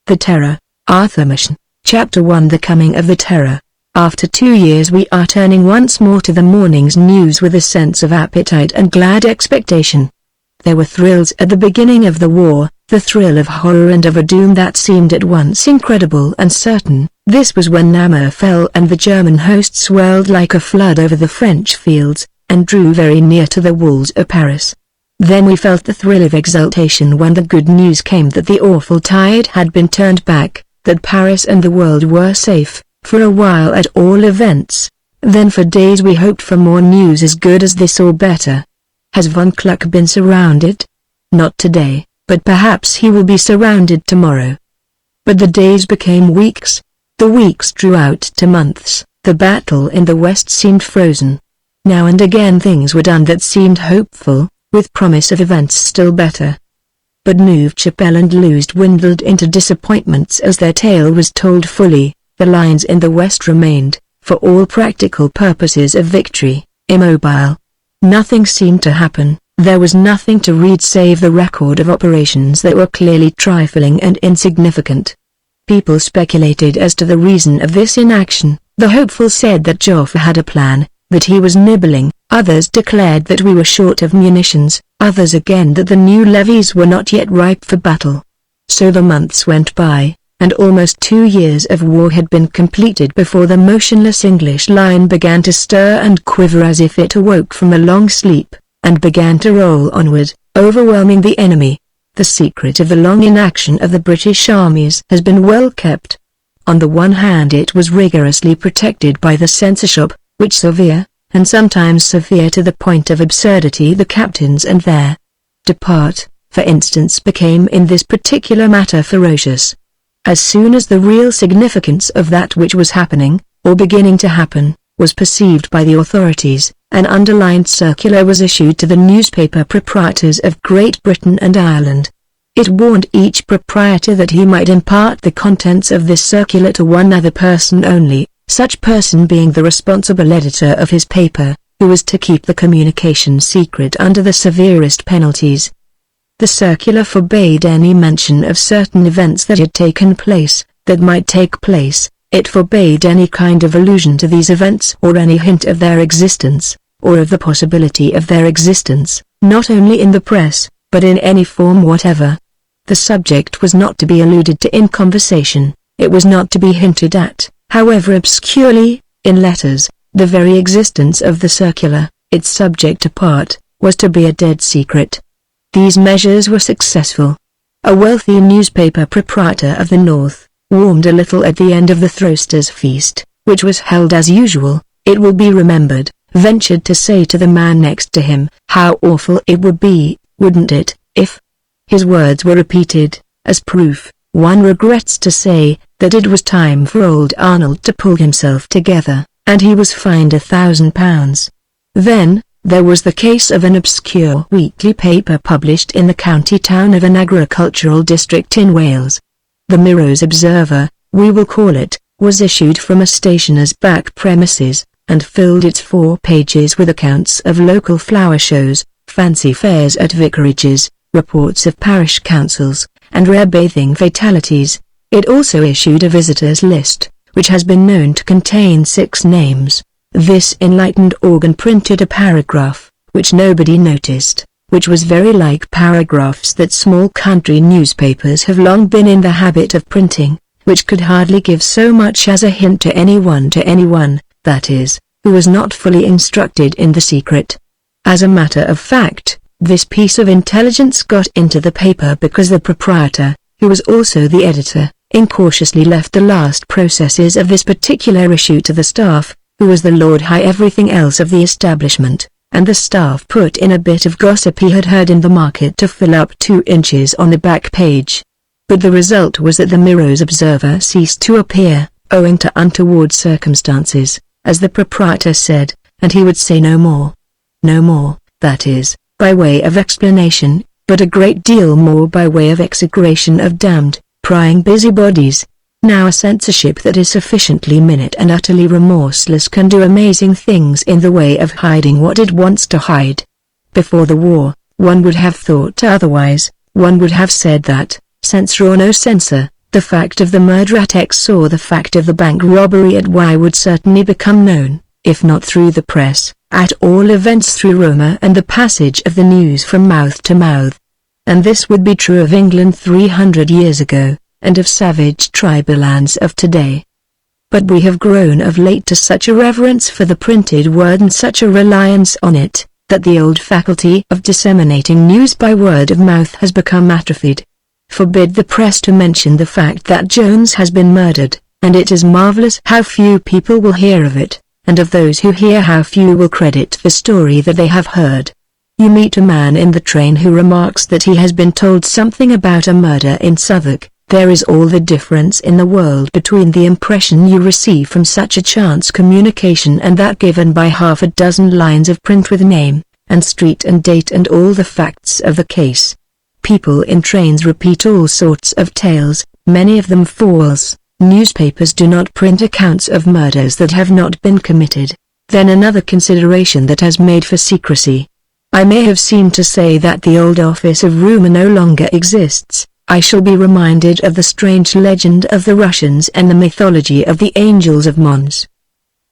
The Terror, Arthur Machen. Chapter 1. The Coming of the Terror. After 2 years we are turning once more to the morning's news with a sense of appetite and glad expectation. There were thrills at the beginning of the war, the thrill of horror and of a doom that seemed at once incredible and certain. This was when Namur fell and the German host swelled like a flood over the French fields, and drew very near to the walls of Paris. Then we felt the thrill of exultation when the good news came that the awful tide had been turned back, that Paris and the world were safe, for a while at all events. Then for days we hoped for more news as good as this or better. Has von Kluck been surrounded? Not today, but perhaps he will be surrounded tomorrow. But the days became weeks. The weeks drew out to months. The battle in the west seemed frozen. Now and again things were done that seemed hopeful, with promise of events still better. But Neuve-Chapelle and Loos dwindled into disappointments as their tale was told fully. The lines in the west remained, for all practical purposes of victory, immobile. Nothing seemed to happen. There was nothing to read save the record of operations that were clearly trifling and insignificant. People speculated as to the reason of this inaction. The hopeful said that Joffre had a plan, that he was nibbling. Others declared that we were short of munitions, others again that the new levies were not yet ripe for battle. So the months went by, and almost 2 years of war had been completed before the motionless English line began to stir and quiver as if it awoke from a long sleep, and began to roll onward, overwhelming the enemy. The secret of the long inaction of the British armies has been well kept. On the one hand it was rigorously protected by the censorship, which severe, and sometimes severe to the point of absurdity, the captains and their depart, for instance, became in this particular matter ferocious. As soon as the real significance of that which was happening, or beginning to happen, was perceived by the authorities, an underlined circular was issued to the newspaper proprietors of Great Britain and Ireland. It warned each proprietor that he might impart the contents of this circular to one other person only, such person being the responsible editor of his paper, who was to keep the communication secret under the severest penalties. The circular forbade any mention of certain events that had taken place, that might take place. It forbade any kind of allusion to these events or any hint of their existence, or of the possibility of their existence, not only in the press, but in any form whatever. The subject was not to be alluded to in conversation, it was not to be hinted at, however obscurely, in letters. The very existence of the circular, its subject apart, was to be a dead secret. These measures were successful. A wealthy newspaper proprietor of the North, warmed a little at the end of the Throsters' feast, which was held as usual, it will be remembered, ventured to say to the man next to him, "How awful it would be, wouldn't it, if—" His words were repeated, as proof, one regrets to say, that it was time for old Arnold to pull himself together, and he was fined £1,000. Then, there was the case of an obscure weekly paper published in the county town of an agricultural district in Wales. The Mirror's Observer, we will call it, was issued from a stationer's back premises, and filled its 4 pages with accounts of local flower shows, fancy fairs at vicarages, reports of parish councils, and rare bathing fatalities. It also issued a visitors' list, which has been known to contain 6 names. This enlightened organ printed a paragraph, which nobody noticed, which was very like paragraphs that small country newspapers have long been in the habit of printing, which could hardly give so much as a hint to anyone, that is, who was not fully instructed in the secret. As a matter of fact, this piece of intelligence got into the paper because the proprietor, who was also the editor, incautiously left the last processes of this particular issue to the staff, who was the Lord High everything else of the establishment, and the staff put in a bit of gossip he had heard in the market to fill up 2 inches on the back page. But the result was that the Mirror's Observer ceased to appear, owing to untoward circumstances, as the proprietor said, and he would say no more. No more, that is, by way of explanation, but a great deal more by way of execration of damned, prying busybodies. Now a censorship that is sufficiently minute and utterly remorseless can do amazing things in the way of hiding what it wants to hide. Before the war, one would have thought otherwise, one would have said that, censor or no censor, The fact of the murder at X or the fact of the bank robbery at Y would certainly become known, if not through the press, at all events through rumour and the passage of the news from mouth to mouth. And this would be true of England 300 years ago, and of savage tribal lands of today. But we have grown of late to such a reverence for the printed word and such a reliance on it, that the old faculty of disseminating news by word of mouth has become atrophied. Forbid the press to mention the fact that Jones has been murdered, and it is marvelous how few people will hear of it, and of those who hear how few will credit the story that they have heard. You meet a man in the train who remarks that he has been told something about a murder in Southwark. There is all the difference in the world between the impression you receive from such a chance communication and that given by half a dozen lines of print with name, and street and date and all the facts of the case. People in trains repeat all sorts of tales, many of them false. Newspapers do not print accounts of murders that have not been committed. Then another consideration that has made for secrecy. I may have seemed to say that the old office of rumour no longer exists. I shall be reminded of the strange legend of the Russians and the mythology of the angels of Mons.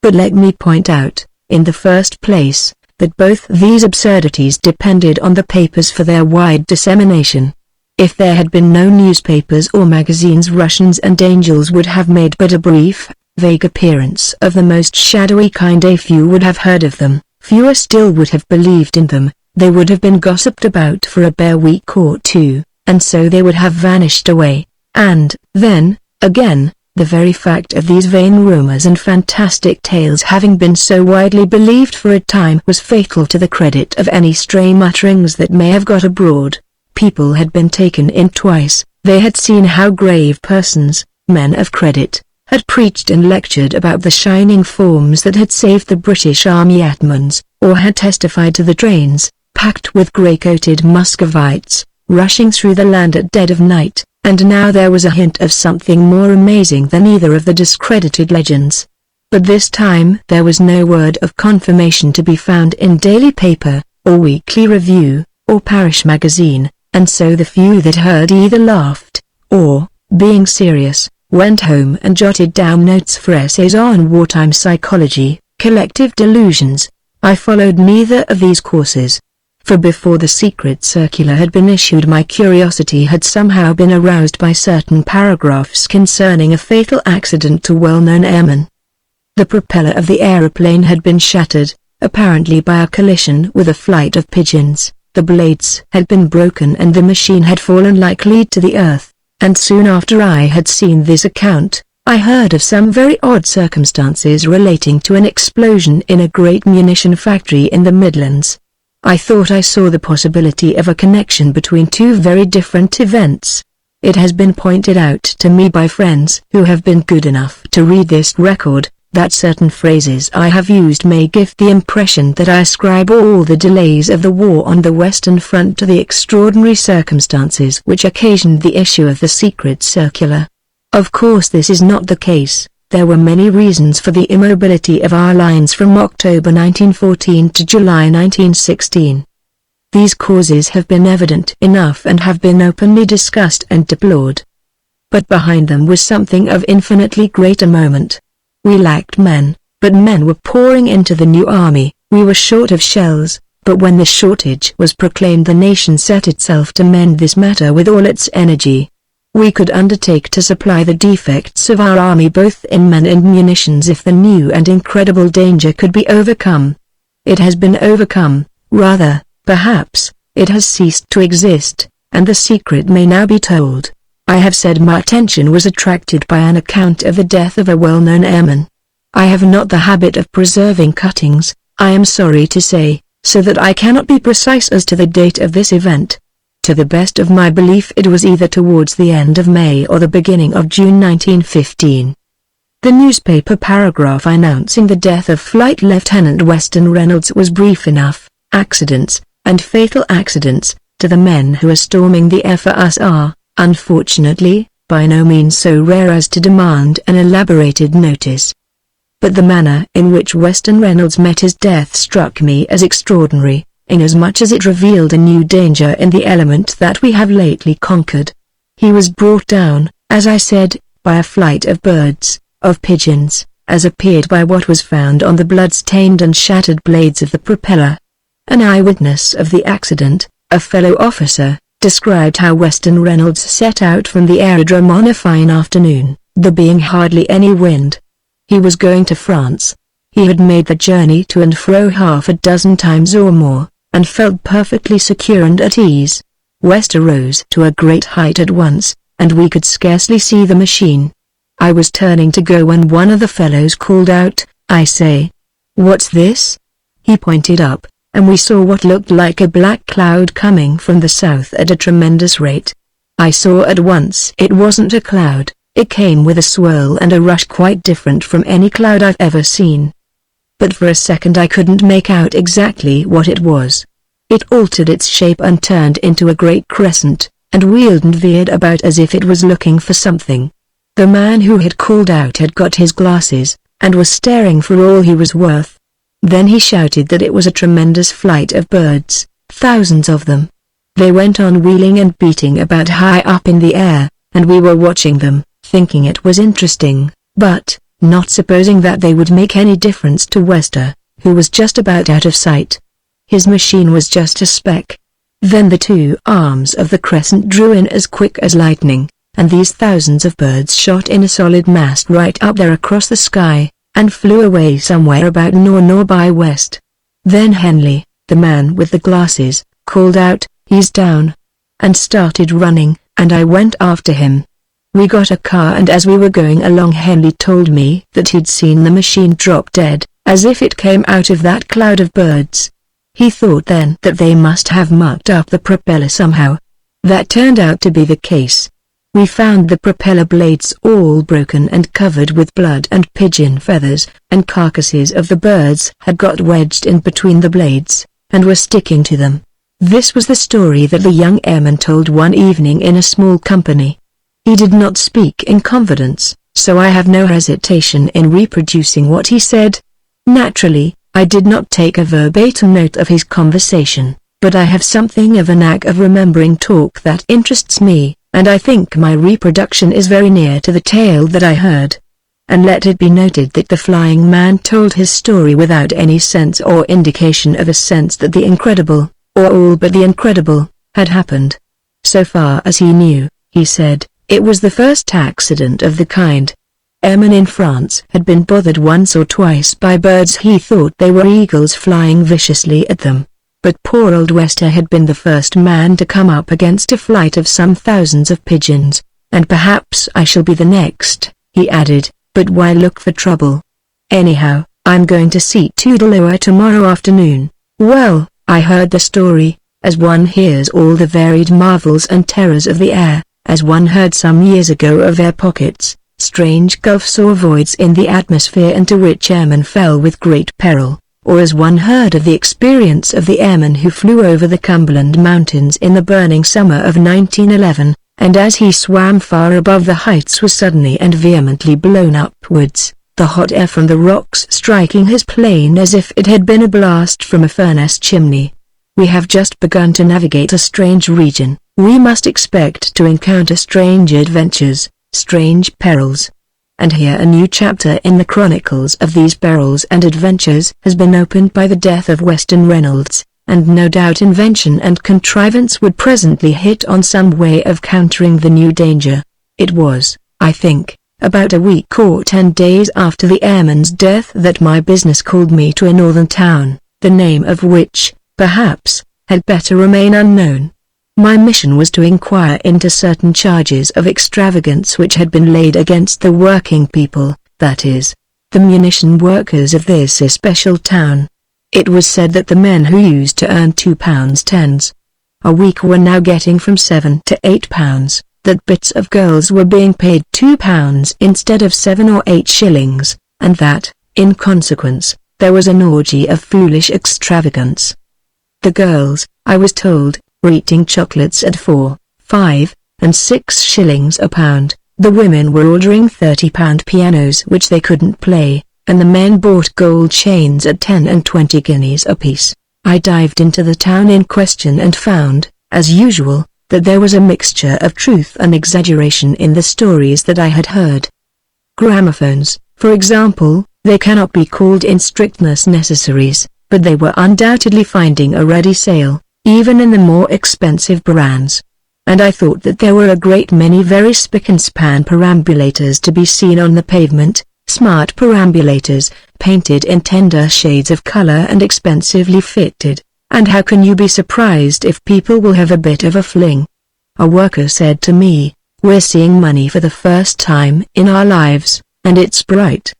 But let me point out, in the first place, that both these absurdities depended on the papers for their wide dissemination. If there had been no newspapers or magazines, Russians and angels would have made but a brief, vague appearance of the most shadowy kind. A few would have heard of them, fewer still would have believed in them, they would have been gossiped about for a bare week or two, and so they would have vanished away. And, then, again, the very fact of these vain rumors and fantastic tales having been so widely believed for a time was fatal to the credit of any stray mutterings that may have got abroad. People had been taken in twice, they had seen how grave persons, men of credit, had preached and lectured about the shining forms that had saved the British Army at Mons, or had testified to the trains, packed with grey-coated Muscovites, rushing through the land at dead of night, and now there was a hint of something more amazing than either of the discredited legends. But this time there was no word of confirmation to be found in daily paper, or weekly review, or parish magazine, and so the few that heard either laughed, or, being serious, went home and jotted down notes for essays on wartime psychology, collective delusions. I followed neither of these courses. For before the secret circular had been issued my curiosity had somehow been aroused by certain paragraphs concerning a fatal accident to well-known airmen. The propeller of the aeroplane had been shattered, apparently by a collision with a flight of pigeons, the blades had been broken and the machine had fallen like lead to the earth, and soon after I had seen this account, I heard of some very odd circumstances relating to an explosion in a great munition factory in the Midlands. I thought I saw the possibility of a connection between two very different events. It has been pointed out to me by friends who have been good enough to read this record, that certain phrases I have used may give the impression that I ascribe all the delays of the war on the Western Front to the extraordinary circumstances which occasioned the issue of the secret circular. Of course this is not the case. There were many reasons for the immobility of our lines from October 1914 to July 1916. These causes have been evident enough and have been openly discussed and deplored. But behind them was something of infinitely greater moment. We lacked men, but men were pouring into the new army. We were short of shells, but when the shortage was proclaimed the nation set itself to mend this matter with all its energy. We could undertake to supply the defects of our army both in men and munitions if the new and incredible danger could be overcome. It has been overcome, rather, perhaps, it has ceased to exist, and the secret may now be told. I have said my attention was attracted by an account of the death of a well-known airman. I have not the habit of preserving cuttings, I am sorry to say, so that I cannot be precise as to the date of this event. To the best of my belief it was either towards the end of May or the beginning of June 1915. The newspaper paragraph announcing the death of Flight Lieutenant Weston Reynolds was brief enough. Accidents, and fatal accidents, to the men who are storming the air for us are, unfortunately, by no means so rare as to demand an elaborated notice. But the manner in which Weston Reynolds met his death struck me as extraordinary, inasmuch as it revealed a new danger in the element that we have lately conquered. He was brought down, As I said, by a flight of birds, of pigeons, as appeared by what was found on the blood-stained and shattered blades of the propeller. An eyewitness of the accident, a fellow officer, described how Weston Reynolds set out from the aerodrome on a fine afternoon, there being hardly any wind. He was going to France. He had made the journey to and fro half a dozen times or more, and felt perfectly secure and at ease. Wester rose to a great height at once, and we could scarcely see the machine. I was turning to go when one of the fellows called out, "I say, what's this?" He pointed up, and we saw what looked like a black cloud coming from the south at a tremendous rate. I saw at once it wasn't a cloud, it came with a swirl and a rush quite different from any cloud I've ever seen. But for a second I couldn't make out exactly what it was. It altered its shape and turned into a great crescent, and wheeled and veered about as if it was looking for something. The man who had called out had got his glasses, and was staring for all he was worth. Then he shouted that it was a tremendous flight of birds, thousands of them. They went on wheeling and beating about high up in the air, and we were watching them, thinking it was interesting, but not supposing that they would make any difference to Wester, who was just about out of sight. His machine was just a speck. Then the two arms of the crescent drew in as quick as lightning, and these thousands of birds shot in a solid mass right up there across the sky, and flew away somewhere about nor by west. Then Henley, the man with the glasses, called out, "He's down," and started running, and I went after him. We got a car, and as we were going along Henley told me that he'd seen the machine drop dead, as if it came out of that cloud of birds. He thought then that they must have mucked up the propeller somehow. That turned out to be the case. We found the propeller blades all broken and covered with blood, and pigeon feathers and carcasses of the birds had got wedged in between the blades, and were sticking to them. This was the story that the young airman told one evening in a small company. He did not speak in confidence, so I have no hesitation in reproducing what he said. Naturally, I did not take a verbatim note of his conversation, but I have something of a knack of remembering talk that interests me, and I think my reproduction is very near to the tale that I heard. And let it be noted that the flying man told his story without any sense or indication of a sense that the incredible, or all but the incredible, had happened. So far as he knew, he said, it was the first accident of the kind. Airmen in France had been bothered once or twice by birds he thought they were eagles flying viciously at them. But poor old Wester had been the first man to come up against a flight of some thousands of pigeons, and perhaps I shall be the next, he added, but why look for trouble? Anyhow, I'm going to see Toodaloa tomorrow afternoon. Well, I heard the story, as one hears all the varied marvels and terrors of the air, as one heard some years ago of air pockets, strange gulfs or voids in the atmosphere into which airmen fell with great peril, or as one heard of the experience of the airman who flew over the Cumberland Mountains in the burning summer of 1911, and as he swam far above the heights was suddenly and vehemently blown upwards, the hot air from the rocks striking his plane as if it had been a blast from a furnace chimney. We have just begun to navigate a strange region. We must expect to encounter strange adventures, strange perils. And here a new chapter in the chronicles of these perils and adventures has been opened by the death of Weston Reynolds, and no doubt invention and contrivance would presently hit on some way of countering the new danger. It was, I think, about a week or 10 days after the airman's death that my business called me to a northern town, the name of which, perhaps, had better remain unknown. My mission was to inquire into certain charges of extravagance which had been laid against the working people, that is, the munition workers of this especial town. It was said that the men who used to earn £2.10 a week were now getting from £7 to £8, that bits of girls were being paid £2 instead of 7 or 8 shillings, and that, in consequence, there was an orgy of foolish extravagance. The girls, I was told, were eating chocolates at 4, 5, and 6 shillings a pound. The women were ordering £30 pianos which they couldn't play, and the men bought gold chains at 10 and 20 guineas apiece. I dived into the town in question and found, as usual, that there was a mixture of truth and exaggeration in the stories that I had heard. Gramophones, for example, they cannot be called in strictness necessaries, but they were undoubtedly finding a ready sale, even in the more expensive brands. And I thought that there were a great many very spick and span perambulators to be seen on the pavement, smart perambulators, painted in tender shades of color and expensively fitted. And how can you be surprised if people will have a bit of a fling? A worker said to me, "We're seeing money for the first time in our lives, and it's bright.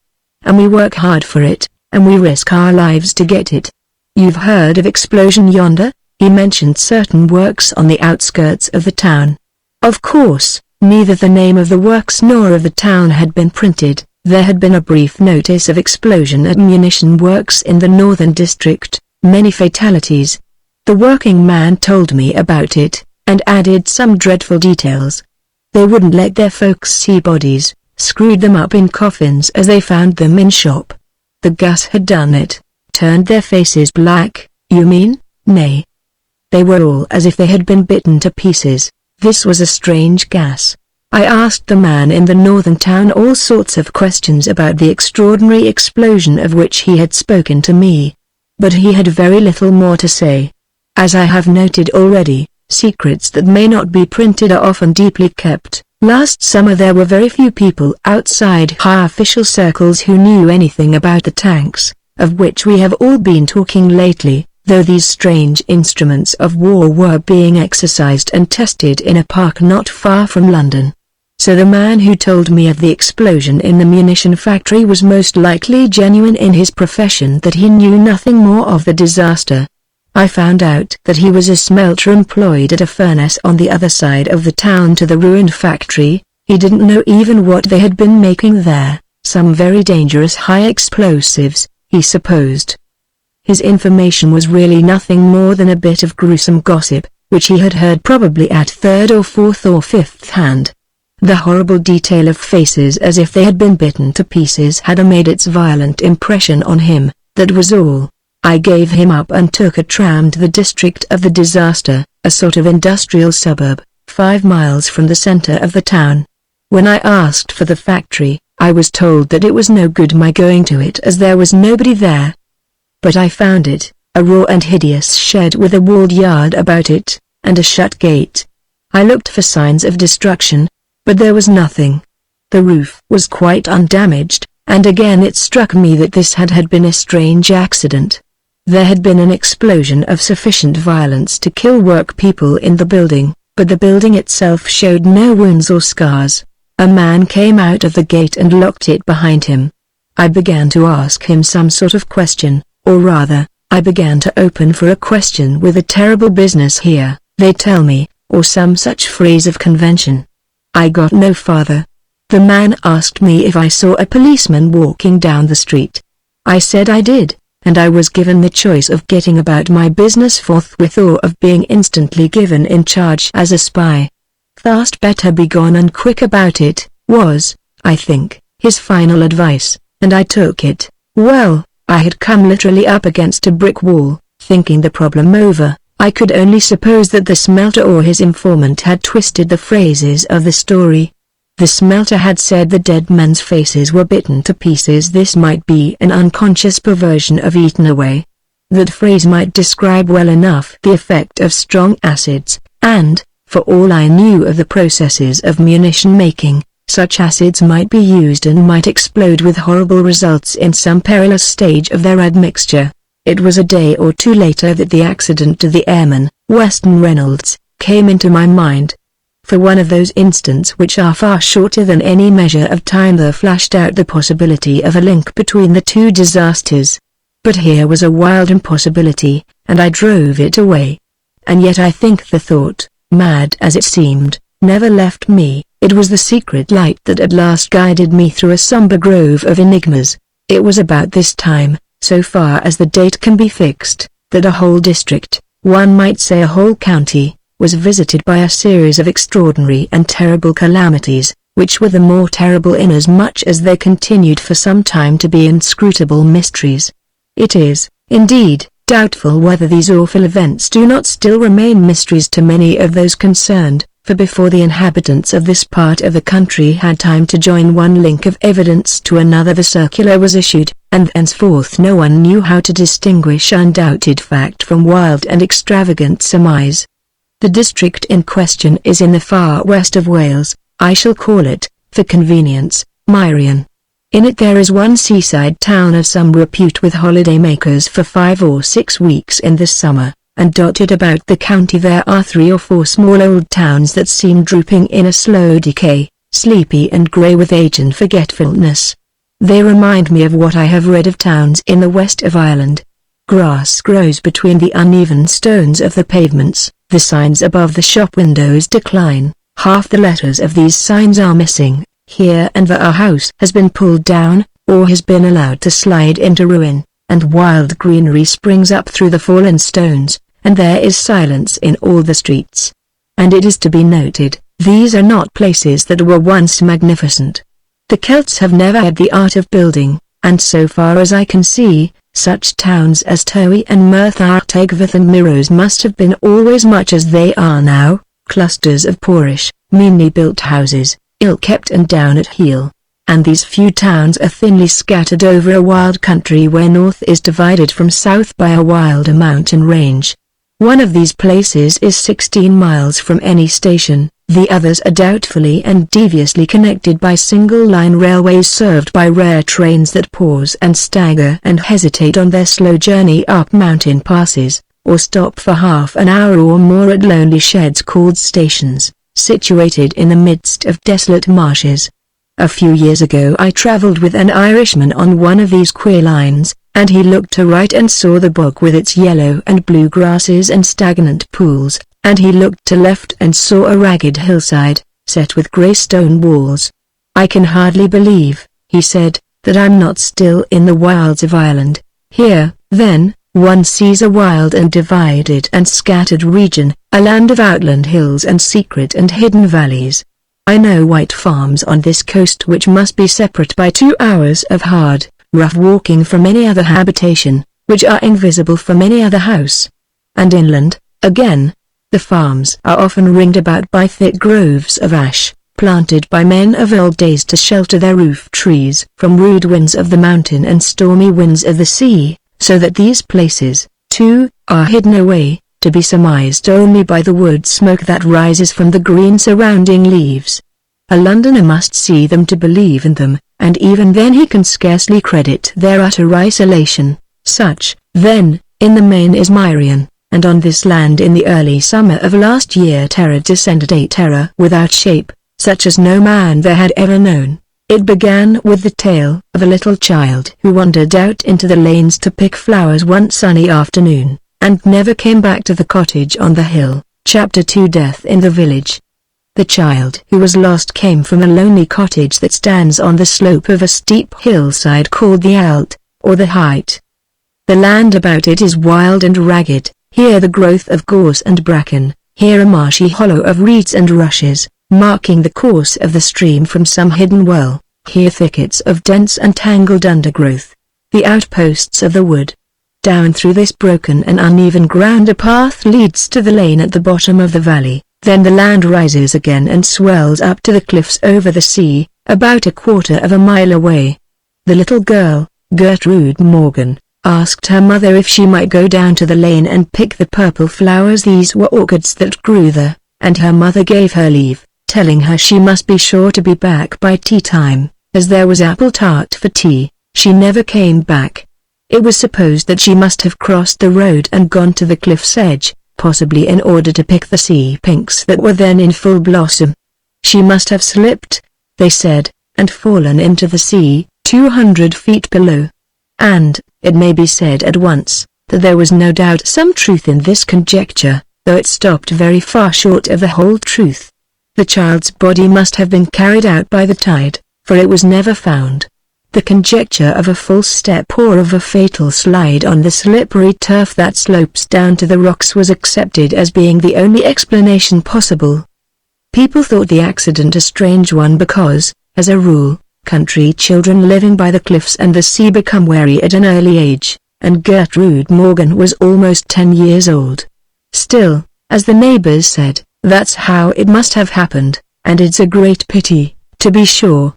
And we work hard for it, and we risk our lives to get it. You've heard of Explosion yonder?" He mentioned certain works on the outskirts of the town. Of course, neither the name of the works nor of the town had been printed. There had been a brief notice of explosion at munition works in the northern district, many fatalities. The working man told me about it, and added some dreadful details. They wouldn't let their folks see bodies, screwed them up in coffins as they found them in shop. The gas had done it, turned their faces black. "You mean?" "Nay. They were all as if they had been bitten to pieces. This was a strange gas." I asked the man in the northern town all sorts of questions about the extraordinary explosion of which he had spoken to me. But he had very little more to say. As I have noted already, secrets that may not be printed are often deeply kept. Last summer there were very few people outside high official circles who knew anything about the tanks, of which we have all been talking lately, though these strange instruments of war were being exercised and tested in a park not far from London. So the man who told me of the explosion in the munition factory was most likely genuine in his profession that he knew nothing more of the disaster. I found out that he was a smelter employed at a furnace on the other side of the town to the ruined factory. He didn't know even what they had been making there, some very dangerous high explosives, he supposed. His information was really nothing more than a bit of gruesome gossip, which he had heard probably at third or fourth or fifth hand. The horrible detail of faces as if they had been bitten to pieces had made its violent impression on him, that was all. I gave him up and took a tram to the district of the disaster, a sort of industrial suburb, 5 miles from the center of the town. When I asked for the factory, I was told that it was no good my going to it as there was nobody there. But I found it, a raw and hideous shed with a walled yard about it, and a shut gate. I looked for signs of destruction, but there was nothing. The roof was quite undamaged, and again it struck me that this had been a strange accident. There had been an explosion of sufficient violence to kill work people in the building, but the building itself showed no wounds or scars. A man came out of the gate and locked it behind him. I began to ask him some sort of question. Or rather, I began to open for a question with a terrible business here, they tell me, or some such phrase of convention. I got no farther. The man asked me if I saw a policeman walking down the street. I said I did, and I was given the choice of getting about my business forthwith or of being instantly given in charge as a spy. "Fast, better be gone and quick about it," was, I think, his final advice, and I took it. Well, I had come literally up against a brick wall. Thinking the problem over, I could only suppose that the smelter or his informant had twisted the phrases of the story. The smelter had said the dead men's faces were bitten to pieces. This might be an unconscious perversion of eaten away. That phrase might describe well enough the effect of strong acids, and, for all I knew of the processes of munition making, such acids might be used and might explode with horrible results in some perilous stage of their admixture. It was a day or two later that the accident to the airman, Weston Reynolds, came into my mind. For one of those instants which are far shorter than any measure of time there flashed out the possibility of a link between the two disasters. But here was a wild impossibility, and I drove it away. And yet I think the thought, mad as it seemed, never left me. It was the secret light that at last guided me through a somber grove of enigmas. It was about this time, so far as the date can be fixed, that a whole district, one might say a whole county, was visited by a series of extraordinary and terrible calamities, which were the more terrible inasmuch as they continued for some time to be inscrutable mysteries. It is, indeed, Doubtful whether these awful events do not still remain mysteries to many of those concerned, for before the inhabitants of this part of the country had time to join one link of evidence to another, the circular was issued, and thenceforth no one knew how to distinguish undoubted fact from wild and extravagant surmise. The district in question is in the far west of Wales. I shall call it, for convenience, Machen. In it there is one seaside town of some repute with holiday makers for 5 or 6 weeks in the summer, and dotted about the county there are 3 or 4 small old towns that seem drooping in a slow decay, sleepy and grey with age and forgetfulness. They remind me of what I have read of towns in the west of Ireland. Grass grows between the uneven stones of the pavements, the signs above the shop windows decline, half the letters of these signs are missing. Here and there a house has been pulled down, or has been allowed to slide into ruin, and wild greenery springs up through the fallen stones, and there is silence in all the streets. And it is to be noted, these are not places that were once magnificent. The Celts have never had the art of building, and so far as I can see, such towns as Towy and Merthyr Tegveth and Miros must have been always much as they are now, clusters of poorish, meanly built houses, ill-kept and down at heel. And these few towns are thinly scattered over a wild country where north is divided from south by a wilder mountain range. One of these places is 16 miles from any station, the others are doubtfully and deviously connected by single-line railways served by rare trains that pause and stagger and hesitate on their slow journey up mountain passes, or stop for half an hour or more at lonely sheds called stations, situated in the midst of desolate marshes. A few years ago I travelled with an Irishman on one of these queer lines, and he looked to right and saw the bog with its yellow and blue grasses and stagnant pools, and he looked to left and saw a ragged hillside, set with grey stone walls. "I can hardly believe," he said, "that I'm not still in the wilds of Ireland." Here, then, one sees a wild and divided and scattered region, a land of outland hills and secret and hidden valleys. I know white farms on this coast which must be separate by 2 hours of hard, rough walking from any other habitation, which are invisible from any other house. And inland, again, the farms are often ringed about by thick groves of ash, planted by men of old days to shelter their roof trees from rude winds of the mountain and stormy winds of the sea, so that these places, too, are hidden away, to be surmised only by the wood smoke that rises from the green surrounding leaves. A Londoner must see them to believe in them, and even then he can scarcely credit their utter isolation. Such, then, in the main is Machen, and on this land in the early summer of last year terror descended, a terror without shape, such as no man there had ever known. It began with the tale of a little child who wandered out into the lanes to pick flowers one sunny afternoon, and never came back to the cottage on the hill. Chapter 2 Death in the Village. The child who was lost came from a lonely cottage that stands on the slope of a steep hillside called the Alt, or the Height. The land about it is wild and ragged, here the growth of gorse and bracken, here a marshy hollow of reeds and rushes, marking the course of the stream from some hidden well, here thickets of dense and tangled undergrowth, the outposts of the wood. Down through this broken and uneven ground a path leads to the lane at the bottom of the valley, then the land rises again and swells up to the cliffs over the sea, about a quarter of a mile away. The little girl, Gertrude Morgan, asked her mother if she might go down to the lane and pick the purple flowers. These were orchids that grew there, and her mother gave her leave, telling her she must be sure to be back by tea time, as there was apple tart for tea. She never came back. It was supposed that she must have crossed the road and gone to the cliff's edge, possibly in order to pick the sea pinks that were then in full blossom. She must have slipped, they said, and fallen into the sea, 200 feet below. And, it may be said at once, that there was no doubt some truth in this conjecture, though it stopped very far short of the whole truth. The child's body must have been carried out by the tide, for it was never found. The conjecture of a false step or of a fatal slide on the slippery turf that slopes down to the rocks was accepted as being the only explanation possible. People thought the accident a strange one because, as a rule, country children living by the cliffs and the sea become wary at an early age, and Gertrude Morgan was almost 10 years old. Still, as the neighbors said, that's how it must have happened, and it's a great pity, to be sure.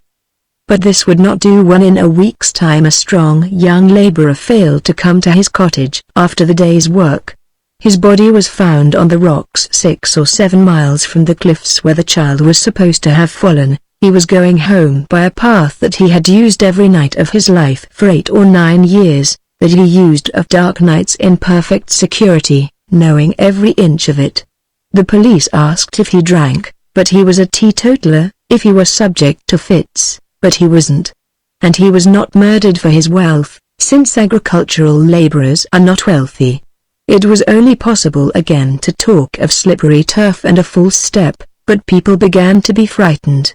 But this would not do. When in a week's time a strong young laborer failed to come to his cottage after the day's work. His body was found on the rocks 6 or 7 miles from the cliffs where the child was supposed to have fallen. He was going home by a path that he had used every night of his life for 8 or 9 years, that he used of dark nights in perfect security, knowing every inch of it. The police asked if he drank, but he was a teetotaler, if he was subject to fits, but he wasn't. And he was not murdered for his wealth, since agricultural laborers are not wealthy. It was only possible again to talk of slippery turf and a false step, but people began to be frightened.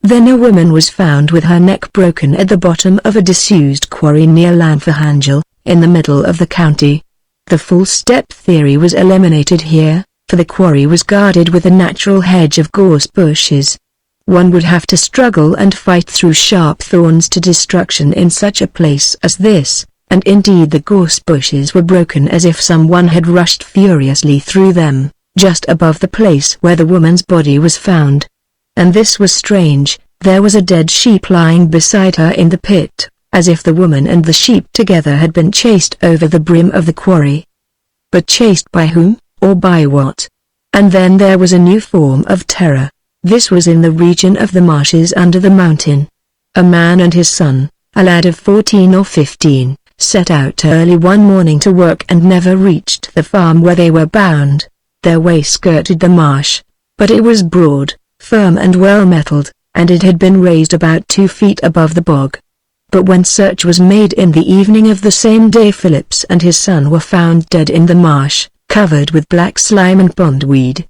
Then a woman was found with her neck broken at the bottom of a disused quarry near Lanfahangel, in the middle of the county. The false step theory was eliminated here, for the quarry was guarded with a natural hedge of gorse bushes. One would have to struggle and fight through sharp thorns to destruction in such a place as this, and indeed the gorse bushes were broken as if someone had rushed furiously through them, just above the place where the woman's body was found. And this was strange, there was a dead sheep lying beside her in the pit, as if the woman and the sheep together had been chased over the brim of the quarry. But chased by whom, or by what? And then there was a new form of terror. This was in the region of the marshes under the mountain. A man and his son, a lad of 14 or 15, set out early one morning to work and never reached the farm where they were bound. Their way skirted the marsh, but it was broad, firm and well metalled, and it had been raised about 2 feet above the bog. But when search was made in the evening of the same day, Phillips and his son were found dead in the marsh, covered with black slime and pondweed.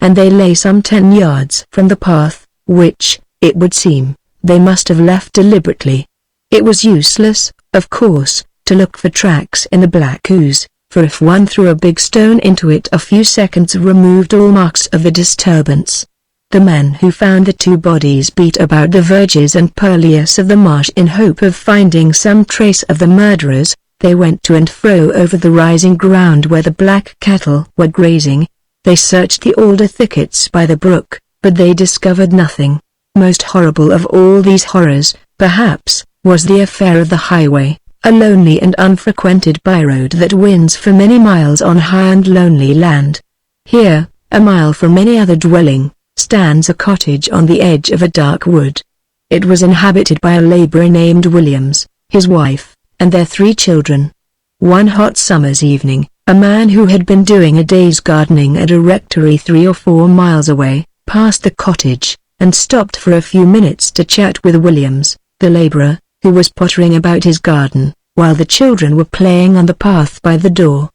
And they lay some 10 yards from the path, which, it would seem, they must have left deliberately. It was useless, of course, to look for tracks in the black ooze, for if one threw a big stone into it a few seconds removed all marks of the disturbance. The men who found the 2 bodies beat about the verges and purlieus of the marsh in hope of finding some trace of the murderers. They went to and fro over the rising ground where the black cattle were grazing. They searched the alder thickets by the brook, but they discovered nothing. Most horrible of all these horrors, perhaps, was the affair of the highway, a lonely and unfrequented byroad that winds for many miles on high and lonely land. Here, a mile from any other dwelling, stands a cottage on the edge of a dark wood. It was inhabited by a laborer named Williams, his wife, and their 3 children. One hot summer's evening, a man who had been doing a day's gardening at a rectory 3 or 4 miles away, passed the cottage, and stopped for a few minutes to chat with Williams, the laborer, who was pottering about his garden, while the children were playing on the path by the door.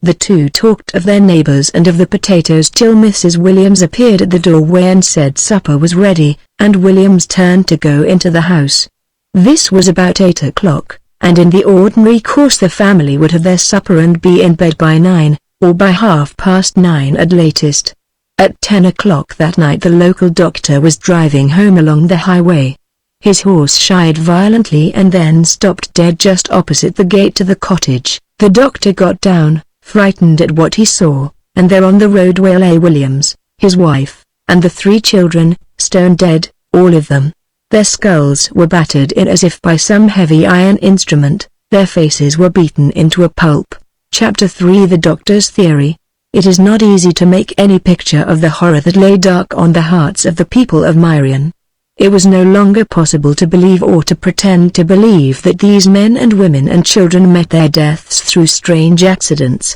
The 2 talked of their neighbors and of the potatoes till Mrs. Williams appeared at the doorway and said supper was ready, and Williams turned to go into the house. This was about 8 o'clock, and in the ordinary course the family would have their supper and be in bed by 9, or by 9:30 at latest. At 10 o'clock that night the local doctor was driving home along the highway. His horse shied violently and then stopped dead just opposite the gate to the cottage. The doctor got down, frightened at what he saw, and there on the roadway lay Williams, his wife, and the 3 children, stone dead, all of them. Their skulls were battered in as if by some heavy iron instrument, their faces were beaten into a pulp. Chapter 3 The Doctor's Theory. It is not easy to make any picture of the horror that lay dark on the hearts of the people of Machen. It was no longer possible to believe or to pretend to believe that these men and women and children met their deaths through strange accidents.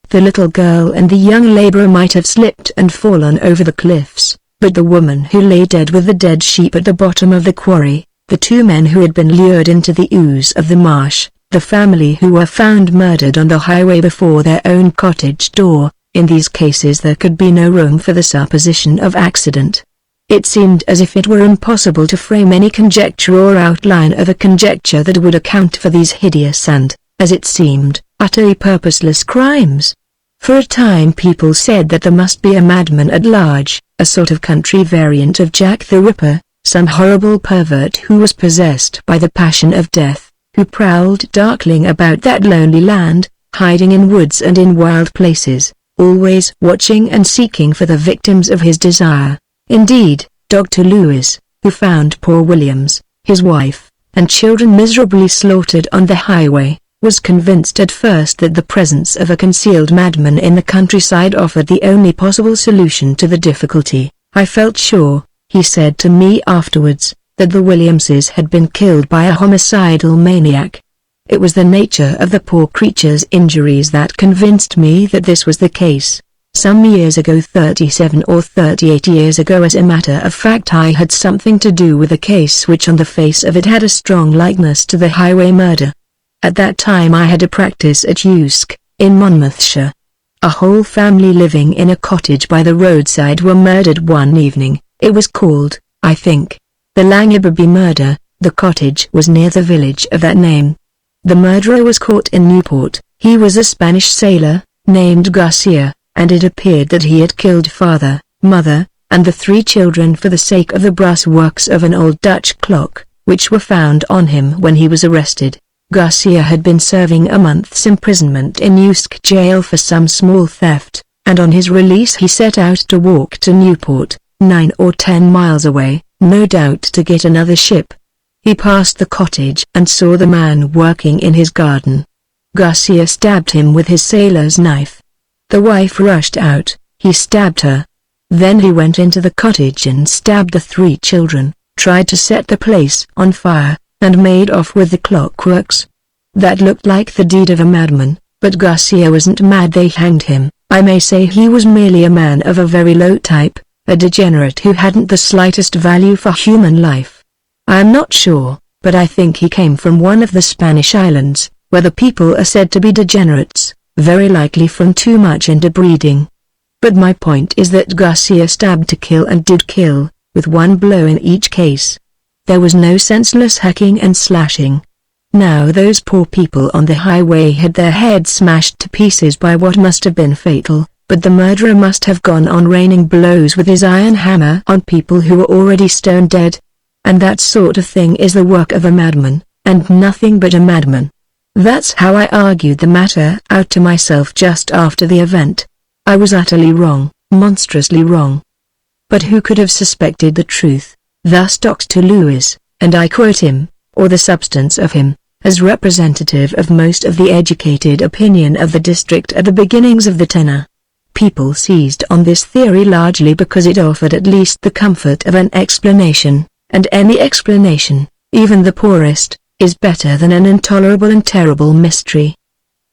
The little girl and the young laborer might have slipped and fallen over the cliffs, but the woman who lay dead with the dead sheep at the bottom of the quarry, the 2 men who had been lured into the ooze of the marsh, the family who were found murdered on the highway before their own cottage door, in these cases there could be no room for the supposition of accident. It seemed as if it were impossible to frame any conjecture or outline of a conjecture that would account for these hideous and, as it seemed, utterly purposeless crimes. For a time people said that there must be a madman at large, a sort of country variant of Jack the Ripper, some horrible pervert who was possessed by the passion of death, who prowled darkling about that lonely land, hiding in woods and in wild places, always watching and seeking for the victims of his desire. Indeed, Dr. Lewis, who found poor Williams, his wife, and children miserably slaughtered on the highway, was convinced at first that the presence of a concealed madman in the countryside offered the only possible solution to the difficulty. "I felt sure," he said to me afterwards, "that the Williamses had been killed by a homicidal maniac. It was the nature of the poor creature's injuries that convinced me that this was the case. Some years ago, 37 or 38 years ago as a matter of fact, I had something to do with a case which on the face of it had a strong likeness to the highway murder. At that time I had a practice at Usk, in Monmouthshire. A whole family living in a cottage by the roadside were murdered one evening. It was called, I think, the Langababy murder. The cottage was near the village of that name. The murderer was caught in Newport. He was a Spanish sailor, named Garcia, and it appeared that he had killed father, mother, and the 3 children for the sake of the brass works of an old Dutch clock, which were found on him when he was arrested. Garcia had been serving a month's imprisonment in Usk jail for some small theft, and on his release he set out to walk to Newport, 9 or 10 miles away, no doubt to get another ship. He passed the cottage and saw the man working in his garden. Garcia stabbed him with his sailor's knife. The wife rushed out, he stabbed her. Then he went into the cottage and stabbed the 3 children, tried to set the place on fire, and made off with the clockworks. That looked like the deed of a madman, but Garcia wasn't mad. They hanged him. I may say he was merely a man of a very low type, a degenerate who hadn't the slightest value for human life. I am not sure, but I think he came from one of the Spanish islands, where the people are said to be degenerates, very likely from too much interbreeding. But my point is that Garcia stabbed to kill and did kill, with one blow in each case. There was no senseless hacking and slashing. Now those poor people on the highway had their heads smashed to pieces by what must have been fatal, but the murderer must have gone on raining blows with his iron hammer on people who were already stone dead. And that sort of thing is the work of a madman, and nothing but a madman. That's how I argued the matter out to myself just after the event. I was utterly wrong, monstrously wrong. But who could have suspected the truth? Thus Dr. Lewis, and I quote him, or the substance of him, as representative of most of the educated opinion of the district at the beginnings of the tenor. People seized on this theory largely because it offered at least the comfort of an explanation. And any explanation, even the poorest, is better than an intolerable and terrible mystery.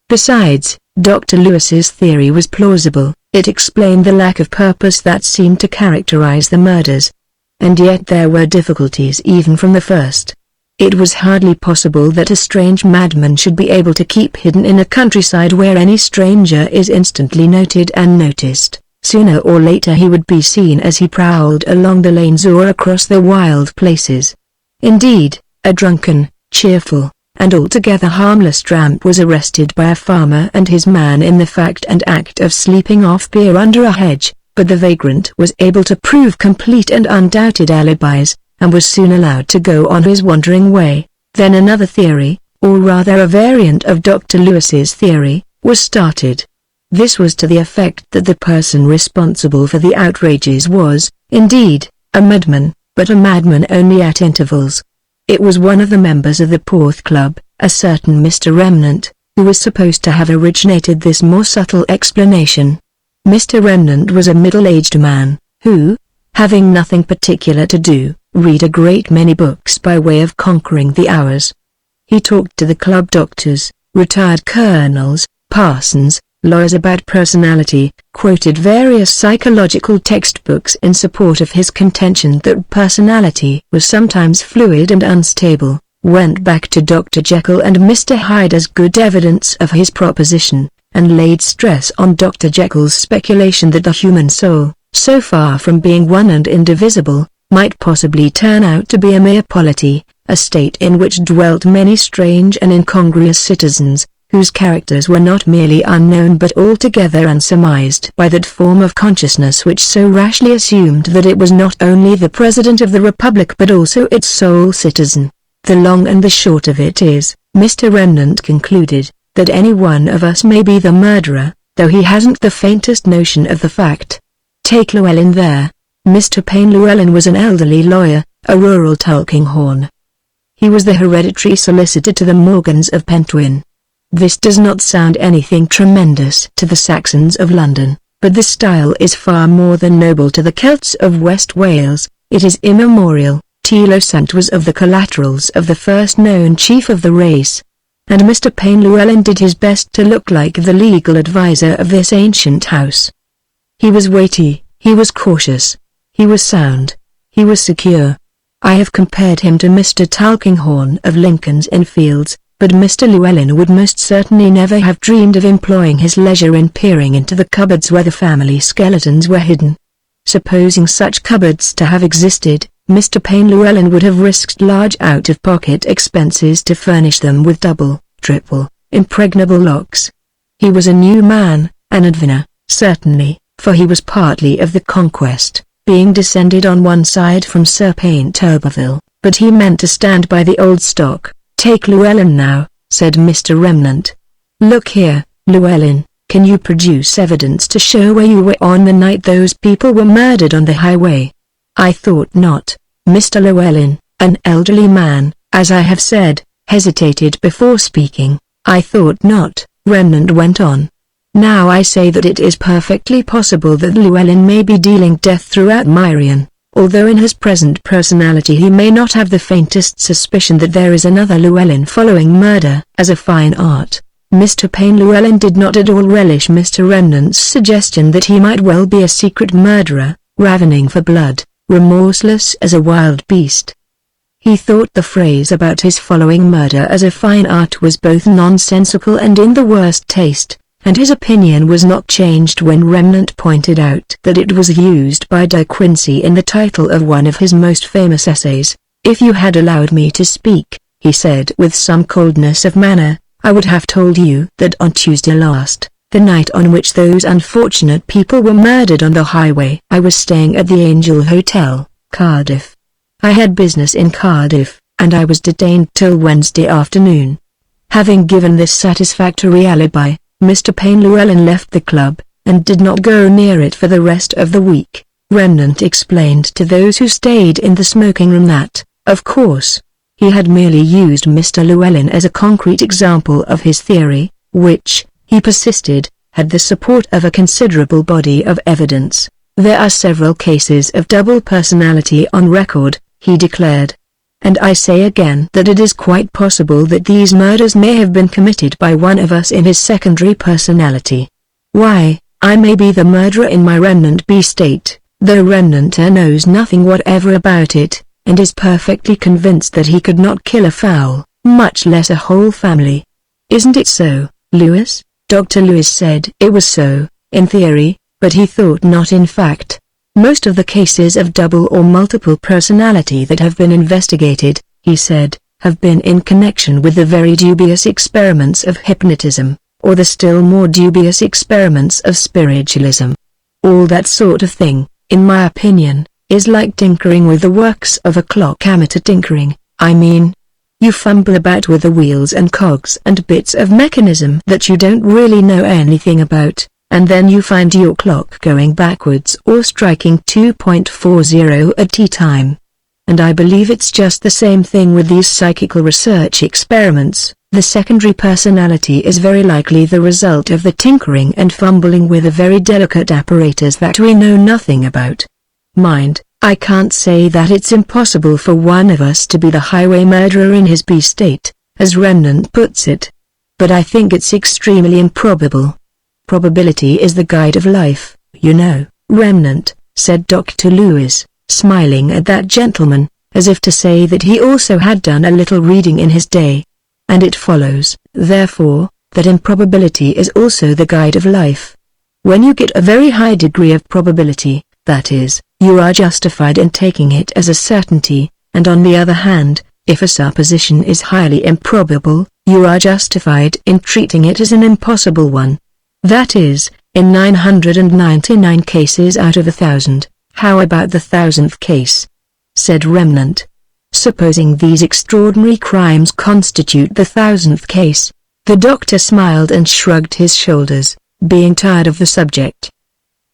Besides, Dr. Lewis's theory was plausible. It explained the lack of purpose that seemed to characterize the murders. And yet there were difficulties even from the first. It was hardly possible that a strange madman should be able to keep hidden in a countryside where any stranger is instantly noted and noticed. Sooner or later he would be seen as he prowled along the lanes or across the wild places. Indeed, a drunken, cheerful, and altogether harmless tramp was arrested by a farmer and his man in the fact and act of sleeping off beer under a hedge, but the vagrant was able to prove complete and undoubted alibis, and was soon allowed to go on his wandering way. Then another theory, or rather a variant of Dr. Lewis's theory, was started. This was to the effect that the person responsible for the outrages was, indeed, a madman, but a madman only at intervals. It was one of the members of the Porth Club, a certain Mr. Remnant, who was supposed to have originated this more subtle explanation. Mr. Remnant was a middle-aged man, who, having nothing particular to do, read a great many books by way of conquering the hours. He talked to the club doctors, retired colonels, parsons, lawyers about personality, quoted various psychological textbooks in support of his contention that personality was sometimes fluid and unstable, went back to Dr. Jekyll and Mr. Hyde as good evidence of his proposition, and laid stress on Dr. Jekyll's speculation that the human soul, so far from being one and indivisible, might possibly turn out to be a mere polity, a state in which dwelt many strange and incongruous citizens, whose characters were not merely unknown but altogether unsurmised by that form of consciousness which so rashly assumed that it was not only the President of the Republic but also its sole citizen. The long and the short of it is, Mr. Remnant concluded that any one of us may be the murderer, though he hasn't the faintest notion of the fact. Take Llewellyn there. Mr. Payne Llewellyn was an elderly lawyer, a rural Tulkinghorn. He was the hereditary solicitor to the Morgans of Pentwyn. This does not sound anything tremendous to the Saxons of London, but the style is far more than noble to the Celts of West Wales. It is immemorial. Telosant was of the collaterals of the first known chief of the race, and Mr. Payne Llewellyn did his best to look like the legal adviser of this ancient house. He was weighty, he was cautious, he was sound, he was secure. I have compared him to Mr. Tulkinghorn of Lincoln's Inn Fields, but Mr. Llewellyn would most certainly never have dreamed of employing his leisure in peering into the cupboards where the family skeletons were hidden. Supposing such cupboards to have existed, Mr. Payne Llewellyn would have risked large out-of-pocket expenses to furnish them with double, triple, impregnable locks. He was a new man, an adventurer, certainly, for he was partly of the Conquest, being descended on one side from Sir Payne Turberville, but he meant to stand by the old stock. Take Llewellyn now, said Mr. Remnant. Look here, Llewellyn, can you produce evidence to show where you were on the night those people were murdered on the highway? I thought not. Mr. Llewellyn, an elderly man, as I have said, hesitated before speaking. I thought not, Remnant went on. Now I say that it is perfectly possible that Llewellyn may be dealing death throughout Meirion, although in his present personality he may not have the faintest suspicion that there is another Llewellyn following murder as a fine art. Mr. Payne Llewellyn did not at all relish Mr. Remnant's suggestion that he might well be a secret murderer, ravening for blood, remorseless as a wild beast. He thought the phrase about his following murder as a fine art was both nonsensical and in the worst taste, and his opinion was not changed when Remnant pointed out that it was used by De Quincey in the title of one of his most famous essays. If you had allowed me to speak, he said with some coldness of manner, I would have told you that on Tuesday last, the night on which those unfortunate people were murdered on the highway, I was staying at the Angel Hotel, Cardiff. I had business in Cardiff, and I was detained till Wednesday afternoon. Having given this satisfactory alibi, Mr. Payne Llewellyn left the club, and did not go near it for the rest of the week. Remnant explained to those who stayed in the smoking room that, of course, he had merely used Mr. Llewellyn as a concrete example of his theory, which, he persisted, had the support of a considerable body of evidence. There are several cases of double personality on record, he declared. And I say again that it is quite possible that these murders may have been committed by one of us in his secondary personality. Why, I may be the murderer in my Remnant B state, though Remnant A knows nothing whatever about it, and is perfectly convinced that he could not kill a fowl, much less a whole family. Isn't it so, Lewis? Dr. Lewis said it was so, in theory, but he thought not in fact. Most of the cases of double or multiple personality that have been investigated, he said, have been in connection with the very dubious experiments of hypnotism, or the still more dubious experiments of spiritualism. All that sort of thing, in my opinion, is like tinkering with the works of a clock. Amateur tinkering, I mean. You fumble about with the wheels and cogs and bits of mechanism that you don't really know anything about, and then you find your clock going backwards or striking 2.40 at tea time. And I believe it's just the same thing with these psychical research experiments. The secondary personality is very likely the result of the tinkering and fumbling with a very delicate apparatus that we know nothing about. Mind, I can't say that it's impossible for one of us to be the highway murderer in his B state, as Remnant puts it. But I think it's extremely improbable. Probability is the guide of life, you know, Remnant, said Dr. Lewis, smiling at that gentleman, as if to say that he also had done a little reading in his day. And it follows, therefore, that improbability is also the guide of life. When you get a very high degree of probability, that is, you are justified in taking it as a certainty, and on the other hand, if a supposition is highly improbable, you are justified in treating it as an impossible one. That is, in 999 cases out of 1,000. How about the 1,000th case? Said Remnant. Supposing these extraordinary crimes constitute the 1000th case. The doctor smiled and shrugged his shoulders, being tired of the subject.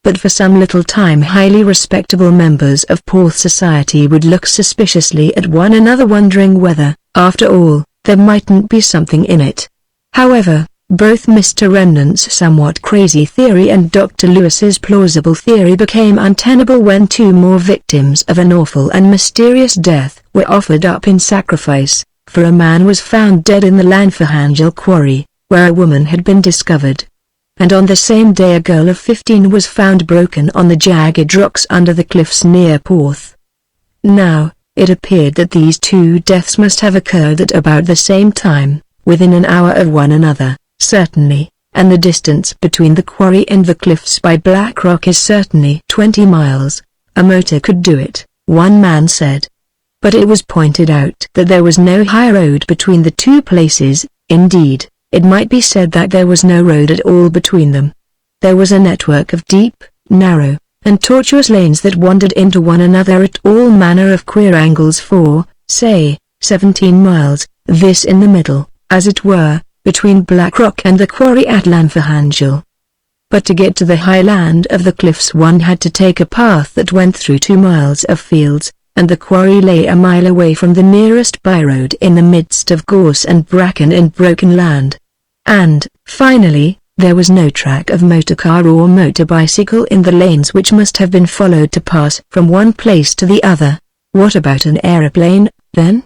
But for some little time highly respectable members of Porth society would look suspiciously at one another, wondering whether, after all, there mightn't be something in it. However, both Mr. Remnant's somewhat crazy theory and Dr. Lewis's plausible theory became untenable when 2 more victims of an awful and mysterious death were offered up in sacrifice, for a man was found dead in the Llanfihangel quarry, where a woman had been discovered. And on the same day a girl of 15 was found broken on the jagged rocks under the cliffs near Porth. Now, it appeared that these 2 deaths must have occurred at about the same time, within an hour of one another, certainly, and the distance between the quarry and the cliffs by Black Rock is certainly 20 miles. A motor could do it, one man said. But it was pointed out that there was no high road between the 2 places. Indeed, it might be said that there was no road at all between them. There was a network of deep, narrow, and tortuous lanes that wandered into one another at all manner of queer angles for, say, 17 miles, this in the middle, as it were, between Black Rock and the quarry at Llanfihangel. But to get to the high land of the cliffs one had to take a path that went through 2 miles of fields, and the quarry lay a mile away from the nearest byroad in the midst of gorse and bracken and broken land. And, finally, there was no track of motor car or motor bicycle in the lanes which must have been followed to pass from one place to the other. "What about an aeroplane, then?"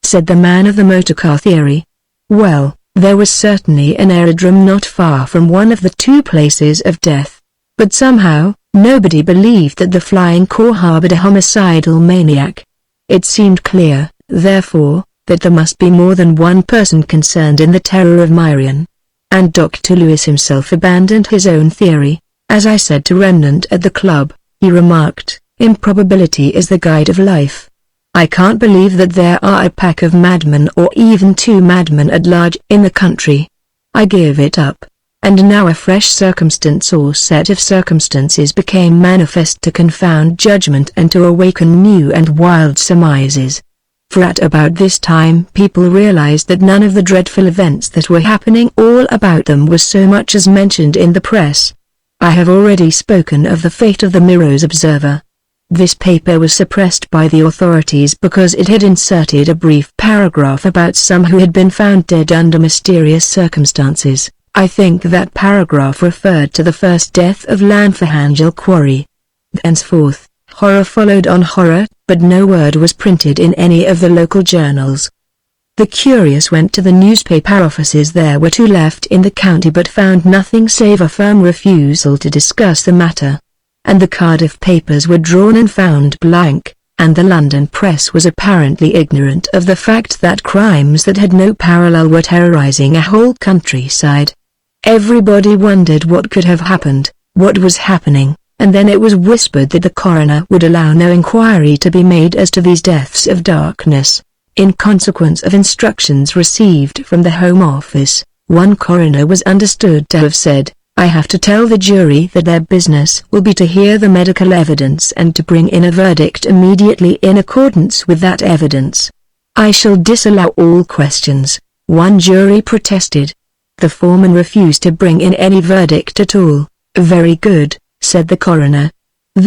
said the man of the motor car theory. Well, there was certainly an aerodrome not far from one of the 2 places of death. But somehow, nobody believed that the flying car harbored a homicidal maniac. It seemed clear, therefore, that there must be more than one person concerned in the terror of Meirion. And Dr. Lewis himself abandoned his own theory. As I said to Remnant at the club, he remarked, "Improbability is the guide of life. I can't believe that there are a pack of madmen or even 2 madmen at large in the country. I give it up." And now a fresh circumstance or set of circumstances became manifest to confound judgment and to awaken new and wild surmises. For at about this time people realized that none of the dreadful events that were happening all about them was so much as mentioned in the press. I have already spoken of the fate of the Mirror's Observer. This paper was suppressed by the authorities because it had inserted a brief paragraph about some who had been found dead under mysterious circumstances. I think that paragraph referred to the first death of Llanfihangel quarry. Thenceforth, horror followed on horror, but no word was printed in any of the local journals. The curious went to the newspaper offices. There were 2 left in the county but found nothing save a firm refusal to discuss the matter. And the Cardiff papers were drawn and found blank, and the London press was apparently ignorant of the fact that crimes that had no parallel were terrorizing a whole countryside. Everybody wondered what could have happened, what was happening, and then it was whispered that the coroner would allow no inquiry to be made as to these deaths of darkness. In consequence of instructions received from the Home Office, one coroner was understood to have said, "I have to tell the jury that their business will be to hear the medical evidence and to bring in a verdict immediately in accordance with that evidence. I shall disallow all questions." One jury protested. The foreman refused to bring in any verdict at all. "Very good," said the coroner.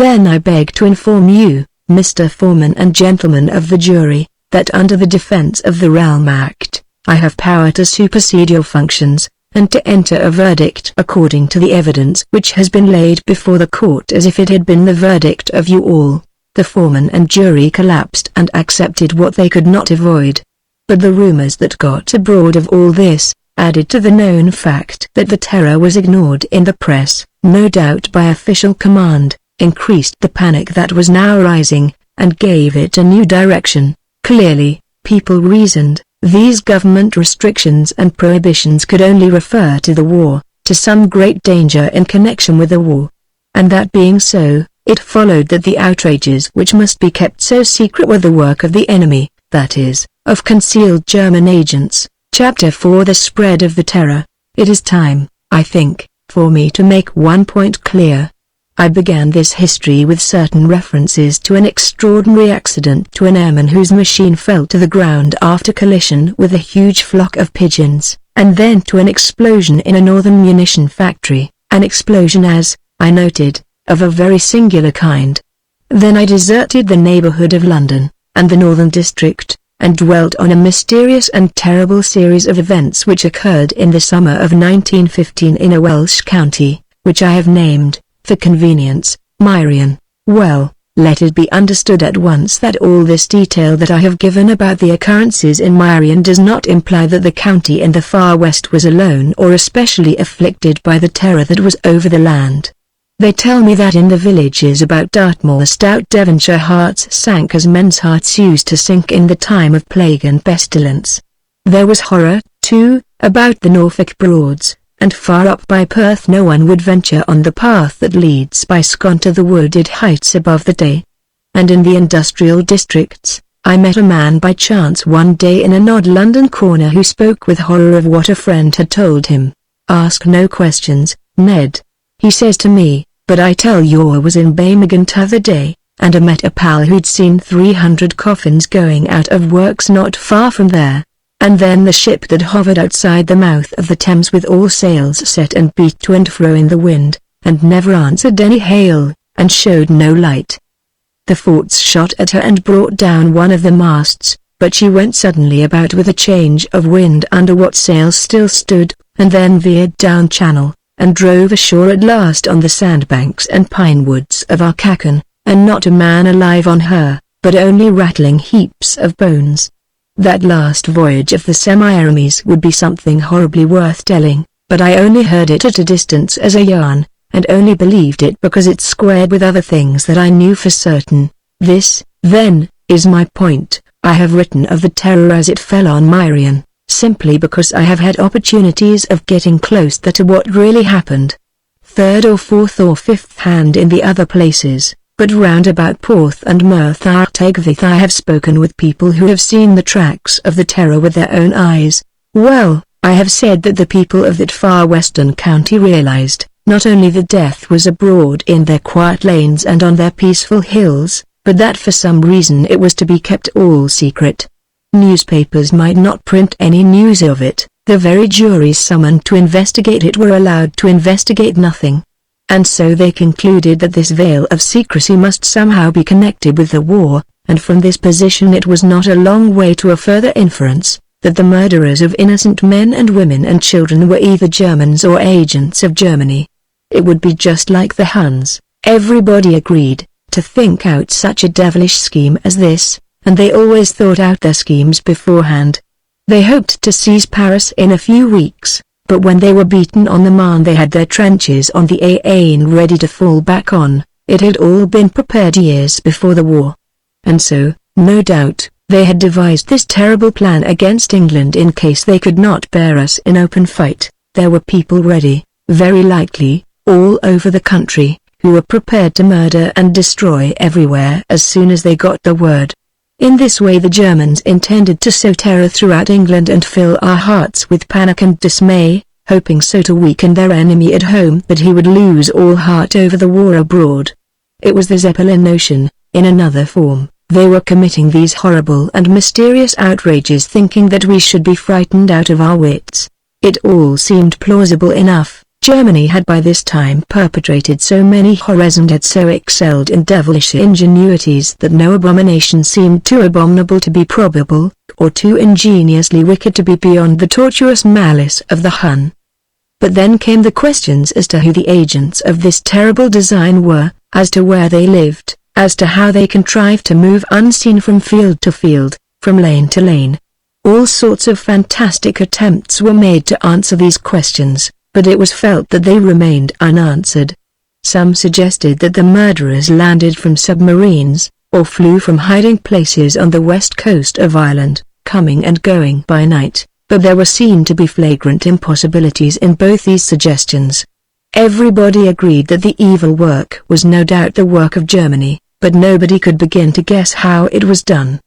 "Then I beg to inform you, Mr. Foreman and gentlemen of the jury, that under the Defense of the Realm Act, I have power to supersede your functions, and to enter a verdict according to the evidence which has been laid before the court as if it had been the verdict of you all." The foreman and jury collapsed and accepted what they could not avoid. But the rumors that got abroad of all this, added to the known fact that the terror was ignored in the press, no doubt by official command, increased the panic that was now rising, and gave it a new direction. Clearly, people reasoned, these government restrictions and prohibitions could only refer to the war, to some great danger in connection with the war. And that being so, it followed that the outrages which must be kept so secret were the work of the enemy, that is, of concealed German agents. Chapter 4: The Spread of the Terror. It is time, I think, for me to make one point clear. I began this history with certain references to an extraordinary accident to an airman whose machine fell to the ground after collision with a huge flock of pigeons, and then to an explosion in a northern munition factory, an explosion, as I noted, of a very singular kind. Then I deserted the neighborhood of London, and the Northern District, and dwelt on a mysterious and terrible series of events which occurred in the summer of 1915 in a Welsh county, which I have named, for convenience, Machen. Well, let it be understood at once that all this detail that I have given about the occurrences in Machen does not imply that the county in the far west was alone or especially afflicted by the terror that was over the land. They tell me that in the villages about Dartmoor stout Devonshire hearts sank as men's hearts used to sink in the time of plague and pestilence. There was horror, too, about the Norfolk Broads, and far up by Perth no one would venture on the path that leads by Scone to the wooded heights above the Tay. And in the industrial districts, I met a man by chance one day in an odd London corner who spoke with horror of what a friend had told him. "Ask no questions, Ned," he says to me, "but I tell you I was in Birmingham t'other day, and I met a pal who'd seen 300 coffins going out of works not far from there. And then the ship that hovered outside the mouth of the Thames with all sails set and beat to and fro in the wind, and never answered any hail, and showed no light. The forts shot at her and brought down one of the masts, but she went suddenly about with a change of wind under what sails still stood, and then veered down channel, and drove ashore at last on the sandbanks and pine woods of Arcachon, and not a man alive on her, but only rattling heaps of bones. That last voyage of the Semiramis would be something horribly worth telling, but I only heard it at a distance as a yarn, and only believed it because it squared with other things that I knew for certain. This, then, is my point. I have written of the terror as it fell on Machen, simply because I have had opportunities of getting close to what really happened. Third or fourth or fifth hand in the other places, but round about Porth and Merthyr Tegvith I have spoken with people who have seen the tracks of the terror with their own eyes. Well, I have said that the people of that far western county realized, not only that death was abroad in their quiet lanes and on their peaceful hills, but that for some reason it was to be kept all secret. Newspapers might not print any news of it, the very juries summoned to investigate it were allowed to investigate nothing. And so they concluded that this veil of secrecy must somehow be connected with the war, and from this position it was not a long way to a further inference, that the murderers of innocent men and women and children were either Germans or agents of Germany. It would be just like the Huns, everybody agreed, to think out such a devilish scheme as this, and they always thought out their schemes beforehand. They hoped to seize Paris in a few weeks, but when they were beaten on the Marne they had their trenches on the Aisne ready to fall back on. It had all been prepared years before the war. And so, no doubt, they had devised this terrible plan against England in case they could not bear us in open fight. There were people ready, very likely, all over the country, who were prepared to murder and destroy everywhere as soon as they got the word. In this way the Germans intended to sow terror throughout England and fill our hearts with panic and dismay, hoping so to weaken their enemy at home that he would lose all heart over the war abroad. It was the Zeppelin notion, in another form. They were committing these horrible and mysterious outrages thinking that we should be frightened out of our wits. It all seemed plausible enough. Germany had by this time perpetrated so many horrors and had so excelled in devilish ingenuities that no abomination seemed too abominable to be probable, or too ingeniously wicked to be beyond the tortuous malice of the Hun. But then came the questions as to who the agents of this terrible design were, as to where they lived, as to how they contrived to move unseen from field to field, from lane to lane. All sorts of fantastic attempts were made to answer these questions, but it was felt that they remained unanswered. Some suggested that the murderers landed from submarines, or flew from hiding places on the west coast of Ireland, coming and going by night, but there were seen to be flagrant impossibilities in both these suggestions. Everybody agreed that the evil work was no doubt the work of Germany, but nobody could begin to guess how it was done.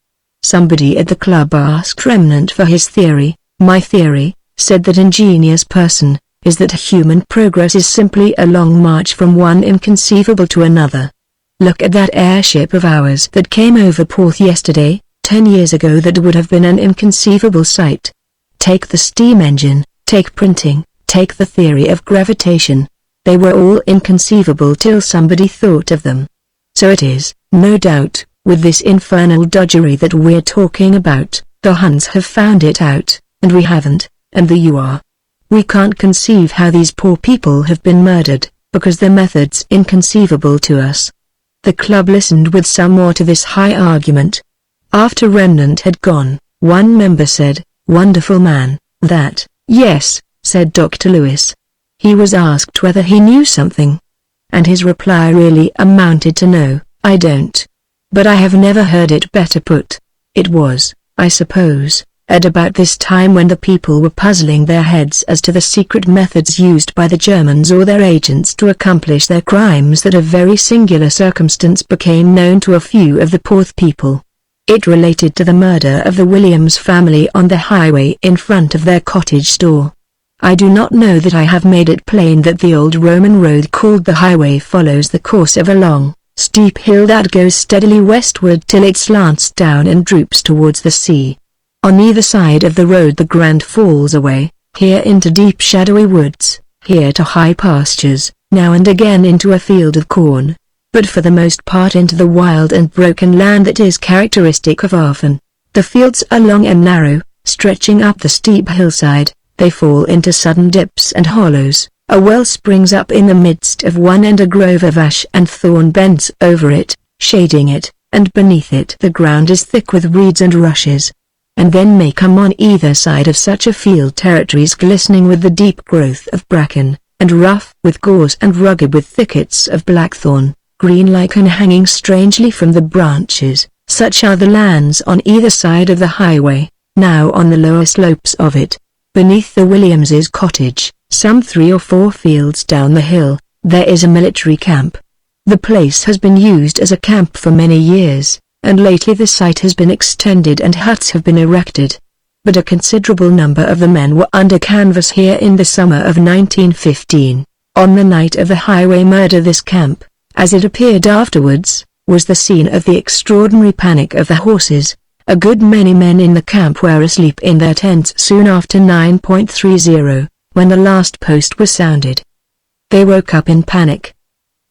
Somebody at the club asked Remnant for his theory. My theory, said that ingenious person, is that human progress is simply a long march from one inconceivable to another. Look at that airship of ours that came over Porth yesterday. 10 years ago that would have been an inconceivable sight. Take the steam engine, take printing, take the theory of gravitation. They were all inconceivable till somebody thought of them. So it is, no doubt, with this infernal dodgery that we're talking about. The Huns have found it out, and we haven't, and there you are. We can't conceive how these poor people have been murdered, because their method's inconceivable to us. The club listened with some more to this high argument. After Remnant had gone, one member said, "Wonderful man, that." "Yes," said Dr. Lewis. He was asked whether he knew something. And his reply really amounted to no, I don't. But I have never heard it better put. It was, I suppose, at about this time when the people were puzzling their heads as to the secret methods used by the Germans or their agents to accomplish their crimes that a very singular circumstance became known to a few of the Porth people. It related to the murder of the Williams family on the highway in front of their cottage store. I do not know that I have made it plain that the old Roman road called the highway follows the course of a long, steep hill that goes steadily westward till it slants down and droops towards the sea. On either side of the road the ground falls away, here into deep shadowy woods, here to high pastures, now and again into a field of corn, but for the most part into the wild and broken land that is characteristic of Aachen. The fields are long and narrow, stretching up the steep hillside. They fall into sudden dips and hollows. A well springs up in the midst of one and a grove of ash and thorn bends over it, shading it, and beneath it the ground is thick with reeds and rushes. And then may come on either side of such a field territories glistening with the deep growth of bracken, and rough with gorse and rugged with thickets of blackthorn, green lichen hanging strangely from the branches. Such are the lands on either side of the highway. Now on the lower slopes of it, beneath the Williamses' cottage, some 3 or 4 fields down the hill, there is a military camp. The place has been used as a camp for many years, and lately the site has been extended and huts have been erected. But a considerable number of the men were under canvas here in the summer of 1915. On the night of the highway murder this camp, as it appeared afterwards, was the scene of the extraordinary panic of the horses. A good many men in the camp were asleep in their tents soon after 9:30, when the last post was sounded. They woke up in panic.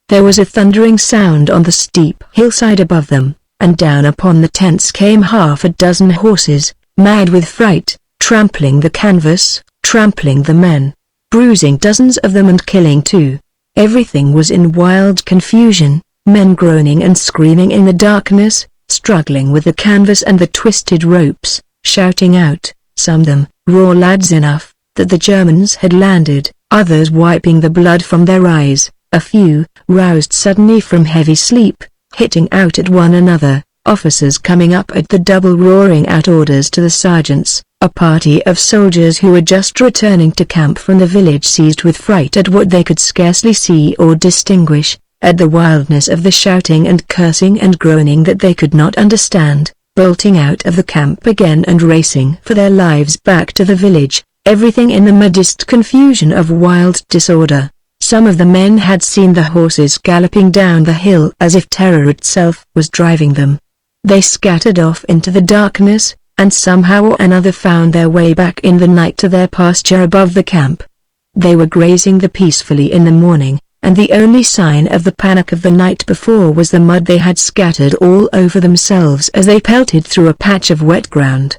There was a thundering sound on the steep hillside above them, and down upon the tents came half a dozen horses, mad with fright, trampling the canvas, trampling the men, bruising dozens of them and killing 2. Everything was in wild confusion, men groaning and screaming in the darkness, struggling with the canvas and the twisted ropes, shouting out, some of them, raw lads enough, that the Germans had landed, others wiping the blood from their eyes, a few, roused suddenly from heavy sleep, hitting out at one another, officers coming up at the double roaring out orders to the sergeants, a party of soldiers who were just returning to camp from the village seized with fright at what they could scarcely see or distinguish, at the wildness of the shouting and cursing and groaning that they could not understand, bolting out of the camp again and racing for their lives back to the village, everything in the maddest confusion of wild disorder. Some of the men had seen the horses galloping down the hill as if terror itself was driving them. They scattered off into the darkness, and somehow or another found their way back in the night to their pasture above the camp. They were grazing there peacefully in the morning, and the only sign of the panic of the night before was the mud they had scattered all over themselves as they pelted through a patch of wet ground.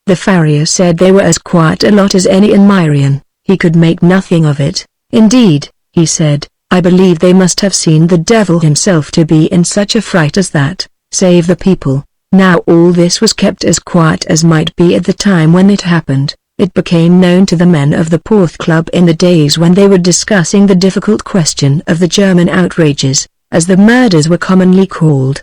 The farrier said they were as quiet a lot as any in Meirion. He could make nothing of it. Indeed, he said, I believe they must have seen the devil himself to be in such a fright as that, save the people. Now all this was kept as quiet as might be at the time when it happened. It became known to the men of the Porth Club in the days when they were discussing the difficult question of the German outrages, as the murders were commonly called.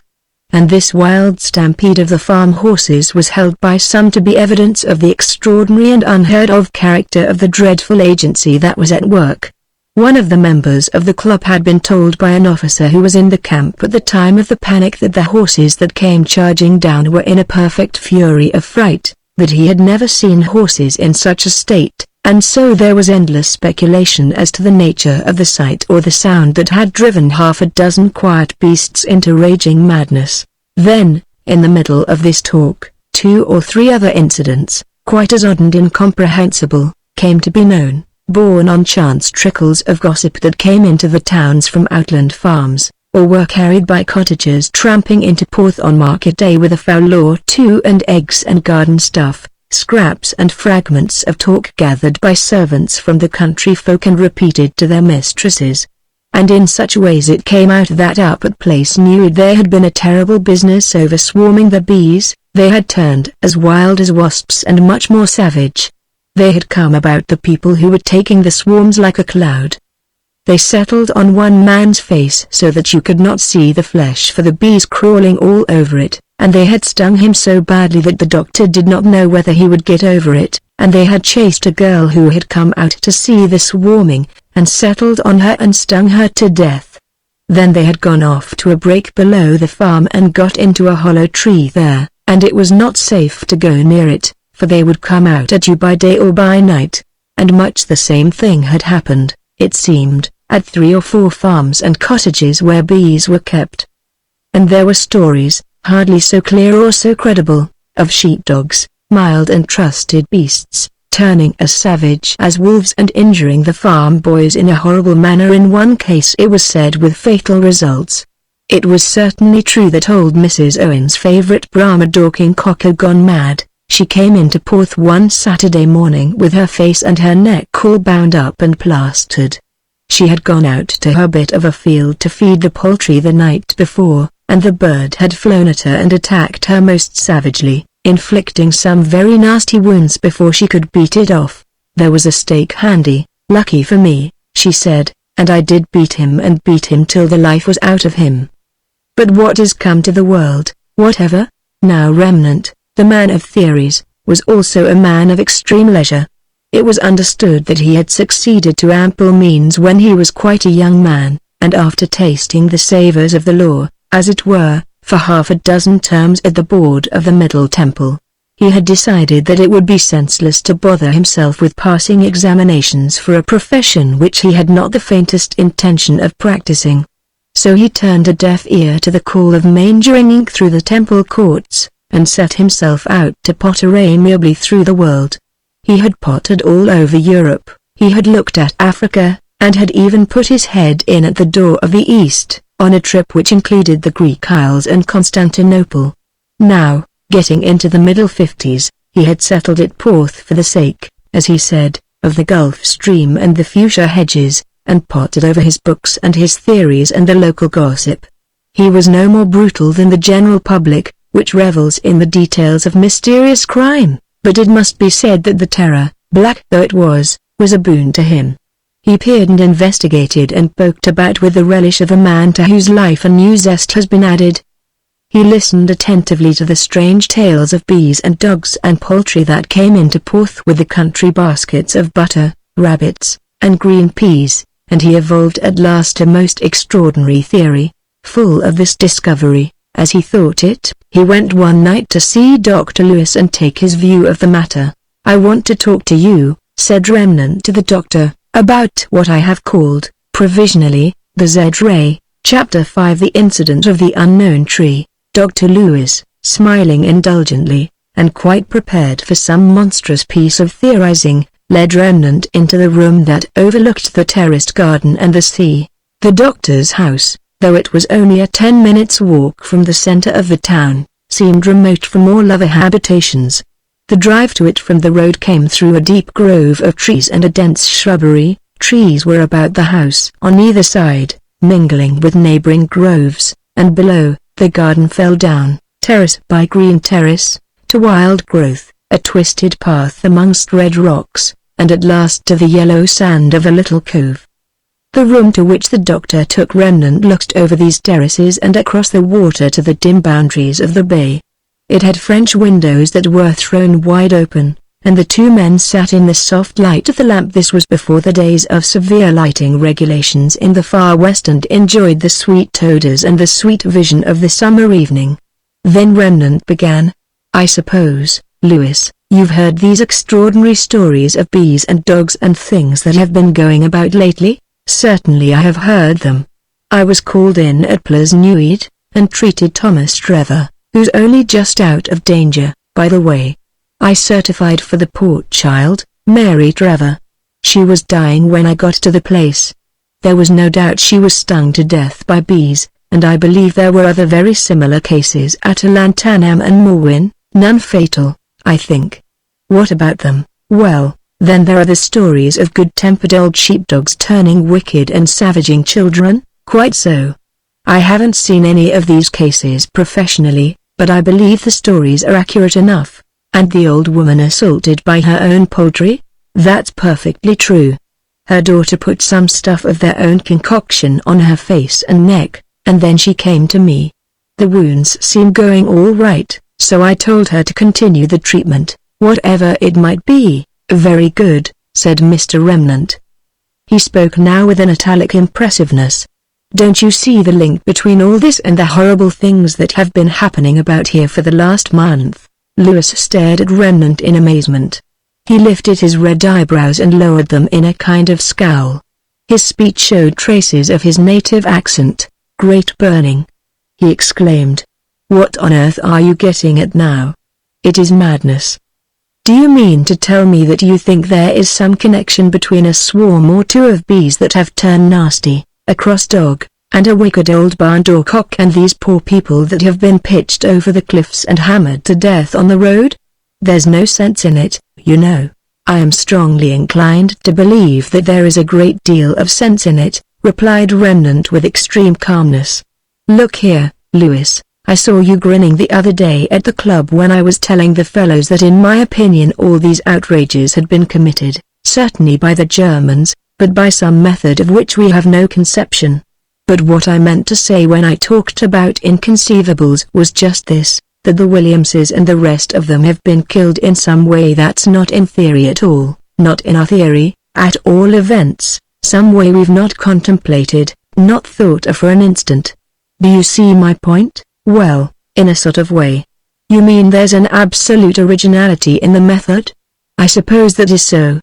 And this wild stampede of the farm horses was held by some to be evidence of the extraordinary and unheard of character of the dreadful agency that was at work. One of the members of the club had been told by an officer who was in the camp at the time of the panic that the horses that came charging down were in a perfect fury of fright, that he had never seen horses in such a state, And so there was endless speculation as to the nature of the sight or the sound that had driven half a dozen quiet beasts into raging madness. Then, in the middle of this talk, 2 or 3 other incidents, quite as odd and incomprehensible, came to be known, borne on chance trickles of gossip that came into the towns from outland farms, or were carried by cottagers tramping into Porth on market day with a fowl or 2 and eggs and garden stuff, scraps and fragments of talk gathered by servants from the country folk and repeated to their mistresses. And in such ways it came out that up at Place knew there had been a terrible business over swarming the bees. They had turned as wild as wasps and much more savage. They had come about the people who were taking the swarms like a cloud. They settled on one man's face so that you could not see the flesh for the bees crawling all over it, and they had stung him so badly that the doctor did not know whether he would get over it, and they had chased a girl who had come out to see the swarming, and settled on her and stung her to death. Then they had gone off to a break below the farm and got into a hollow tree there, and it was not safe to go near it, for they would come out at you by day or by night. And much the same thing had happened, it seemed, at 3 or 4 farms and cottages where bees were kept. And there were stories, hardly so clear or so credible, of sheepdogs, mild and trusted beasts, turning as savage as wolves and injuring the farm boys in a horrible manner. In one case it was said with fatal results. It was certainly true that old Mrs. Owen's favourite Brahma Dorking cock had gone mad. She came into Porth one Saturday morning with her face and her neck all bound up and plastered. She had gone out to her bit of a field to feed the poultry the night before, and the bird had flown at her and attacked her most savagely, inflicting some very nasty wounds before she could beat it off. There was a stake handy, lucky for me, she said, and I did beat him till the life was out of him. But what is come to the world, whatever? Now Remnant, the man of theories, was also a man of extreme leisure. It was understood that he had succeeded to ample means when he was quite a young man, and after tasting the savours of the law, as it were, for half a dozen terms at the board of the Middle Temple, he had decided that it would be senseless to bother himself with passing examinations for a profession which he had not the faintest intention of practicing. So he turned a deaf ear to the call of mange ringing through the temple courts, and set himself out to potter amiably through the world. He had pottered all over Europe, he had looked at Africa, and had even put his head in at the door of the East, on a trip which included the Greek Isles and Constantinople. Now, getting into the middle 50s, he had settled at Porth for the sake, as he said, of the Gulf Stream and the fuchsia hedges, and pottered over his books and his theories and the local gossip. He was no more brutal than the general public, which revels in the details of mysterious crime, but it must be said that the terror, black though it was a boon to him. He peered and investigated and poked about with the relish of a man to whose life a new zest has been added. He listened attentively to the strange tales of bees and dogs and poultry that came into Porth with the country baskets of butter, rabbits, and green peas, and he evolved at last a most extraordinary theory. Full of this discovery, as he thought it, he went one night to see Dr. Lewis and take his view of the matter. "I want to talk to you," said Remnant to the doctor, "about what I have called, provisionally, the Z-ray." Chapter 5 The Incident of the Unknown Tree. Dr. Lewis, smiling indulgently, and quite prepared for some monstrous piece of theorizing, led Remnant into the room that overlooked the terraced garden and the sea. The doctor's house, though it was only a 10 minutes' walk from the center of the town, seemed remote from all other habitations. The drive to it from the road came through a deep grove of trees and a dense shrubbery. Trees were about the house on either side, mingling with neighboring groves, and below, the garden fell down, terrace by green terrace, to wild growth, a twisted path amongst red rocks, and at last to the yellow sand of a little cove. The room to which the doctor took Remnant looked over these terraces and across the water to the dim boundaries of the bay. It had French windows that were thrown wide open, and the two men sat in the soft light of the lamp. This was before the days of severe lighting regulations in the far west, and enjoyed the sweet odors and the sweet vision of the summer evening. Then Remnant began, "I suppose, Lewis, You've heard these extraordinary stories of bees and dogs and things that have been going about lately? Certainly I have heard them. I was called in at Plasnewid, and treated Thomas Trevor, who's only just out of danger, by the way. I certified for the poor child, Mary Trevor. She was dying when I got to the place. There was no doubt she was stung to death by bees, and I believe there were other very similar cases at Llantanam and Morwyn, none fatal, I think. What about them? Well, then there are the stories of good-tempered old sheepdogs turning wicked and savaging children. Quite so. I haven't seen any of these cases professionally, but I believe the stories are accurate enough. And the old woman assaulted by her own poultry? That's perfectly true. Her daughter put some stuff of their own concoction on her face and neck, and then she came to me. The wounds seemed going all right, so I told her to continue the treatment, whatever it might be. Very good, said Mr. Remnant. He spoke now with an italic impressiveness. Don't you see the link between all this and the horrible things that have been happening about here for the last month? Lewis stared at Remnant in amazement. He lifted his red eyebrows and lowered them in a kind of scowl. His speech showed traces of his native accent. Great burning! He exclaimed. What on earth are you getting at now? It is madness. Do you mean to tell me that you think there is some connection between a swarm or two of bees that have turned nasty, a cross dog, and a wicked old barn door cock and these poor people that have been pitched over the cliffs and hammered to death on the road? There's no sense in it, you know. I am strongly inclined to believe that there is a great deal of sense in it, replied Remnant with extreme calmness. Look here, Lewis, I saw you grinning the other day at the club when I was telling the fellows that in my opinion all these outrages had been committed, certainly by the Germans, but by some method of which we have no conception. But what I meant to say when I talked about inconceivables was just this, that the Williamses and the rest of them have been killed in some way that's not in theory at all, not in our theory, at all events, some way we've not contemplated, not thought of for an instant. Do you see my point? Well, in a sort of way. You mean there's an absolute originality in the method? I suppose that is so.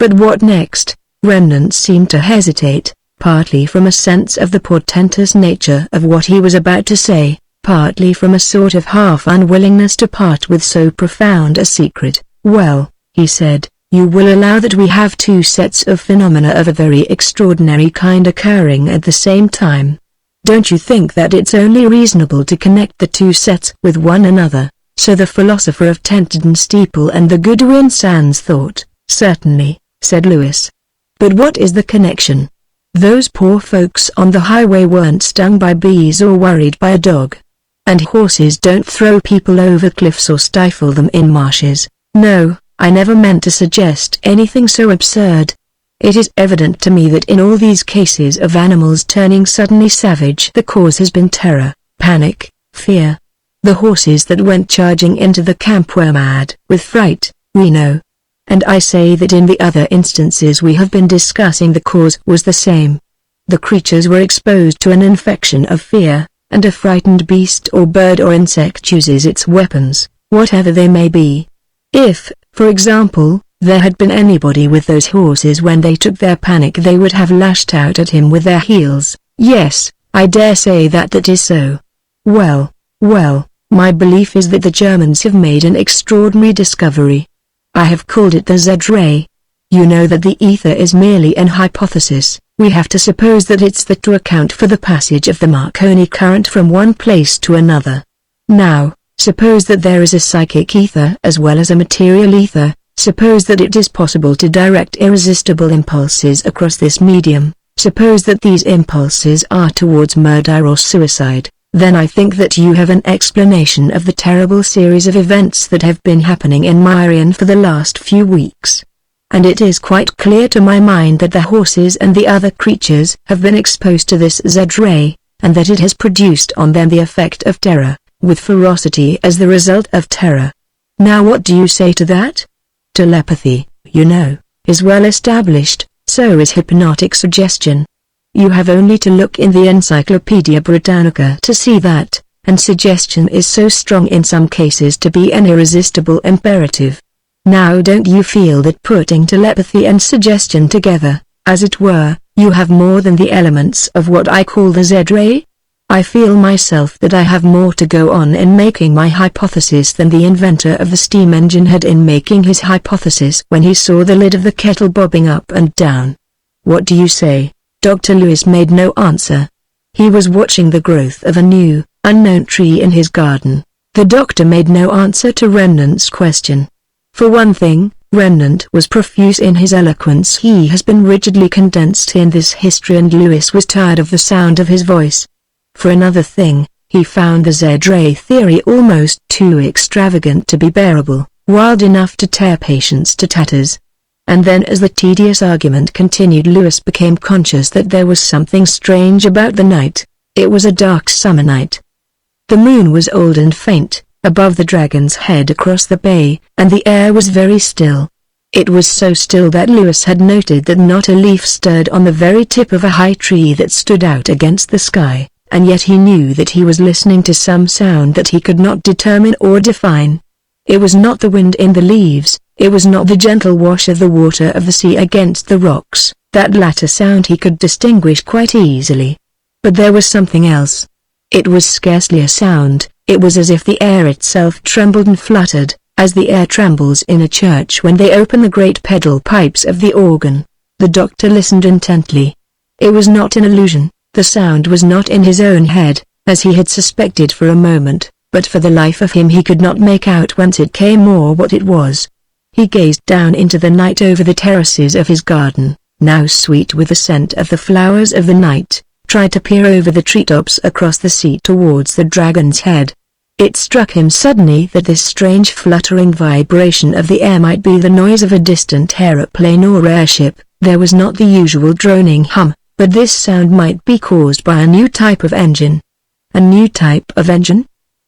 But what next? Remnant seemed to hesitate, partly from a sense of the portentous nature of what he was about to say, partly from a sort of half-unwillingness to part with so profound a secret. Well, he said, you will allow that we have two sets of phenomena of a very extraordinary kind occurring at the same time. Don't you think that it's only reasonable to connect the two sets with one another? So the philosopher of Tenterden Steeple and the Goodwin Sands thought. Certainly, said Lewis. But what is the connection? Those poor folks on the highway weren't stung by bees or worried by a dog. And horses don't throw people over cliffs or stifle them in marshes. No, I never meant to suggest anything so absurd. It is evident to me that in all these cases of animals turning suddenly savage the cause has been terror, panic, fear. The horses that went charging into the camp were mad with fright, we know. And I say that in the other instances we have been discussing the cause was the same. The creatures were exposed to an infection of fear, and a frightened beast or bird or insect uses its weapons, whatever they may be. If, for example, there had been anybody with those horses when they took their panic they would have lashed out at him with their heels. Yes, I dare say that is so. Well, my belief is that the Germans have made an extraordinary discovery. I have called it the Z-ray. You know that the ether is merely an hypothesis. We have to suppose that it's that to account for the passage of the Marconi current from one place to another. Now, suppose that there is a psychic ether as well as a material ether. Suppose that it is possible to direct irresistible impulses across this medium. Suppose that these impulses are towards murder or suicide. Then I think that you have an explanation of the terrible series of events that have been happening in Meirion for the last few weeks. And it is quite clear to my mind that the horses and the other creatures have been exposed to this Z-ray, and that it has produced on them the effect of terror, with ferocity as the result of terror. Now what do you say to that? Telepathy, you know, is well established, so is hypnotic suggestion. You have only to look in the Encyclopedia Britannica to see that, and suggestion is so strong in some cases to be an irresistible imperative, Now don't you feel that putting telepathy and suggestion together, as it were, you have more than the elements of what I call the Z-ray? I feel myself that I have more to go on in making my hypothesis than the inventor of the steam engine had in making his hypothesis when he saw the lid of the kettle bobbing up and down. What do you say? Dr. Lewis made no answer. He was watching the growth of a new, unknown tree in his garden. The doctor made no answer to Remnant's question. For one thing, Remnant was profuse in his eloquence. He has been rigidly condensed in this history, and Lewis was tired of the sound of his voice. For another thing, he found the Z-ray theory almost too extravagant to be bearable, wild enough to tear patience to tatters. And then as the tedious argument continued, Lewis became conscious that there was something strange about the night. It was a dark summer night. The moon was old and faint, above the dragon's head across the bay, and the air was very still. It was so still that Lewis had noted that not a leaf stirred on the very tip of a high tree that stood out against the sky, and yet he knew that he was listening to some sound that he could not determine or define. It was not the wind in the leaves, it was not the gentle wash of the water of the sea against the rocks, that latter sound he could distinguish quite easily. But there was something else. It was scarcely a sound, it was as if the air itself trembled and fluttered, as the air trembles in a church when they open the great pedal pipes of the organ. The doctor listened intently. It was not an illusion, the sound was not in his own head, as he had suspected for a moment, but for the life of him he could not make out whence it came or what it was. He gazed down into the night over the terraces of his garden, now sweet with the scent of the flowers of the night, tried to peer over the treetops across the sea towards the dragon's head. It struck him suddenly that this strange fluttering vibration of the air might be the noise of a distant aeroplane or airship. There was not the usual droning hum, but this sound might be caused by a new type of engine. A new type of engine?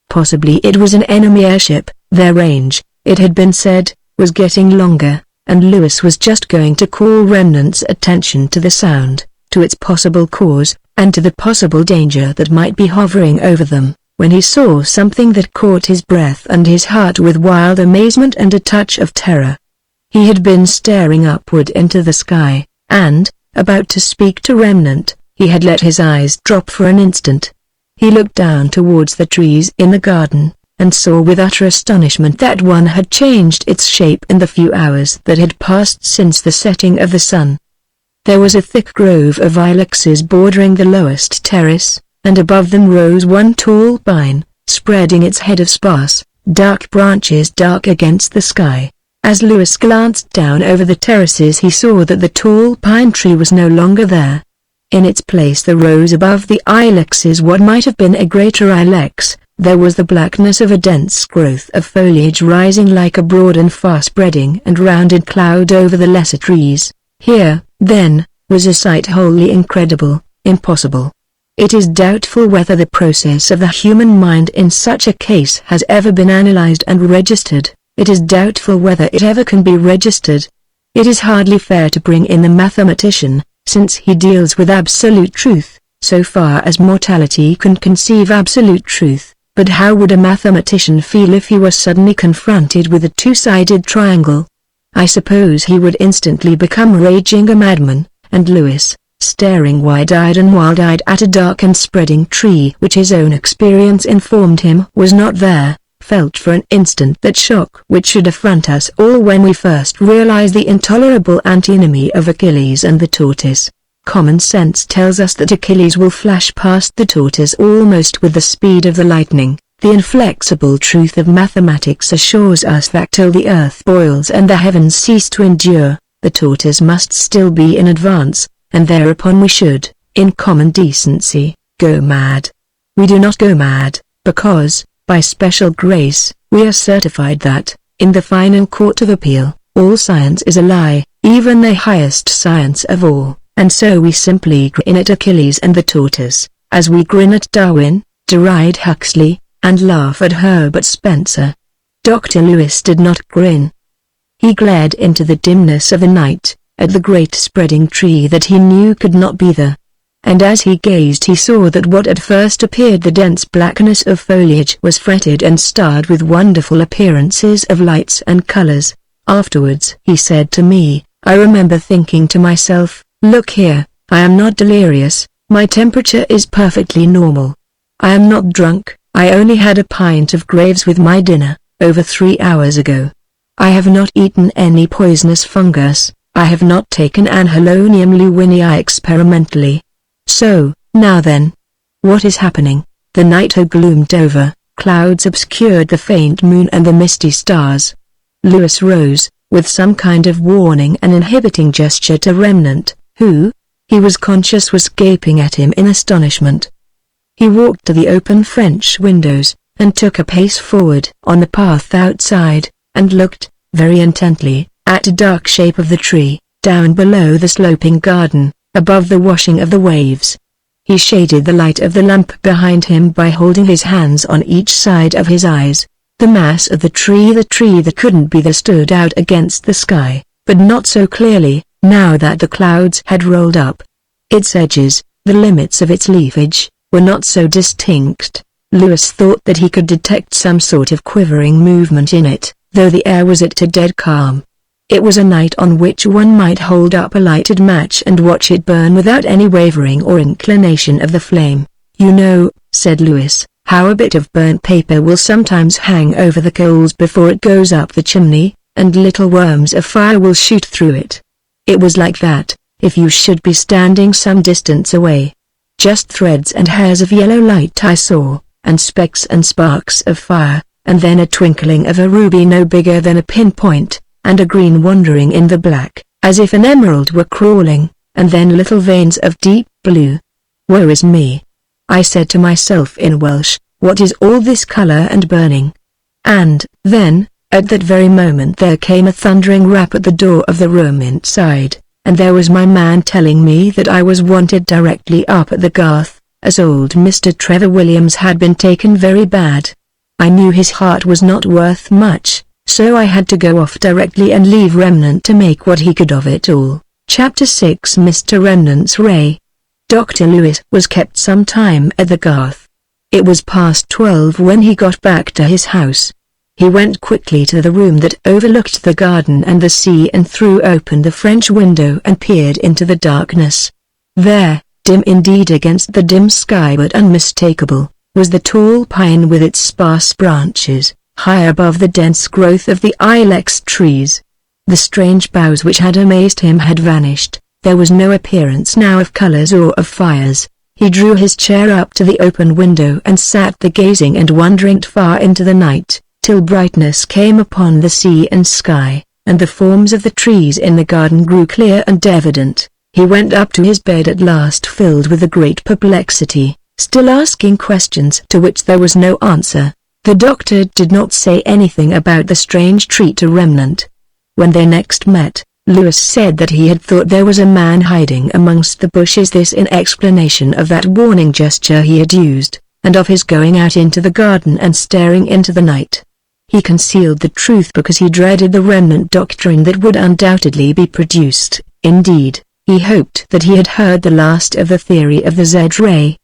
Possibly it was an enemy airship. Their range, it had been said, was getting longer, and Lewis was just going to call Remnant's attention to the sound, to its possible cause, and to the possible danger that might be hovering over them, when he saw something that caught his breath and his heart with wild amazement and a touch of terror. He had been staring upward into the sky, and, about to speak to Remnant, he had let his eyes drop for an instant. He looked down towards the trees in the garden, and saw with utter astonishment that one had changed its shape in the few hours that had passed since the setting of the sun. There was a thick grove of ilexes bordering the lowest terrace, and above them rose one tall pine, spreading its head of sparse, dark branches dark against the sky. As Lewis glanced down over the terraces he saw that the tall pine tree was no longer there. In its place there rose above the ilexes what might have been a greater ilex. There was the blackness of a dense growth of foliage rising like a broad and far-spreading and rounded cloud over the lesser trees. Here, then, was a sight wholly incredible, impossible. It is doubtful whether the process of the human mind in such a case has ever been analyzed and registered. It is doubtful whether it ever can be registered. It is hardly fair to bring in the mathematician, since he deals with absolute truth, so far as mortality can conceive absolute truth. But how would a mathematician feel if he were suddenly confronted with a two-sided triangle? I suppose he would instantly become raging a madman, and Lewis, staring wide-eyed and wild-eyed at a dark and spreading tree which his own experience informed him was not there, felt for an instant that shock which should affront us all when we first realize the intolerable antinomy of Achilles and the tortoise. Common sense tells us that Achilles will flash past the tortoise almost with the speed of the lightning. The inflexible truth of mathematics assures us that till the earth boils and the heavens cease to endure, the tortoise must still be in advance, and thereupon we should, in common decency, go mad. We do not go mad, because, by special grace, we are certified that, in the final court of appeal, all science is a lie, even the highest science of all. And so we simply grin at Achilles and the tortoise, as we grin at Darwin, deride Huxley, and laugh at Herbert Spencer. Dr. Lewis did not grin. He glared into the dimness of the night, at the great spreading tree that he knew could not be there. And as he gazed he saw that what at first appeared the dense blackness of foliage was fretted and starred with wonderful appearances of lights and colors. Afterwards he said to me, I remember thinking to myself, look here, I am not delirious, my temperature is perfectly normal. I am not drunk, I only had a pint of Graves with my dinner, over 3 hours ago. I have not eaten any poisonous fungus, I have not taken Anhelonium lewinii experimentally. So, now then. What is happening? The night had gloomed over, clouds obscured the faint moon and the misty stars. Lewis rose, with some kind of warning and inhibiting gesture to Remnant, who, he was conscious, was gaping at him in astonishment. He walked to the open French windows, and took a pace forward on the path outside, and looked, very intently, at the dark shape of the tree, down below the sloping garden, above the washing of the waves. He shaded the light of the lamp behind him by holding his hands on each side of his eyes. The mass of the tree that couldn't be there stood out against the sky, but not so clearly, now that the clouds had rolled up. Its edges, the limits of its leafage, were not so distinct. Lewis thought that he could detect some sort of quivering movement in it, though the air was at a dead calm. It was a night on which one might hold up a lighted match and watch it burn without any wavering or inclination of the flame. You know, said Lewis, how a bit of burnt paper will sometimes hang over the coals before it goes up the chimney, and little worms of fire will shoot through it. It was like that, if you should be standing some distance away. Just threads and hairs of yellow light I saw, and specks and sparks of fire, and then a twinkling of a ruby no bigger than a pinpoint, and a green wandering in the black, as if an emerald were crawling, and then little veins of deep blue. Woe is me! I said to myself in Welsh, what is all this color and burning? And, then, at that very moment there came a thundering rap at the door of the room inside, and there was my man telling me that I was wanted directly up at the Garth, as old Mr. Trevor Williams had been taken very bad. I knew his heart was not worth much, so I had to go off directly and leave Remnant to make what he could of it all. Chapter 6 Mr. Remnant's Ray. Dr. Lewis was kept some time at the Garth. It was past 12 when he got back to his house. He went quickly to the room that overlooked the garden and the sea and threw open the French window and peered into the darkness. There, dim indeed against the dim sky but unmistakable, was the tall pine with its sparse branches, high above the dense growth of the ilex trees. The strange boughs which had amazed him had vanished, there was no appearance now of colors or of fires. He drew his chair up to the open window and sat there gazing and wondering far into the night, till brightness came upon the sea and sky, and the forms of the trees in the garden grew clear and evident. He went up to his bed at last filled with a great perplexity, still asking questions to which there was no answer. The doctor did not say anything about the strange tree to Remnant. When they next met, Lewis said that he had thought there was a man hiding amongst the bushes, this in explanation of that warning gesture he had used, and of his going out into the garden and staring into the night. He concealed the truth because he dreaded the Remnant doctrine that would undoubtedly be produced. Indeed, he hoped that he had heard the last of the theory of the Z-ray.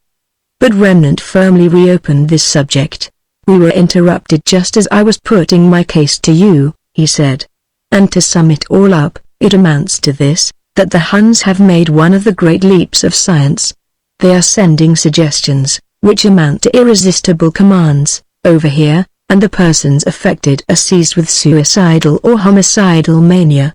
But Remnant firmly reopened this subject. We were interrupted just as I was putting my case to you, he said. And to sum it all up, it amounts to this, that the Huns have made one of the great leaps of science. They are sending suggestions, which amount to irresistible commands, over here, and the persons affected are seized with suicidal or homicidal mania.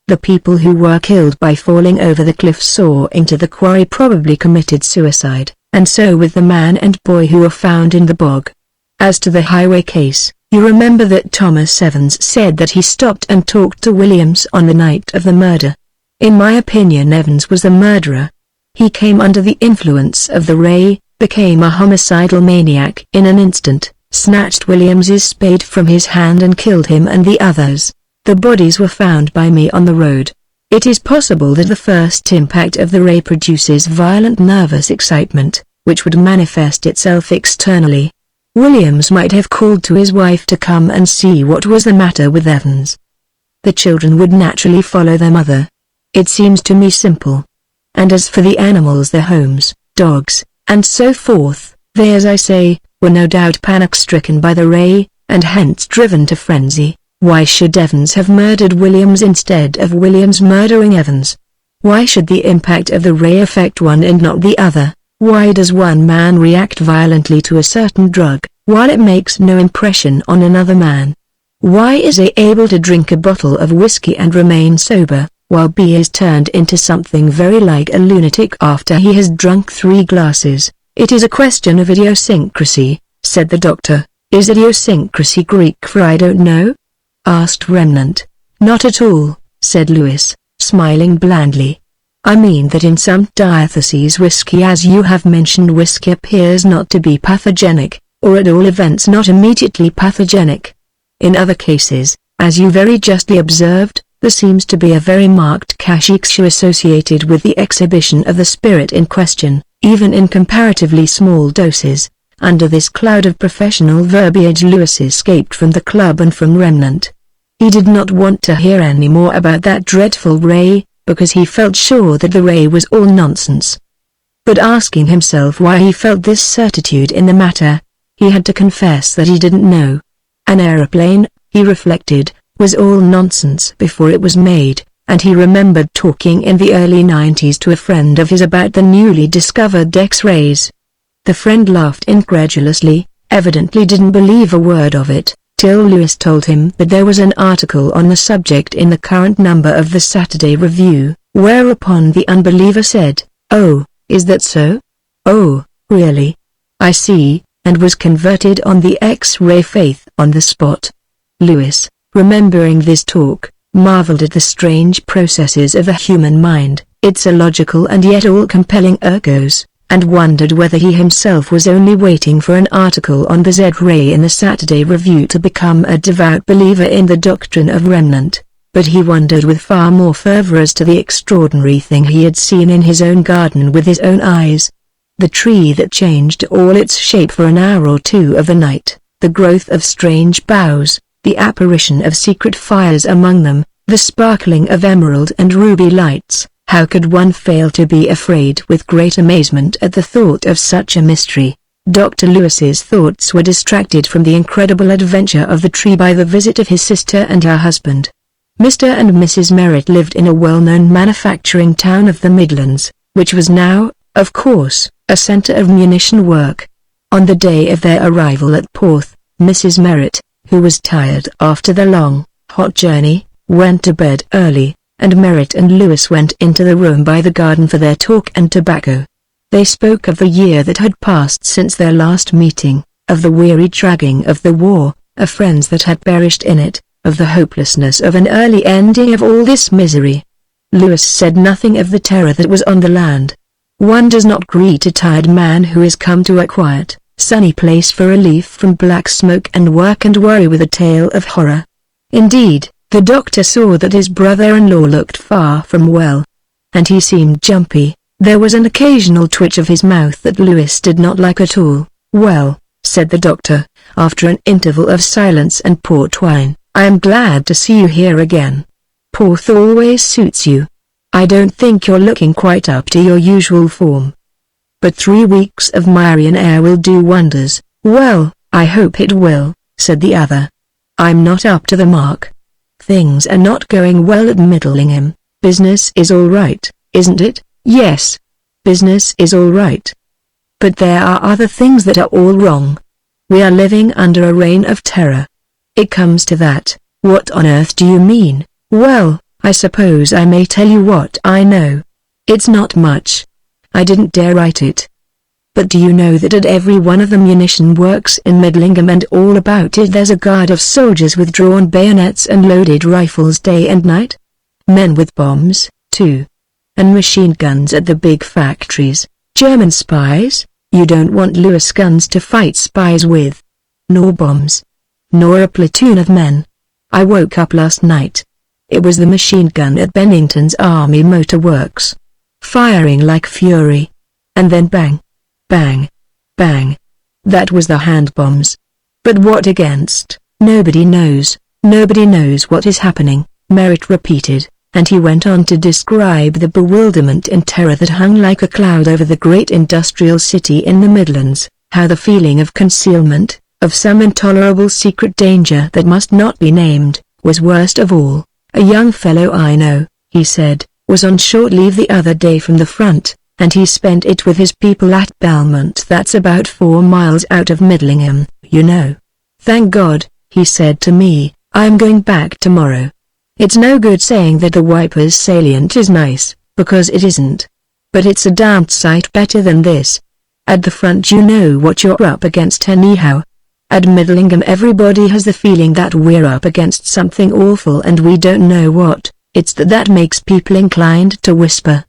The people who were killed by falling over the cliffs or into the quarry probably committed suicide, and so with the man and boy who were found in the bog. As to the highway case, you remember that Thomas Evans said that he stopped and talked to Williams on the night of the murder. In my opinion Evans was the murderer. He came under the influence of the ray, became a homicidal maniac in an instant, snatched Williams's spade from his hand and killed him and the others. The bodies were found by me on the road. It is possible that the first impact of the ray produces violent nervous excitement, which would manifest itself externally. Williams might have called to his wife to come and see what was the matter with Evans. The children would naturally follow their mother. It seems to me simple. And as for the animals, their homes, dogs, and so forth, they, as I say, were no doubt panic-stricken by the ray, and hence driven to frenzy. Why should Evans have murdered Williams instead of Williams murdering Evans? Why should the impact of the ray affect one and not the other? Why does one man react violently to a certain drug, while it makes no impression on another man? Why is A able to drink a bottle of whiskey and remain sober, while B is turned into something very like a lunatic after he has drunk 3 glasses? It is a question of idiosyncrasy, said the doctor. Is idiosyncrasy Greek for I don't know? Asked Remnant. Not at all, said Lewis, smiling blandly. I mean that in some diatheses whiskey, as you have mentioned, whiskey appears not to be pathogenic, or at all events not immediately pathogenic. In other cases, as you very justly observed, there seems to be a very marked cachexia associated with the exhibition of the spirit in question, even in comparatively small doses. Under this cloud of professional verbiage Lewis escaped from the club and from Remnant. He did not want to hear any more about that dreadful ray, because he felt sure that the ray was all nonsense. But asking himself why he felt this certitude in the matter, he had to confess that he didn't know. An aeroplane, he reflected, was all nonsense before it was made, and he remembered talking in the early 90s to a friend of his about the newly discovered X-rays. The friend laughed incredulously, evidently didn't believe a word of it, till Lewis told him that there was an article on the subject in the current number of the Saturday Review, whereupon the unbeliever said, "Oh, is that so? Oh, really? I see," and was converted on the X-ray faith on the spot. Lewis, remembering this talk, marveled at the strange processes of the human mind, its illogical and yet all-compelling ergos, and wondered whether he himself was only waiting for an article on the Z-ray in the Saturday Review to become a devout believer in the doctrine of Remnant. But he wondered with far more fervor as to the extraordinary thing he had seen in his own garden with his own eyes. The tree that changed all its shape for an hour or two of the night, the growth of strange boughs, the apparition of secret fires among them, the sparkling of emerald and ruby lights. How could one fail to be afraid with great amazement at the thought of such a mystery? Dr. Lewis's thoughts were distracted from the incredible adventure of the tree by the visit of his sister and her husband. Mr. and Mrs. Merritt lived in a well-known manufacturing town of the Midlands, which was now, of course, a centre of munition work. On the day of their arrival at Porth, Mrs. Merritt, who was tired after the long, hot journey, went to bed early, and Merritt and Lewis went into the room by the garden for their talk and tobacco. They spoke of the year that had passed since their last meeting, of the weary dragging of the war, of friends that had perished in it, of the hopelessness of an early ending of all this misery. Lewis said nothing of the terror that was on the land. One does not greet a tired man who has come to a quiet, sunny place for relief from black smoke and work and worry with a tale of horror. Indeed, the doctor saw that his brother-in-law looked far from well, and he seemed jumpy. There was an occasional twitch of his mouth that Lewis did not like at all. "Well," said the doctor, after an interval of silence and port wine, "I am glad to see you here again. Porth always suits you. I don't think you're looking quite up to your usual form. But 3 weeks of Marian air will do wonders." "Well, I hope it will," said the other. "I'm not up to the mark. Things are not going well at Middlingham. Business is all right, isn't it?" "Yes. Business is all right. But there are other things that are all wrong. We are living under a reign of terror." "It comes to that. What on earth do you mean?" "Well, I suppose I may tell you what I know. It's not much. I didn't dare write it. But do you know that at every one of the munition works in Middlingham and all about it there's a guard of soldiers with drawn bayonets and loaded rifles day and night? Men with bombs, too. And machine guns at the big factories. German spies? You don't want Lewis guns to fight spies with. Nor bombs. Nor a platoon of men. I woke up last night. It was the machine gun at Bennington's Army Motor Works. Firing like fury. And then bang. Bang. Bang. That was the hand bombs. But what against? Nobody knows. Nobody knows what is happening, Merritt repeated, and he went on to describe the bewilderment and terror that hung like a cloud over the great industrial city in the Midlands, how the feeling of concealment, of some intolerable secret danger that must not be named, was worst of all. A young fellow I know, he said, was on short leave the other day from the front, and he spent it with his people at Belmont. That's about 4 miles out of Middlingham, you know. Thank God, he said to me, I'm going back tomorrow. It's no good saying that the Wipers salient is nice, because it isn't. But it's a damned sight better than this. At the front you know what you're up against anyhow. At Middlingham everybody has the feeling that we're up against something awful and we don't know what. It's that makes people inclined to whisper.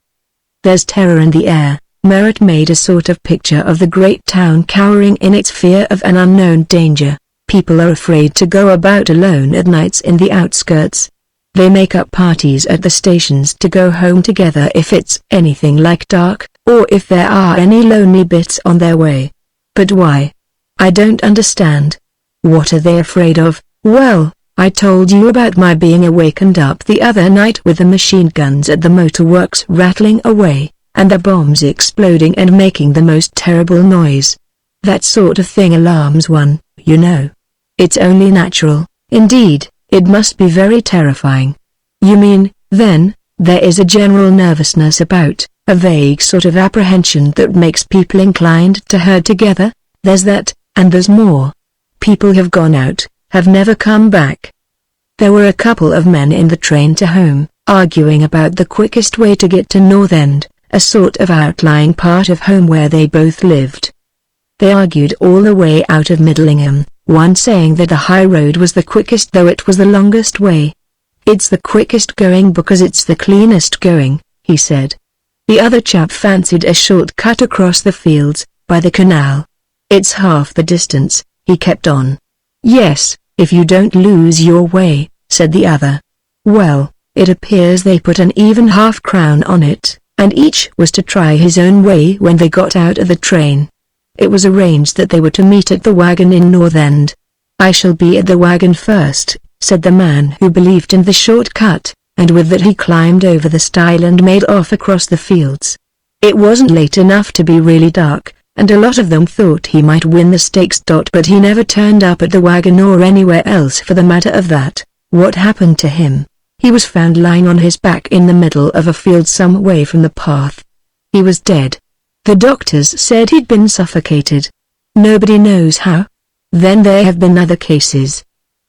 There's terror in the air. Merritt made a sort of picture of the great town cowering in its fear of an unknown danger. People are afraid to go about alone at nights in the outskirts. They make up parties at the stations to go home together if it's anything like dark, or if there are any lonely bits on their way. But why? I don't understand. What are they afraid of? Well, I told you about my being awakened up the other night with the machine guns at the motorworks rattling away, and the bombs exploding and making the most terrible noise. That sort of thing alarms one, you know. It's only natural. Indeed, it must be very terrifying. You mean, then, there is a general nervousness about, a vague sort of apprehension that makes people inclined to herd together? There's that, and there's more. People have gone out, have never come back. There were a couple of men in the train to home, arguing about the quickest way to get to North End, a sort of outlying part of home where they both lived. They argued all the way out of Middlingham, one saying that the high road was the quickest though it was the longest way. It's the quickest going because it's the cleanest going, he said. The other chap fancied a short cut across the fields, by the canal. It's half the distance, he kept on. Yes, if you don't lose your way, said the other. Well, it appears they put an even half-crown on it, and each was to try his own way when they got out of the train. It was arranged that they were to meet at the wagon in North End. I shall be at the wagon first, said the man who believed in the short cut, and with that he climbed over the stile and made off across the fields. It wasn't late enough to be really dark, and a lot of them thought he might win the stakes. But he never turned up at the wagon or anywhere else for the matter of that. What happened to him? He was found lying on his back in the middle of a field some way from the path. He was dead. The doctors said he'd been suffocated. Nobody knows how. Then there have been other cases.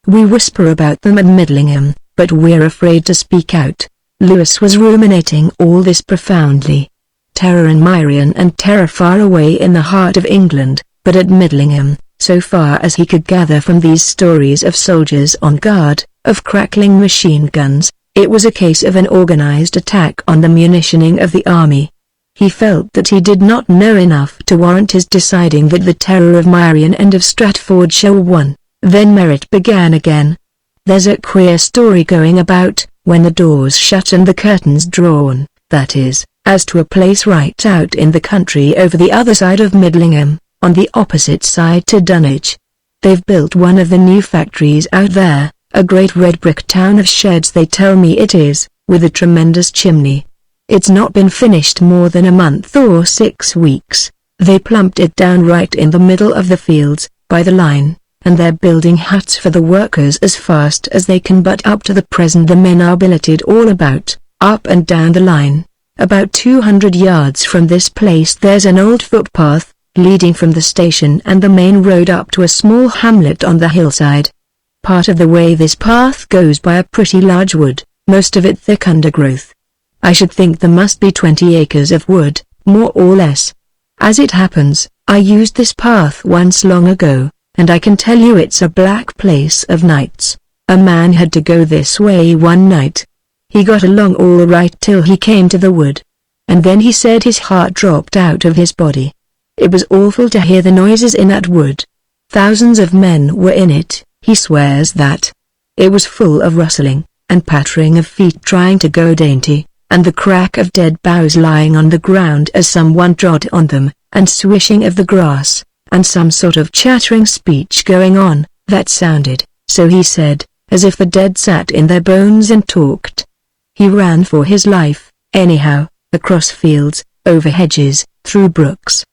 We whisper about them at Middlingham, but we're afraid to speak out. Lewis was ruminating all this profoundly. Terror in Meirion and terror far away in the heart of England, but at Middlingham, so far as he could gather from these stories of soldiers on guard, of crackling machine guns, it was a case of an organized attack on the munitioning of the army. He felt that he did not know enough to warrant his deciding that the terror of Meirion and of Stratfordshire were one. Then Merritt began again. There's a queer story going about, when the doors shut and the curtains drawn, that is, as to a place right out in the country over the other side of Middlingham, on the opposite side to Dunwich. They've built one of the new factories out there, a great red brick town of sheds they tell me it is, with a tremendous chimney. It's not been finished more than a month or 6 weeks. They plumped it down right in the middle of the fields, by the line, and they're building huts for the workers as fast as they can, but up to the present the men are billeted all about, up and down the line. About 200 yards from this place there's an old footpath, leading from the station and the main road up to a small hamlet on the hillside. Part of the way this path goes by a pretty large wood, most of it thick undergrowth. I should think there must be 20 acres of wood, more or less. As it happens, I used this path once long ago, and I can tell you it's a black place of nights. A man had to go this way one night. He got along all right till he came to the wood. And then he said his heart dropped out of his body. It was awful to hear the noises in that wood. Thousands of men were in it, he swears that. It was full of rustling, and pattering of feet trying to go dainty, and the crack of dead boughs lying on the ground as someone trod on them, and swishing of the grass, and some sort of chattering speech going on, that sounded, so he said, as if the dead sat in their bones and talked. He ran for his life, anyhow, across fields, over hedges, through brooks.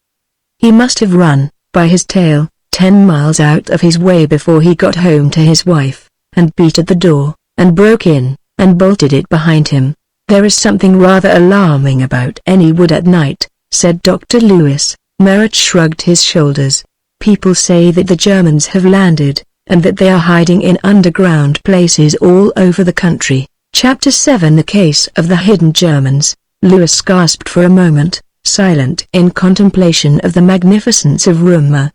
He must have run, by his tail, 10 miles out of his way before he got home to his wife, and beat at the door, and broke in, and bolted it behind him. "There is something rather alarming about any wood at night," said Dr. Lewis. Merritt shrugged his shoulders. "People say that the Germans have landed, and that they are hiding in underground places all over the country." Chapter 7 The Case of the Hidden Germans. Lewis gasped for a moment, silent in contemplation of the magnificence of rumor.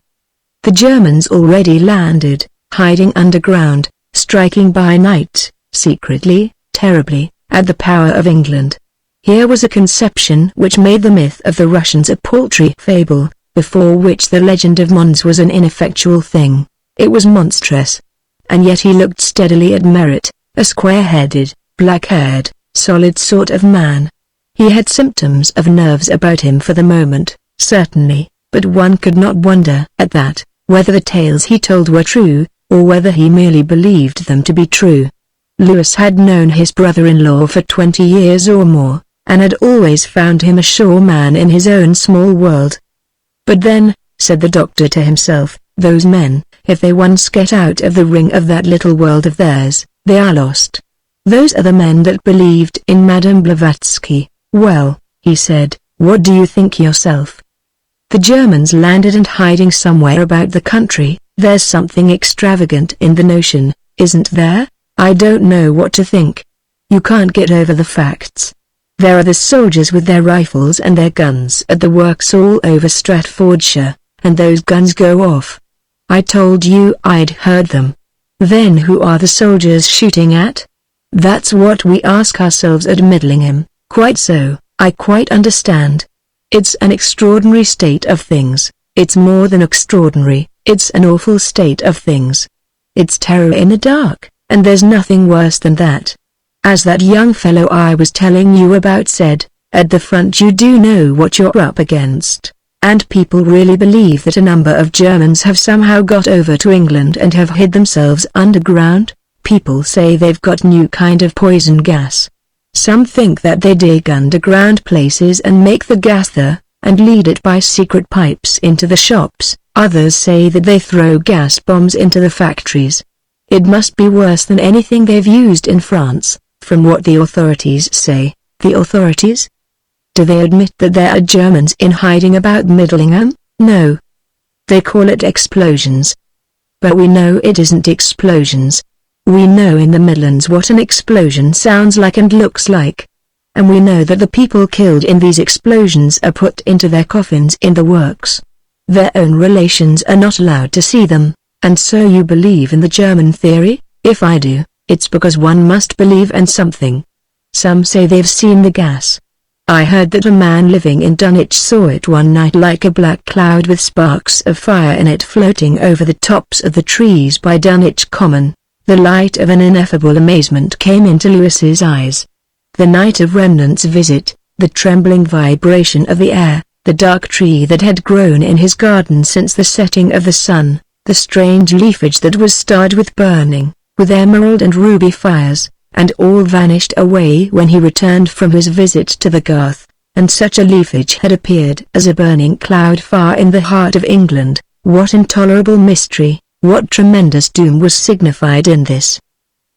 The Germans already landed, hiding underground, striking by night, secretly, terribly, at the power of England. Here was a conception which made the myth of the Russians a paltry fable, before which the legend of Mons was an ineffectual thing. It was monstrous. And yet he looked steadily at Merritt, a square-headed, black-haired, solid sort of man. He had symptoms of nerves about him for the moment, certainly, but one could not wonder at that, whether the tales he told were true, or whether he merely believed them to be true. Lewis had known his brother-in-law for 20 years or more, and had always found him a sure man in his own small world. "But then," said the doctor to himself, "those men, if they once get out of the ring of that little world of theirs, they are lost. Those are the men that believed in Madame Blavatsky." "Well," he said, "what do you think yourself? The Germans landed and hiding somewhere about the country. There's something extravagant in the notion, isn't there? I don't know what to think. You can't get over the facts. There are the soldiers with their rifles and their guns at the works all over Stratfordshire, and those guns go off. I told you I'd heard them. Then who are the soldiers shooting at? That's what we ask ourselves at Middlingham." "Quite so, I quite understand. It's an extraordinary state of things. It's more than extraordinary, it's an awful state of things. It's terror in the dark, and there's nothing worse than that. As that young fellow I was telling you about said, at the front you do know what you're up against. And people really believe that a number of Germans have somehow got over to England and have hid themselves underground. People say they've got new kind of poison gas. Some think that they dig underground places and make the gas there, and lead it by secret pipes into the shops. Others say that they throw gas bombs into the factories. It must be worse than anything they've used in France, from what the authorities say." "The authorities? Do they admit that there are Germans in hiding about Middlingham?" "No. They call it explosions. But we know it isn't explosions. We know in the Midlands what an explosion sounds like and looks like. And we know that the people killed in these explosions are put into their coffins in the works. Their own relations are not allowed to see them. And so you believe in the German theory?" "If I do, it's because one must believe in something. Some say they've seen the gas. I heard that a man living in Dunwich saw it one night like a black cloud with sparks of fire in it floating over the tops of the trees by Dunwich Common." The light of an ineffable amazement came into Lewis's eyes. The night of Remnant's visit, the trembling vibration of the air, the dark tree that had grown in his garden since the setting of the sun, the strange leafage that was starred with burning, with emerald and ruby fires, and all vanished away when he returned from his visit to the garth, and such a leafage had appeared as a burning cloud far in the heart of England. What intolerable mystery, what tremendous doom was signified in this?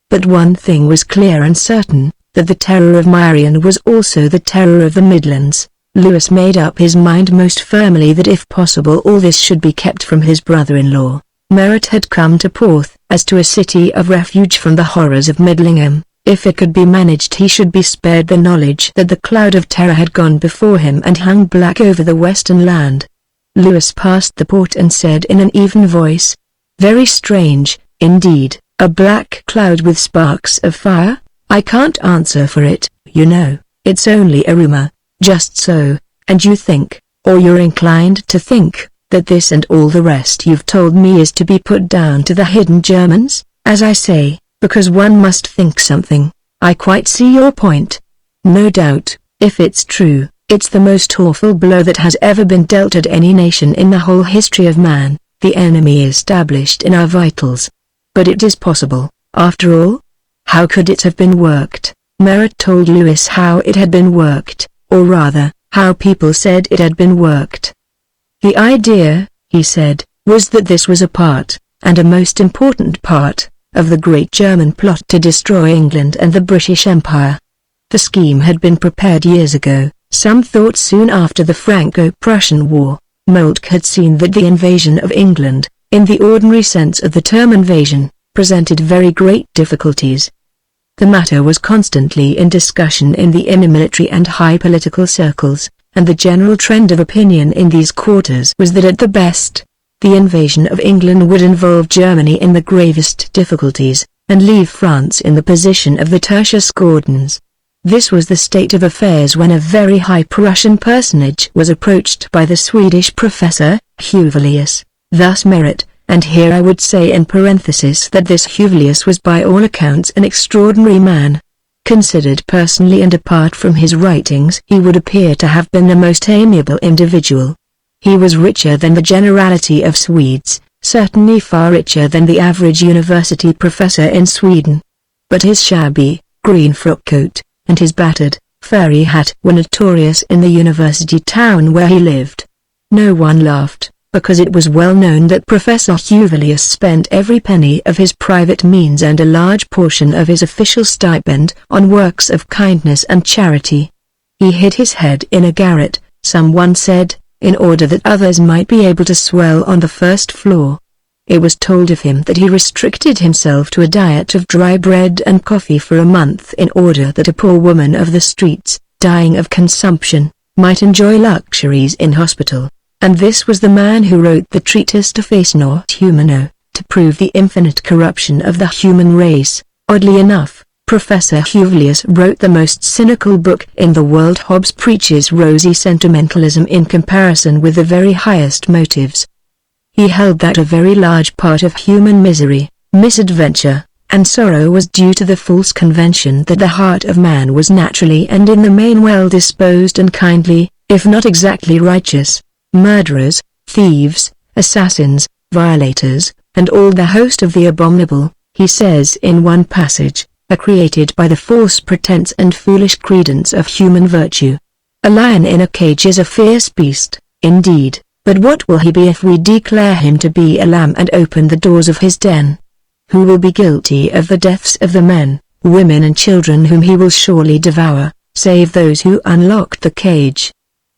But one thing was clear and certain, that the terror of Marion was also the terror of the Midlands. Lewis made up his mind most firmly that if possible all this should be kept from his brother-in-law. Merritt had come to Porth as to a city of refuge from the horrors of Middlingham. If it could be managed he should be spared the knowledge that the cloud of terror had gone before him and hung black over the western land. Lewis passed the port and said in an even voice, "Very strange, indeed, a black cloud with sparks of fire? I can't answer for it, you know, it's only a rumor." "Just so, and you think, or you're inclined to think, that this and all the rest you've told me is to be put down to the hidden Germans?" "As I say, because one must think something. I quite see your point. No doubt, if it's true, it's the most awful blow that has ever been dealt at any nation in the whole history of man, the enemy established in our vitals. But it is possible, after all? How could it have been worked?" Merritt told Lewis how it had been worked, or rather, how people said it had been worked. "The idea," he said, "was that this was a part, and a most important part, of the great German plot to destroy England and the British Empire. The scheme had been prepared years ago, some thought soon after the Franco-Prussian War. Moltke had seen that the invasion of England, in the ordinary sense of the term invasion, presented very great difficulties. The matter was constantly in discussion in the inner military and high political circles, and the general trend of opinion in these quarters was that at the best, the invasion of England would involve Germany in the gravest difficulties, and leave France in the position of the tertius scordens. This was the state of affairs when a very high Prussian personage was approached by the Swedish professor, Huvelius, thus merit, and here I would say in parenthesis that this Huvelius was by all accounts an extraordinary man. Considered personally and apart from his writings, he would appear to have been a most amiable individual. He was richer than the generality of Swedes, certainly far richer than the average university professor in Sweden. But his shabby, green frock coat, and his battered, furry hat were notorious in the university town where he lived. No one laughed, because it was well known that Professor Huvelius spent every penny of his private means and a large portion of his official stipend on works of kindness and charity. He hid his head in a garret, someone said, in order that others might be able to swell on the first floor. It was told of him that he restricted himself to a diet of dry bread and coffee for a month in order that a poor woman of the streets, dying of consumption, might enjoy luxuries in hospital. And this was the man who wrote the treatise De Face Not Humano, to prove the infinite corruption of the human race. Oddly enough, Professor Huvelius wrote the most cynical book in the world. Hobbes preaches rosy sentimentalism in comparison with the very highest motives. He held that a very large part of human misery, misadventure, and sorrow was due to the false convention that the heart of man was naturally and in the main well disposed and kindly, if not exactly righteous. Murderers, thieves, assassins, violators, and all the host of the abominable, he says in one passage, are created by the false pretense and foolish credence of human virtue. A lion in a cage is a fierce beast, indeed, but what will he be if we declare him to be a lamb and open the doors of his den? Who will be guilty of the deaths of the men, women and children whom he will surely devour, save those who unlocked the cage?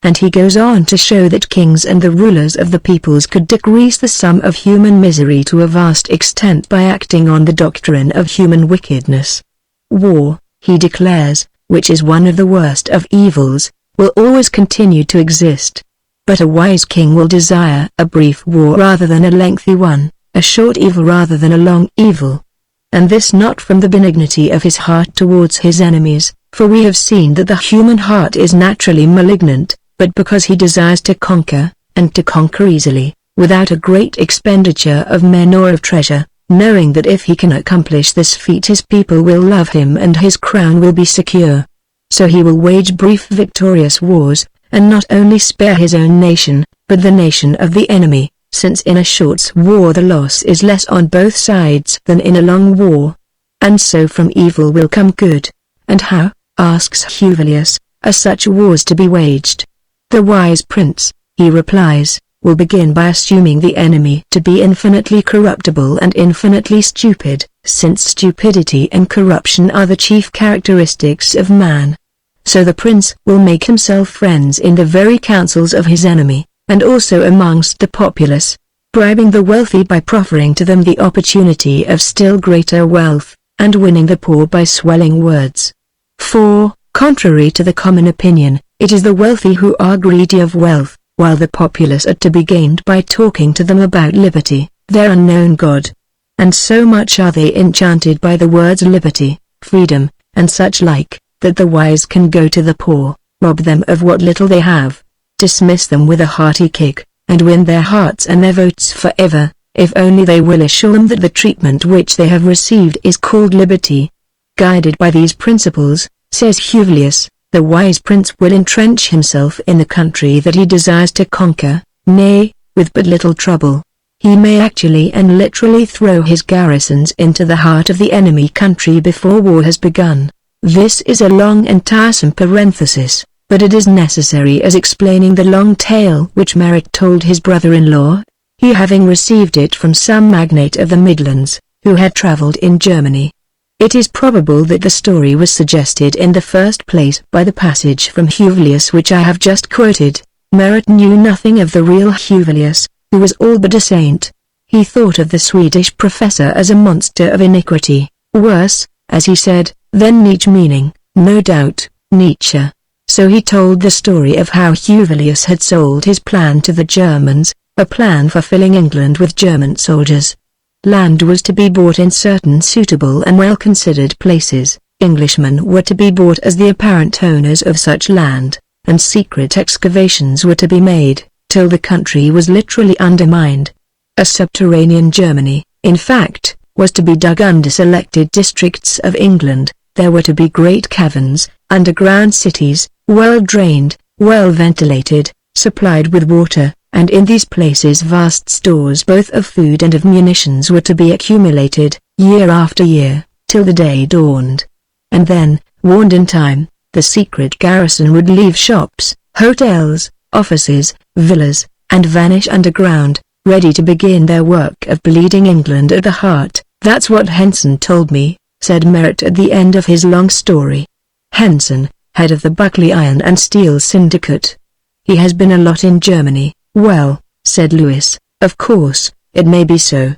And he goes on to show that kings and the rulers of the peoples could decrease the sum of human misery to a vast extent by acting on the doctrine of human wickedness. War, he declares, which is one of the worst of evils, will always continue to exist. But a wise king will desire a brief war rather than a lengthy one, a short evil rather than a long evil. And this not from the benignity of his heart towards his enemies, for we have seen that the human heart is naturally malignant, but because he desires to conquer, and to conquer easily, without a great expenditure of men or of treasure, knowing that if he can accomplish this feat his people will love him and his crown will be secure. So he will wage brief victorious wars, and not only spare his own nation, but the nation of the enemy, since in a short war the loss is less on both sides than in a long war. And so from evil will come good. And how, asks Huvelius, are such wars to be waged? The wise prince, he replies, will begin by assuming the enemy to be infinitely corruptible and infinitely stupid, since stupidity and corruption are the chief characteristics of man. So the prince will make himself friends in the very councils of his enemy, and also amongst the populace, bribing the wealthy by proffering to them the opportunity of still greater wealth, and winning the poor by swelling words. For, contrary to the common opinion, it is the wealthy who are greedy of wealth, while the populace are to be gained by talking to them about liberty, their unknown God. And so much are they enchanted by the words liberty, freedom, and such like, that the wise can go to the poor, rob them of what little they have, dismiss them with a hearty kick, and win their hearts and their votes forever, if only they will assure them that the treatment which they have received is called liberty. Guided by these principles, says Huvelius, the wise prince will entrench himself in the country that he desires to conquer, nay, with but little trouble. He may actually and literally throw his garrisons into the heart of the enemy country before war has begun. This is a long and tiresome parenthesis, but it is necessary as explaining the long tale which Merrick told his brother-in-law, he having received it from some magnate of the Midlands, who had traveled in Germany. It is probable that the story was suggested in the first place by the passage from Huvelius which I have just quoted. Merritt knew nothing of the real Huvelius, who was all but a saint. He thought of the Swedish professor as a monster of iniquity, worse, as he said, than Nietzsche, meaning, no doubt, Nietzsche. So he told the story of how Huvelius had sold his plan to the Germans, a plan for filling England with German soldiers. Land was to be bought in certain suitable and well-considered places, Englishmen were to be bought as the apparent owners of such land, and secret excavations were to be made, till the country was literally undermined. A subterranean Germany, in fact, was to be dug under selected districts of England. There were to be great caverns, underground cities, well-drained, well-ventilated, supplied with water, and in these places vast stores both of food and of munitions were to be accumulated, year after year, till the day dawned. And then, warned in time, the secret garrison would leave shops, hotels, offices, villas, and vanish underground, ready to begin their work of bleeding England at the heart. That's what Henson told me, said Merritt at the end of his long story. Henson, head of the Buckley Iron and Steel Syndicate. He has been a lot in Germany. Well, said Lewis, of course, it may be so.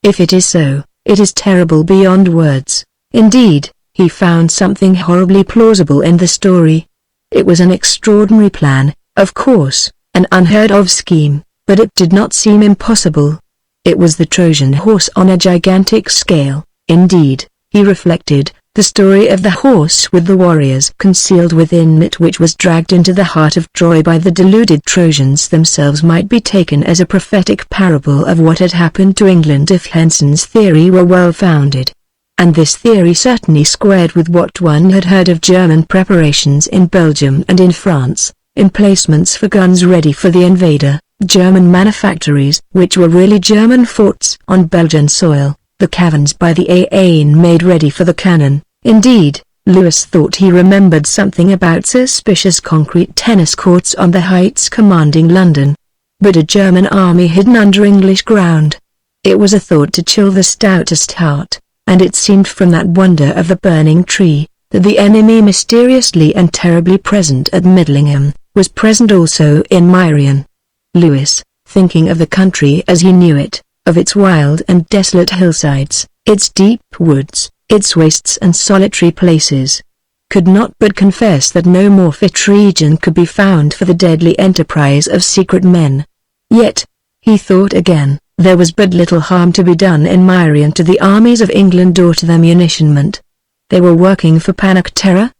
If it is so, it is terrible beyond words. Indeed, he found something horribly plausible in the story. It was an extraordinary plan, of course, an unheard-of scheme, but it did not seem impossible. It was the Trojan horse on a gigantic scale. Indeed, he reflected, the story of the horse with the warriors concealed within it which was dragged into the heart of Troy by the deluded Trojans themselves might be taken as a prophetic parable of what had happened to England if Henson's theory were well founded. And this theory certainly squared with what one had heard of German preparations in Belgium and in France, emplacements for guns ready for the invader, German manufactories which were really German forts on Belgian soil, the caverns by the Aisne made ready for the cannon. Indeed, Lewis thought he remembered something about suspicious concrete tennis courts on the heights commanding London. But a German army hidden under English ground. It was a thought to chill the stoutest heart, and it seemed from that wonder of the burning tree, that the enemy mysteriously and terribly present at Middlingham, was present also in Meirion. Lewis, thinking of the country as he knew it, of its wild and desolate hillsides, its deep woods, its wastes and solitary places, could not but confess that no more fit region could be found for the deadly enterprise of secret men. Yet, he thought again, there was but little harm to be done in Meirion to the armies of England or to their munitionment. They were working for panic terror?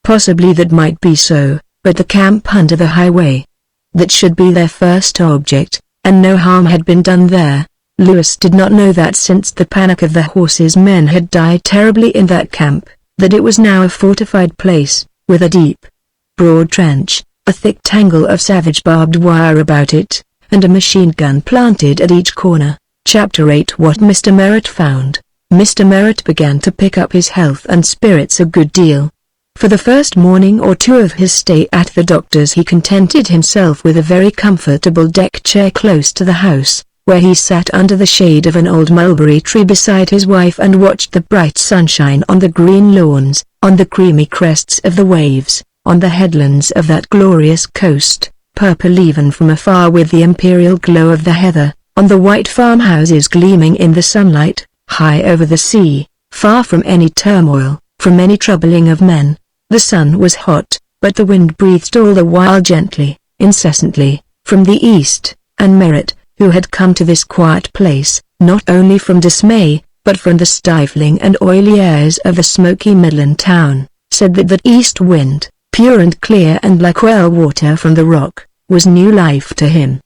Possibly that might be so, but the camp under the highway, that should be their first object, and no harm had been done there. Lewis did not know that since the panic of the horses men had died terribly in that camp, that it was now a fortified place, with a deep, broad trench, a thick tangle of savage barbed wire about it, and a machine gun planted at each corner. Chapter 8. What Mr. Merritt found. Mr. Merritt began to pick up his health and spirits a good deal. For the first morning or two of his stay at the doctor's he contented himself with a very comfortable deck chair close to the house, where he sat under the shade of an old mulberry tree beside his wife and watched the bright sunshine on the green lawns, on the creamy crests of the waves, on the headlands of that glorious coast, purple even from afar with the imperial glow of the heather, on the white farmhouses gleaming in the sunlight, high over the sea, far from any turmoil, from any troubling of men. The sun was hot, but the wind breathed all the while gently, incessantly, from the east, and Merritt, who had come to this quiet place, not only from dismay, but from the stifling and oily airs of the smoky Midland town, said that east wind, pure and clear and like well water from the rock, was new life to him.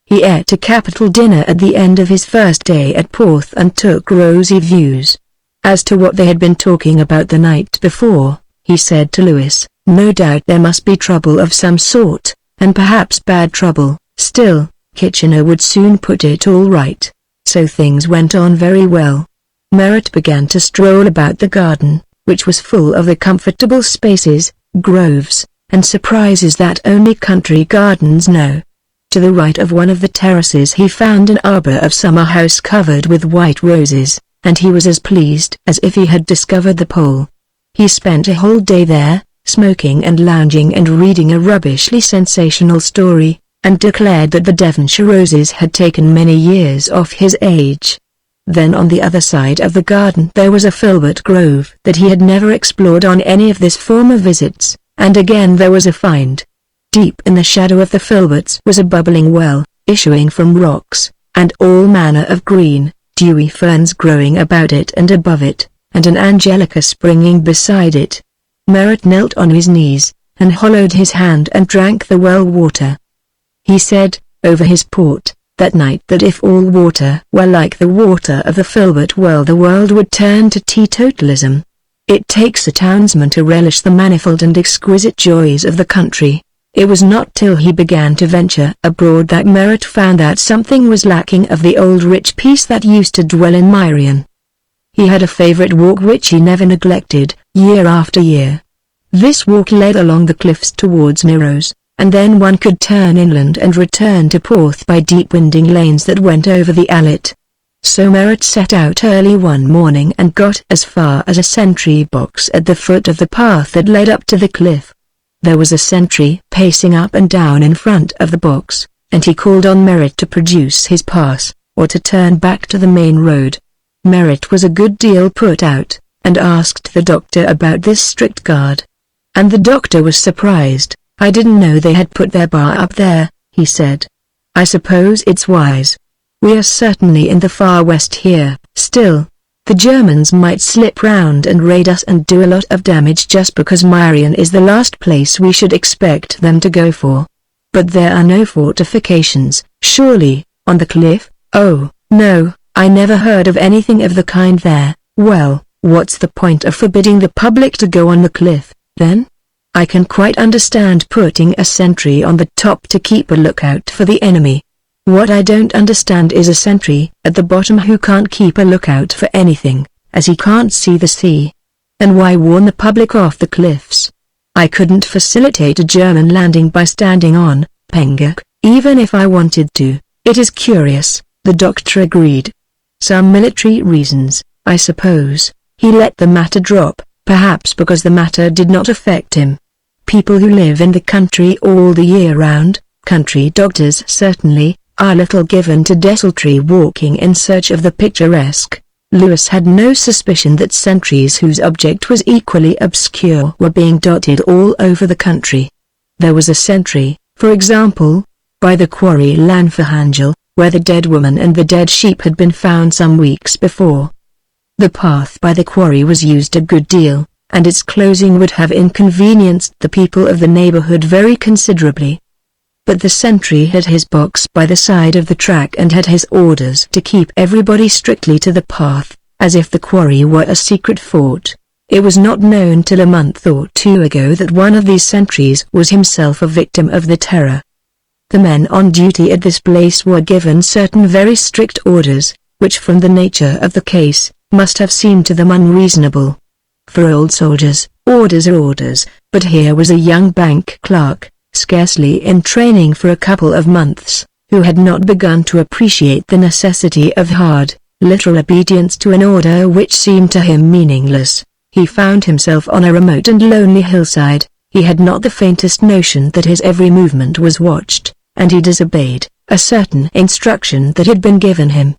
He ate a capital dinner at the end of his first day at Porth and took rosy views. As to what they had been talking about the night before, he said to Lewis, no doubt there must be trouble of some sort, and perhaps bad trouble, still, Kitchener would soon put it all right. So things went on very well. Merritt began to stroll about the garden, which was full of the comfortable spaces, groves, and surprises that only country gardens know. To the right of one of the terraces he found an arbor of summer house covered with white roses, and he was as pleased as if he had discovered the pole. He spent a whole day there, smoking and lounging and reading a rubbishly sensational story, and declared that the Devonshire roses had taken many years off his age. Then on the other side of the garden there was a filbert grove that he had never explored on any of his former visits, and again there was a find. Deep in the shadow of the filberts was a bubbling well, issuing from rocks, and all manner of green, dewy ferns growing about it and above it, and an angelica springing beside it. Merritt knelt on his knees, and hollowed his hand and drank the well water. He said, over his port, that night, that if all water were like the water of the filbert well the world would turn to teetotalism. It takes a townsman to relish the manifold and exquisite joys of the country. It was not till he began to venture abroad that Merritt found that something was lacking of the old rich peace that used to dwell in Meirion. He had a favourite walk which he never neglected, year after year. This walk led along the cliffs towards Merose, and then one could turn inland and return to Porth by deep winding lanes that went over the Allet. So Merritt set out early one morning and got as far as a sentry box at the foot of the path that led up to the cliff. There was a sentry pacing up and down in front of the box, and he called on Merritt to produce his pass, or to turn back to the main road. Merritt was a good deal put out, and asked the doctor about this strict guard. And the doctor was surprised. "I didn't know they had put their bar up there," he said. "I suppose it's wise. We are certainly in the far west here. Still, the Germans might slip round and raid us and do a lot of damage just because Meirion is the last place we should expect them to go for. But there are no fortifications, surely, on the cliff?" "Oh, no, I never heard of anything of the kind there." "Well, what's the point of forbidding the public to go on the cliff, then? I can quite understand putting a sentry on the top to keep a lookout for the enemy. What I don't understand is a sentry at the bottom who can't keep a lookout for anything, as he can't see the sea. And why warn the public off the cliffs? I couldn't facilitate a German landing by standing on Pengak, even if I wanted to." "It is curious," the doctor agreed. "Some military reasons, I suppose." He let the matter drop, perhaps because the matter did not affect him. People who live in the country all the year round, country doctors certainly, are little given to desultory walking in search of the picturesque. Lewis had no suspicion that sentries whose object was equally obscure were being dotted all over the country. There was a sentry, for example, by the quarry Llanfihangel, where the dead woman and the dead sheep had been found some weeks before. The path by the quarry was used a good deal, and its closing would have inconvenienced the people of the neighborhood very considerably. But the sentry had his box by the side of the track and had his orders to keep everybody strictly to the path, as if the quarry were a secret fort. It was not known till a month or two ago that one of these sentries was himself a victim of the terror. The men on duty at this place were given certain very strict orders, which from the nature of the case, must have seemed to them unreasonable. For old soldiers, orders are orders, but here was a young bank clerk, scarcely in training for a couple of months, who had not begun to appreciate the necessity of hard, literal obedience to an order which seemed to him meaningless. He found himself on a remote and lonely hillside. He had not the faintest notion that his every movement was watched, and he disobeyed a certain instruction that had been given him.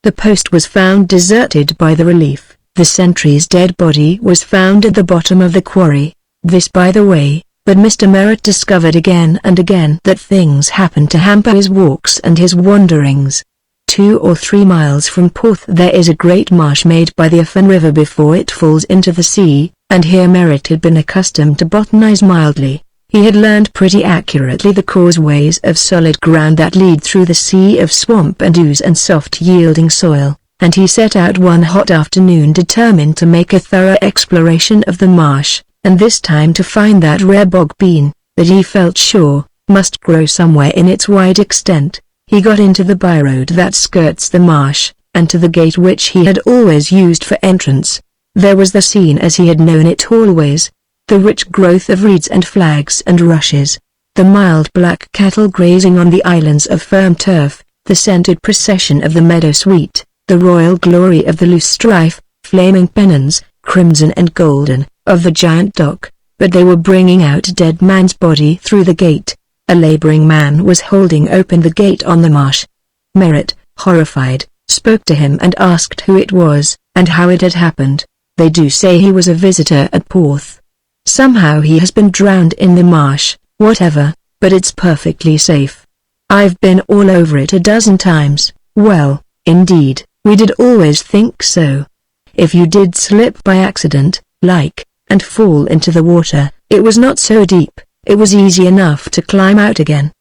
The post was found deserted by the relief. The sentry's dead body was found at the bottom of the quarry. This by the way, but Mr. Merritt discovered again and again that things happened to hamper his walks and his wanderings. 2 or 3 miles from Porth there is a great marsh made by the Afan River before it falls into the sea, and here Merritt had been accustomed to botanize mildly. He had learned pretty accurately the causeways of solid ground that lead through the sea of swamp and ooze and soft yielding soil, and he set out one hot afternoon determined to make a thorough exploration of the marsh, and this time to find that rare bog bean, that he felt sure, must grow somewhere in its wide extent. He got into the byroad that skirts the marsh, and to the gate which he had always used for entrance. There was the scene as he had known it always, the rich growth of reeds and flags and rushes, the mild black cattle grazing on the islands of firm turf, the scented procession of the meadow sweet, the royal glory of the loosestrife, flaming pennons, crimson and golden, of the giant dock, but they were bringing out a dead man's body through the gate. A laboring man was holding open the gate on the marsh. Merritt, horrified, spoke to him and asked who it was, and how it had happened. They do say he was a visitor at Porth. Somehow he has been drowned in the marsh, whatever, but it's perfectly safe. I've been all over it a dozen times. Well, indeed, we did always think so. If you did slip by accident, like, and fall into the water, it was not so deep, it was easy enough to climb out again.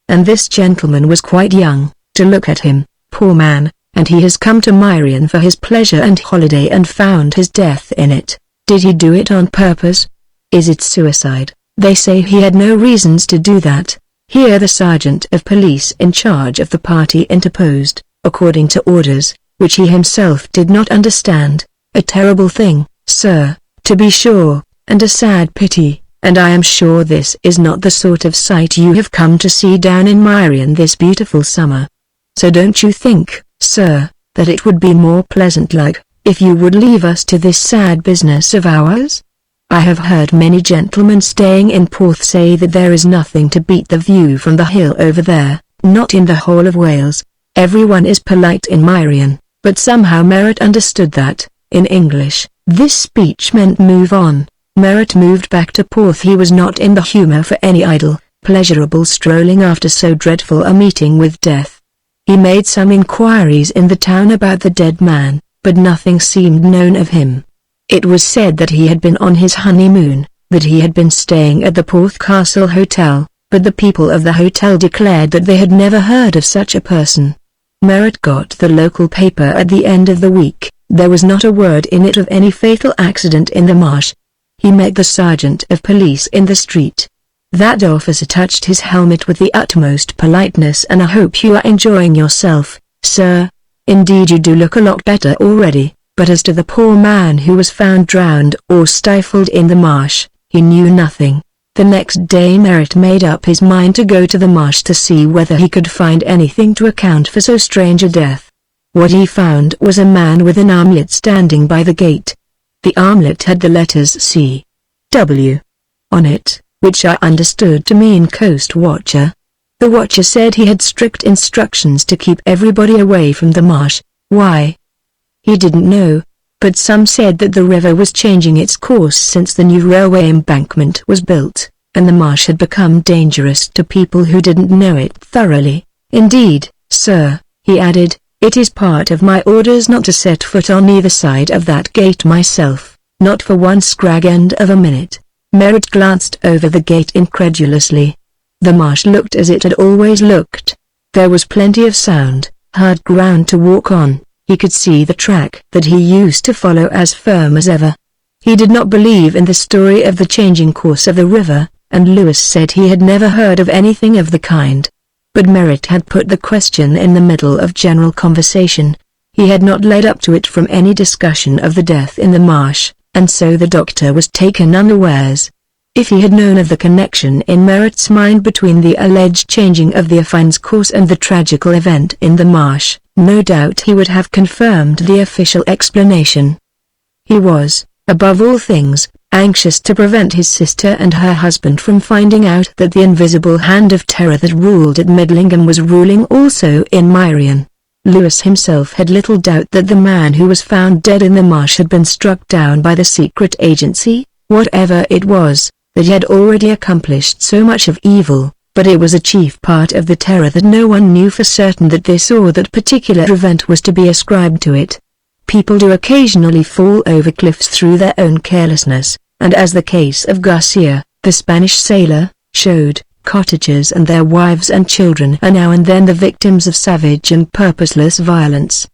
And this gentleman was quite young, to look at him, poor man, and he has come to Meirion for his pleasure and holiday and found his death in it. Did he do it on purpose? Is it suicide? They say he had no reasons to do that. Here the sergeant of police in charge of the party interposed, according to orders, which he himself did not understand. A terrible thing, sir, to be sure, and a sad pity, and I am sure this is not the sort of sight you have come to see down in Meirion this beautiful summer. So don't you think, sir, that it would be more pleasant-like, if you would leave us to this sad business of ours? I have heard many gentlemen staying in Porth say that there is nothing to beat the view from the hill over there, not in the whole of Wales. Everyone is polite in Meirion, but somehow Merritt understood that, in English, this speech meant move on. Merritt moved back to Porth. He was not in the humor for any idle, pleasurable strolling after so dreadful a meeting with death. He made some inquiries in the town about the dead man, but nothing seemed known of him. It was said that he had been on his honeymoon, that he had been staying at the Porth Castle Hotel, but the people of the hotel declared that they had never heard of such a person. Merritt got the local paper at the end of the week. There was not a word in it of any fatal accident in the marsh. He met the sergeant of police in the street. That officer touched his helmet with the utmost politeness. "And I hope you are enjoying yourself, sir. Indeed you do look a lot better already." But as to the poor man who was found drowned or stifled in the marsh, he knew nothing. The next day Merritt made up his mind to go to the marsh to see whether he could find anything to account for so strange a death. What he found was a man with an armlet standing by the gate. The armlet had the letters C.W. on it, which I understood to mean Coast Watcher. The watcher said he had strict instructions to keep everybody away from the marsh. Why? He didn't know, but some said that the river was changing its course since the new railway embankment was built, and the marsh had become dangerous to people who didn't know it thoroughly. "Indeed, sir," he added, "it is part of my orders not to set foot on either side of that gate myself, not for one scrag end of a minute." Merritt glanced over the gate incredulously. The marsh looked as it had always looked. There was plenty of sound, hard ground to walk on. He could see the track that he used to follow as firm as ever. He did not believe in the story of the changing course of the river, and Lewis said he had never heard of anything of the kind. But Merritt had put the question in the middle of general conversation. He had not led up to it from any discussion of the death in the marsh, and so the doctor was taken unawares. If he had known of the connection in Merritt's mind between the alleged changing of the Affine's course and the tragical event in the marsh, no doubt he would have confirmed the official explanation. He was, above all things, anxious to prevent his sister and her husband from finding out that the invisible hand of terror that ruled at Midlingham was ruling also in Meirion. Lewis himself had little doubt that the man who was found dead in the marsh had been struck down by the secret agency, whatever it was, that had already accomplished so much of evil. But it was a chief part of the terror that no one knew for certain that this or that particular event was to be ascribed to it. People do occasionally fall over cliffs through their own carelessness, and as the case of Garcia, the Spanish sailor, showed, cottagers and their wives and children are now and then the victims of savage and purposeless violence.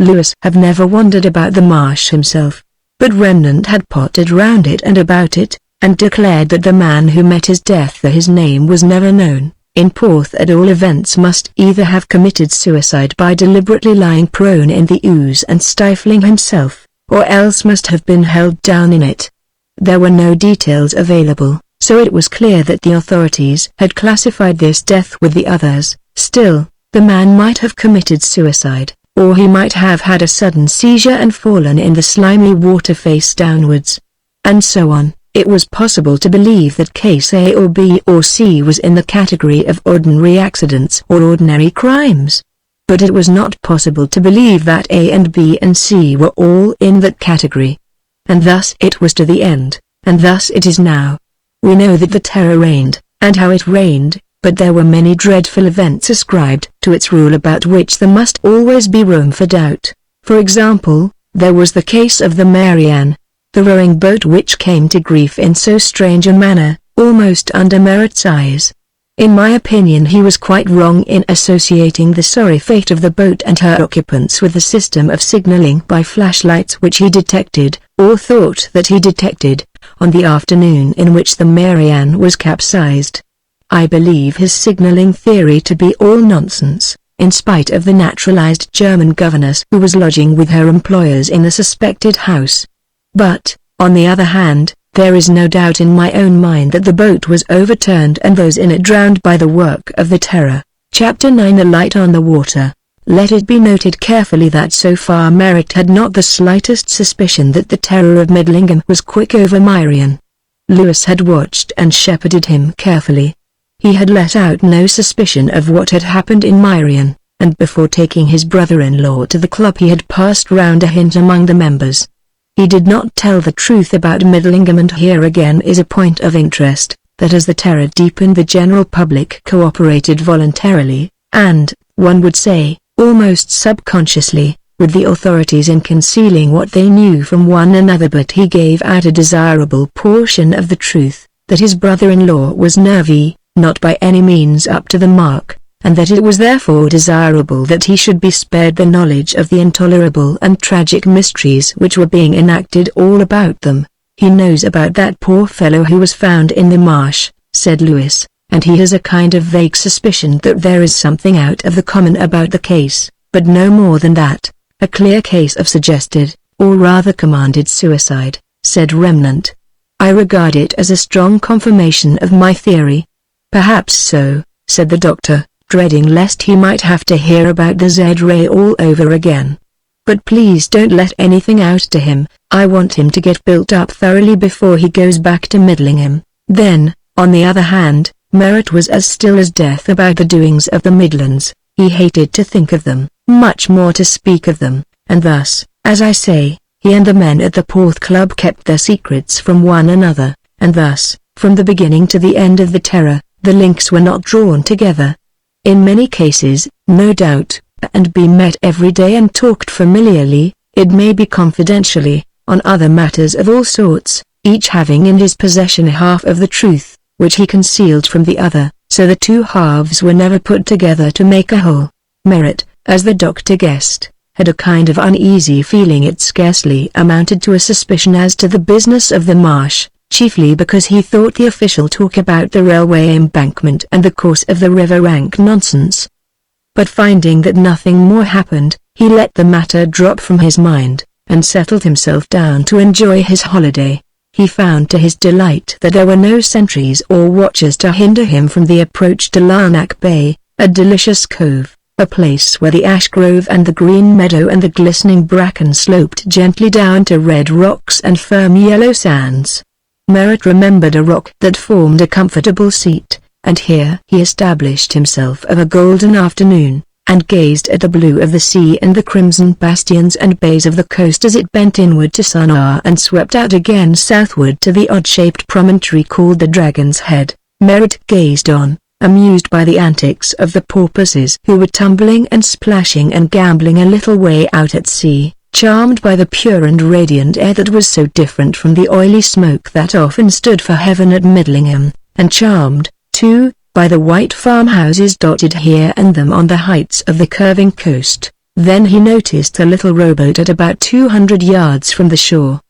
Lewis had never wondered about the marsh himself, but Remnant had pottered round it and about it, and declared that the man who met his death, though his name was never known, in Porth at all events must either have committed suicide by deliberately lying prone in the ooze and stifling himself, or else must have been held down in it. There were no details available, so it was clear that the authorities had classified this death with the others. Still, the man might have committed suicide, or he might have had a sudden seizure and fallen in the slimy water face downwards. And so on. It was possible to believe that case A or B or C was in the category of ordinary accidents or ordinary crimes. But it was not possible to believe that A and B and C were all in that category. And thus it was to the end, and thus it is now. We know that the terror reigned, and how it reigned, but there were many dreadful events ascribed to its rule about which there must always be room for doubt. For example, there was the case of the Marianne, the rowing boat which came to grief in so strange a manner, almost under Merritt's eyes. In my opinion he was quite wrong in associating the sorry fate of the boat and her occupants with the system of signaling by flashlights which he detected, or thought that he detected, on the afternoon in which the Marianne was capsized. I believe his signaling theory to be all nonsense, in spite of the naturalized German governess who was lodging with her employers in the suspected house. But, on the other hand, there is no doubt in my own mind that the boat was overturned and those in it drowned by the work of the terror. Chapter 9 The Light on the Water. Let it be noted carefully that so far Merritt had not the slightest suspicion that the terror of Midlingham was quick over Marion. Lewis had watched and shepherded him carefully. He had let out no suspicion of what had happened in Marion, and before taking his brother-in-law to the club he had passed round a hint among the members. He did not tell the truth about Midlingham, and here again is a point of interest, that as the terror deepened the general public cooperated voluntarily, and, one would say, almost subconsciously, with the authorities in concealing what they knew from one another, but he gave out a desirable portion of the truth, that his brother-in-law was nervy, not by any means up to the mark, and that it was therefore desirable that he should be spared the knowledge of the intolerable and tragic mysteries which were being enacted all about them. "He knows about that poor fellow who was found in the marsh," said Lewis, "and he has a kind of vague suspicion that there is something out of the common about the case, but no more than that. A clear case of suggested, or rather commanded suicide," said Remnant. "I regard it as a strong confirmation of my theory." "Perhaps so," said the doctor, dreading lest he might have to hear about the Z-ray all over again. "But please don't let anything out to him. I want him to get built up thoroughly before he goes back to Midlingham." Then, on the other hand, Merritt was as still as death about the doings of the Midlands. He hated to think of them, much more to speak of them, and thus, as I say, he and the men at the Porth Club kept their secrets from one another, and thus, from the beginning to the end of the terror, the links were not drawn together. In many cases, no doubt, A and B met every day and talked familiarly, it may be confidentially, on other matters of all sorts, each having in his possession half of the truth, which he concealed from the other, so the two halves were never put together to make a whole. Merritt, as the doctor guessed, had a kind of uneasy feeling it scarcely amounted to a suspicion as to the business of the marsh, chiefly because he thought the official talk about the railway embankment and the course of the river rank nonsense. But finding that nothing more happened, he let the matter drop from his mind, and settled himself down to enjoy his holiday. He found to his delight that there were no sentries or watchers to hinder him from the approach to Larnac Bay, a delicious cove, a place where the ash grove and the green meadow and the glistening bracken sloped gently down to red rocks and firm yellow sands. Merritt remembered a rock that formed a comfortable seat, and here he established himself of a golden afternoon, and gazed at the blue of the sea and the crimson bastions and bays of the coast as it bent inward to Sunnar and swept out again southward to the odd-shaped promontory called the Dragon's Head. Merritt gazed on, amused by the antics of the porpoises who were tumbling and splashing and gambling a little way out at sea, charmed by the pure and radiant air that was so different from the oily smoke that often stood for heaven at Midlingham, and charmed, too, by the white farmhouses dotted here and there on the heights of the curving coast. Then he noticed a little rowboat at about 200 yards from the shore.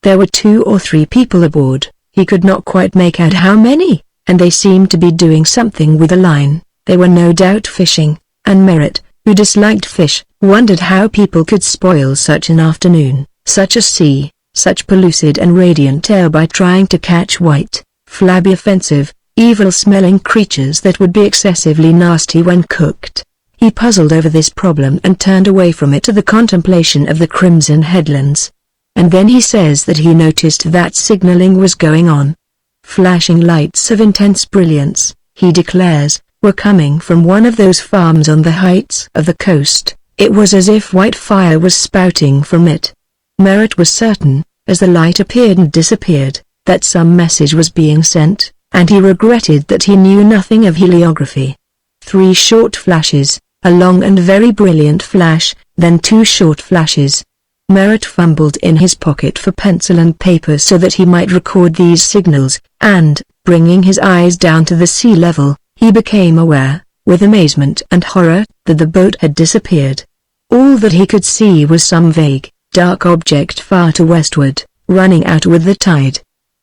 There were 2 or 3 people aboard, he could not quite make out how many, and they seemed to be doing something with a line. They were no doubt fishing, and Merritt, who disliked fish, wondered how people could spoil such an afternoon, such a sea, such pellucid and radiant air by trying to catch white, flabby offensive, evil-smelling creatures that would be excessively nasty when cooked. He puzzled over this problem and turned away from it to the contemplation of the crimson headlands. And then he says that he noticed that signaling was going on. Flashing lights of intense brilliance, he declares, were coming from one of those farms on the heights of the coast. It was as if white fire was spouting from it. Merritt was certain, as the light appeared and disappeared, that some message was being sent, and he regretted that he knew nothing of heliography. 3 short flashes, a long and very brilliant flash, then 2 short flashes. Merritt fumbled in his pocket for pencil and paper so that he might record these signals, and, bringing his eyes down to the sea level, he became aware, with amazement and horror, that the boat had disappeared. All that he could see was some vague, dark object far to westward, running out with the tide.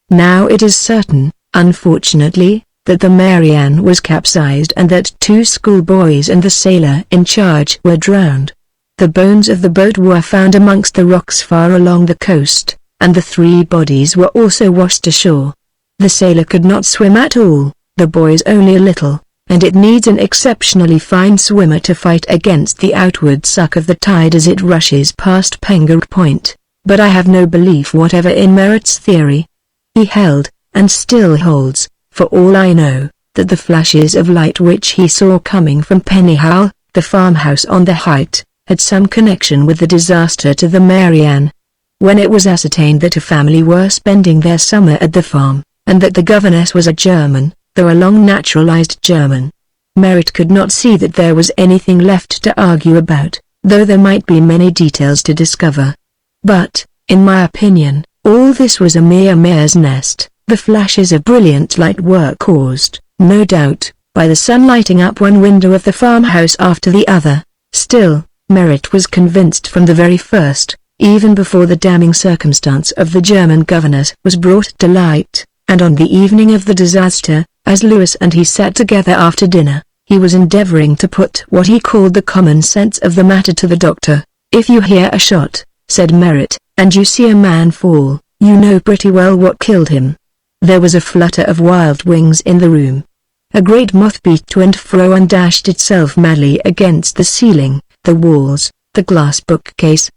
Now it is certain, unfortunately, that the Marianne was capsized and that 2 schoolboys and the sailor in charge were drowned. The bones of the boat were found amongst the rocks far along the coast, and the 3 bodies were also washed ashore. The sailor could not swim at all, the boys only a little, and it needs an exceptionally fine swimmer to fight against the outward suck of the tide as it rushes past Penguin Point. But I have no belief whatever in Merritt's theory. He held, and still holds, for all I know, that the flashes of light which he saw coming from Pennyhowl, the farmhouse on the height, had some connection with the disaster to the Marianne. When it was ascertained that a family were spending their summer at the farm, and that the governess was a German, though a long naturalized German, Merritt could not see that there was anything left to argue about, though there might be many details to discover. But, in my opinion, all this was a mere mare's nest. The flashes of brilliant light were caused, no doubt, by the sun lighting up one window of the farmhouse after the other. Still, Merritt was convinced from the very first, even before the damning circumstance of the German governess was brought to light, and on the evening of the disaster, as Lewis and he sat together after dinner, he was endeavoring to put what he called the common sense of the matter to the doctor. "If you hear a shot," said Merritt, "and you see a man fall, you know pretty well what killed him." There was a flutter of wild wings in the room. A great moth beat to and fro and dashed itself madly against the ceiling, the walls, the glass bookcase.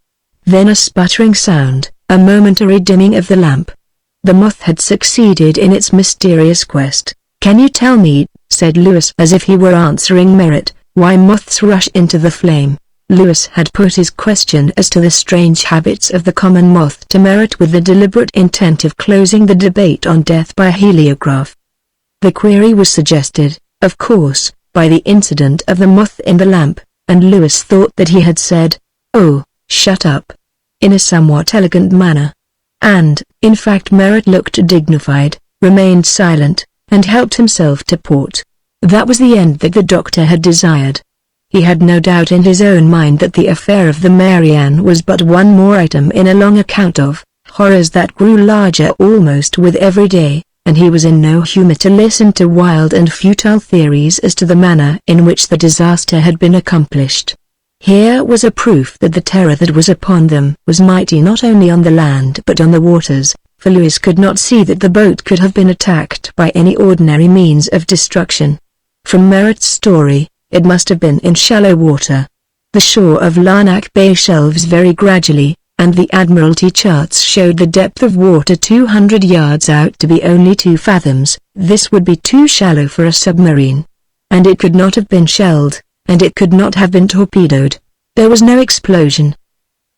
Then a sputtering sound, a momentary dimming of the lamp. The moth had succeeded in its mysterious quest. "Can you tell me," said Lewis as if he were answering Merritt, "why moths rush into the flame?" Lewis had put his question as to the strange habits of the common moth to Merritt with the deliberate intent of closing the debate on death by heliograph. The query was suggested, of course, by the incident of the moth in the lamp, and Lewis thought that he had said, "Oh, shut up," in a somewhat elegant manner. And, in fact, Merritt looked dignified, remained silent, and helped himself to port. That was the end that the doctor had desired. He had no doubt in his own mind that the affair of the Marianne was but one more item in a long account of horrors that grew larger almost with every day, and he was in no humor to listen to wild and futile theories as to the manner in which the disaster had been accomplished. Here was a proof that the terror that was upon them was mighty not only on the land but on the waters, for Lewis could not see that the boat could have been attacked by any ordinary means of destruction. From Merritt's story, it must have been in shallow water. The shore of Larnac Bay shelves very gradually, and the Admiralty charts showed the depth of water 200 yards out to be only 2 fathoms. This would be too shallow for a submarine. And it could not have been shelled, and it could not have been torpedoed. There was no explosion.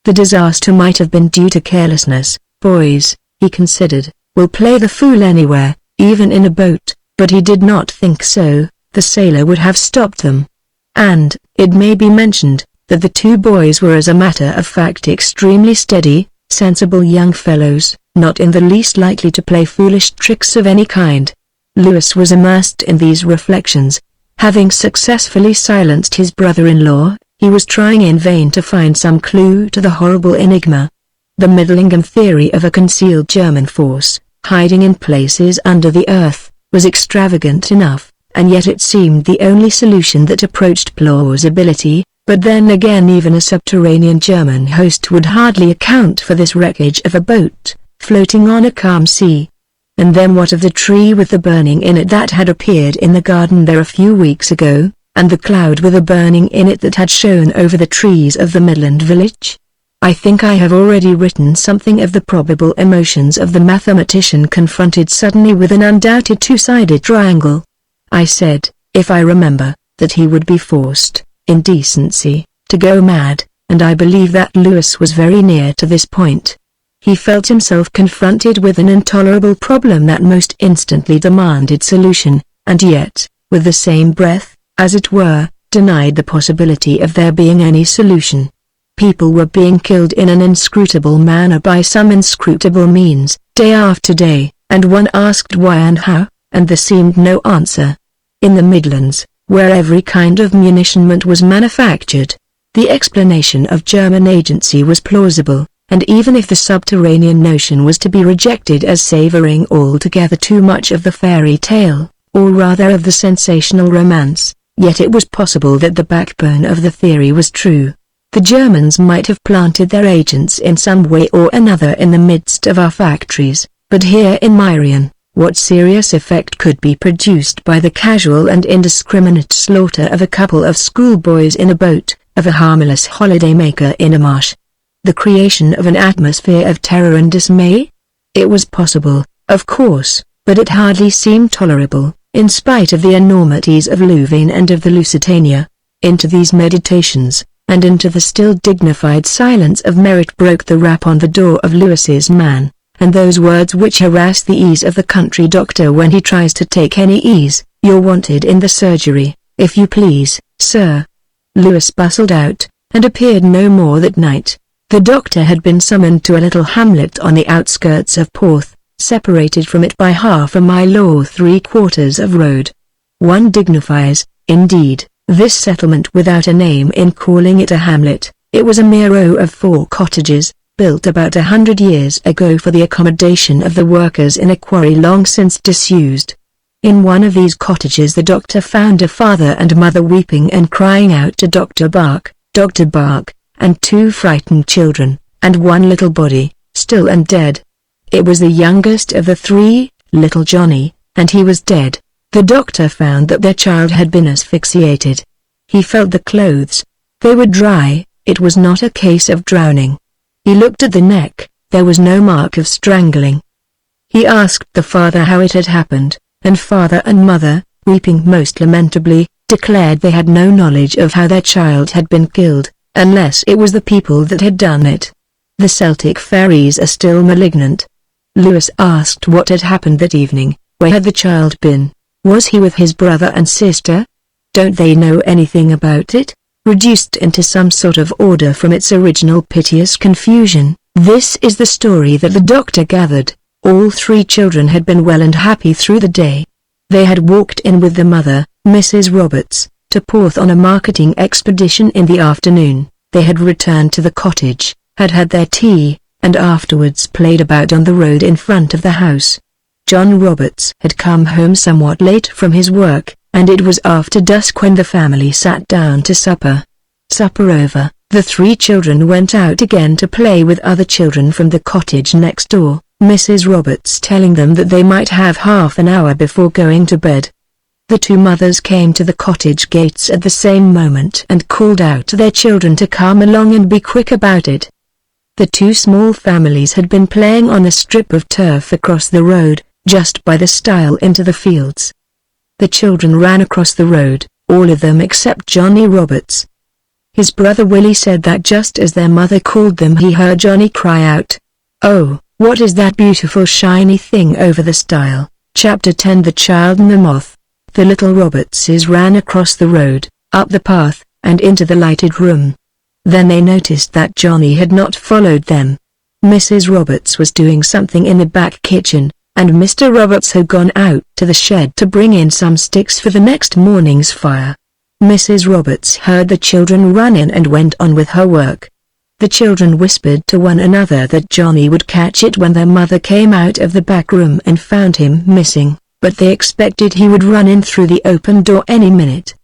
The disaster might have been due to carelessness. Boys, he considered, will play the fool anywhere, even in a boat, but he did not think so. The sailor would have stopped them. And, it may be mentioned, that the 2 boys were as a matter of fact extremely steady, sensible young fellows, not in the least likely to play foolish tricks of any kind. Lewis was immersed in these reflections. Having successfully silenced his brother-in-law, he was trying in vain to find some clue to the horrible enigma. The Middlingham theory of a concealed German force, hiding in places under the earth, was extravagant enough, and yet it seemed the only solution that approached plausibility. But then again, even a subterranean German host would hardly account for this wreckage of a boat, floating on a calm sea. And then what of the tree with the burning in it that had appeared in the garden there a few weeks ago? and the cloud with a burning in it that had shone over the trees of the Midland village? I think I have already written something of the probable emotions of the mathematician confronted suddenly with an undoubted two-sided triangle. I said, if I remember, that he would be forced, in decency, to go mad, and I believe that Lewis was very near to this point. He felt himself confronted with an intolerable problem that most instantly demanded solution, and yet, with the same breath, as it were, denied the possibility of there being any solution. People were being killed in an inscrutable manner by some inscrutable means, day after day, and one asked why and how, and there seemed no answer. In the Midlands, where every kind of munitionment was manufactured, the explanation of German agency was plausible, and even if the subterranean notion was to be rejected as savoring altogether too much of the fairy tale, or rather of the sensational romance, yet it was possible that the backbone of the theory was true. The Germans might have planted their agents in some way or another in the midst of our factories, but here in Machen, what serious effect could be produced by the casual and indiscriminate slaughter of a couple of schoolboys in a boat, of a harmless holidaymaker in a marsh? The creation of an atmosphere of terror and dismay? It was possible, of course, but it hardly seemed tolerable, in spite of the enormities of Louvain and of the Lusitania. Into these meditations, and into the still dignified silence of Merritt broke the rap on the door of Lewis's man, and those words which harass the ease of the country doctor when he tries to take any ease: "You're wanted in the surgery, if you please, sir." Lewis bustled out, and appeared no more that night. The doctor had been summoned to a little hamlet on the outskirts of Porth, separated from it by half a mile or 3/4 of road. One dignifies, indeed, this settlement without a name in calling it a hamlet. It was a mere row of 4 cottages, built about 100 years ago for the accommodation of the workers in a quarry long since disused. In one of these cottages the doctor found a father and mother weeping and crying out to Dr. Bark, and 2 frightened children, and one little body, still and dead. It was the youngest of the 3, little Johnny, and he was dead. The doctor found that their child had been asphyxiated. He felt the clothes. They were dry. It was not a case of drowning. He looked at the neck. There was no mark of strangling. He asked the father how it had happened, and father and mother, weeping most lamentably, declared they had no knowledge of how their child had been killed, unless it was the people that had done it. The Celtic fairies are still malignant. Lewis asked what had happened that evening. Where had the child been? Was he with his brother and sister? Don't they know anything about it? Reduced into some sort of order from its original piteous confusion, this is the story that the doctor gathered. All 3 children had been well and happy through the day. They had walked in with the mother, Mrs. Roberts, to Porth on a marketing expedition in the afternoon. They had returned to the cottage, had had their tea, and afterwards played about on the road in front of the house. John Roberts had come home somewhat late from his work, and it was after dusk when the family sat down to supper. Supper over, the 3 children went out again to play with other children from the cottage next door, Mrs. Roberts telling them that they might have half an hour before going to bed. The 2 mothers came to the cottage gates at the same moment and called out to their children to come along and be quick about it. The 2 small families had been playing on a strip of turf across the road, just by the stile into the fields. The children ran across the road, all of them except Johnny Roberts. His brother Willie said that just as their mother called them he heard Johnny cry out, "Oh, what is that beautiful shiny thing over the stile?" Chapter 10 The Child and the Moth. The little Robertses ran across the road, up the path, and into the lighted room. Then they noticed that Johnny had not followed them. Mrs. Roberts was doing something in the back kitchen, and Mr. Roberts had gone out to the shed to bring in some sticks for the next morning's fire. Mrs. Roberts heard the children run in and went on with her work. The children whispered to one another that Johnny would catch it when their mother came out of the back room and found him missing, but they expected he would run in through the open door any minute.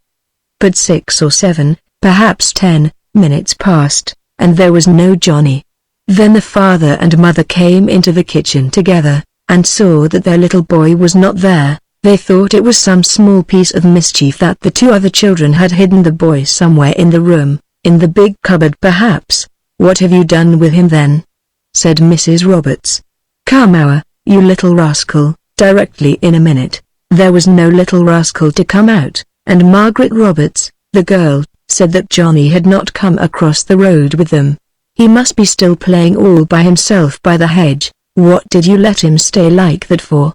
But 6 or 7, perhaps 10, minutes passed, and there was no Johnny. Then the father and mother came into the kitchen together, and saw that their little boy was not there. They thought it was some small piece of mischief that the two other children had hidden the boy somewhere in the room, in the big cupboard perhaps. "What have you done with him then?" said Mrs. Roberts. "Come out, you little rascal, directly in a minute." There was no little rascal to come out, and Margaret Roberts, the girl, said that Johnny had not come across the road with them. "He must be still playing all by himself by the hedge." "What did you let him stay like that for?"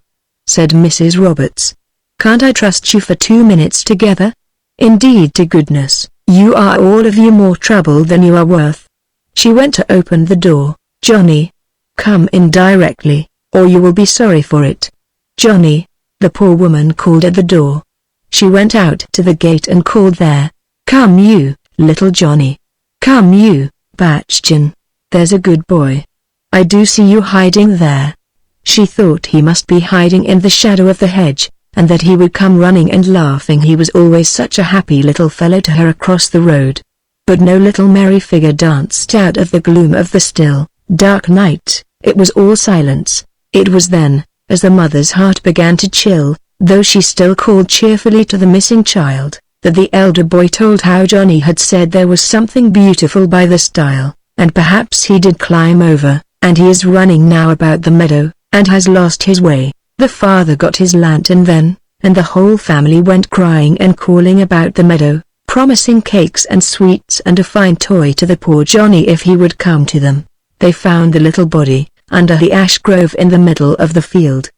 said Mrs. Roberts. "Can't I trust you for 2 minutes together? Indeed to goodness, you are all of you more trouble than you are worth." She went to open the door. "Johnny, come in directly, or you will be sorry for it." "Johnny," the poor woman called at the door. She went out to the gate and called there. "Come you, little Johnny. Come you, Batchin. There's a good boy. I do see you hiding there." She thought he must be hiding in the shadow of the hedge, and that he would come running and laughing. He was always such a happy little fellow to her across the road. But no little merry figure danced out of the gloom of the still, dark night. It was all silence. It was then, as the mother's heart began to chill, though she still called cheerfully to the missing child, that the elder boy told how Johnny had said there was something beautiful by the stile, and perhaps he did climb over, and he is running now about the meadow, and has lost his way. The father got his lantern then, and the whole family went crying and calling about the meadow, promising cakes and sweets and a fine toy to the poor Johnny if he would come to them. They found the little body, under the ash grove in the middle of the field.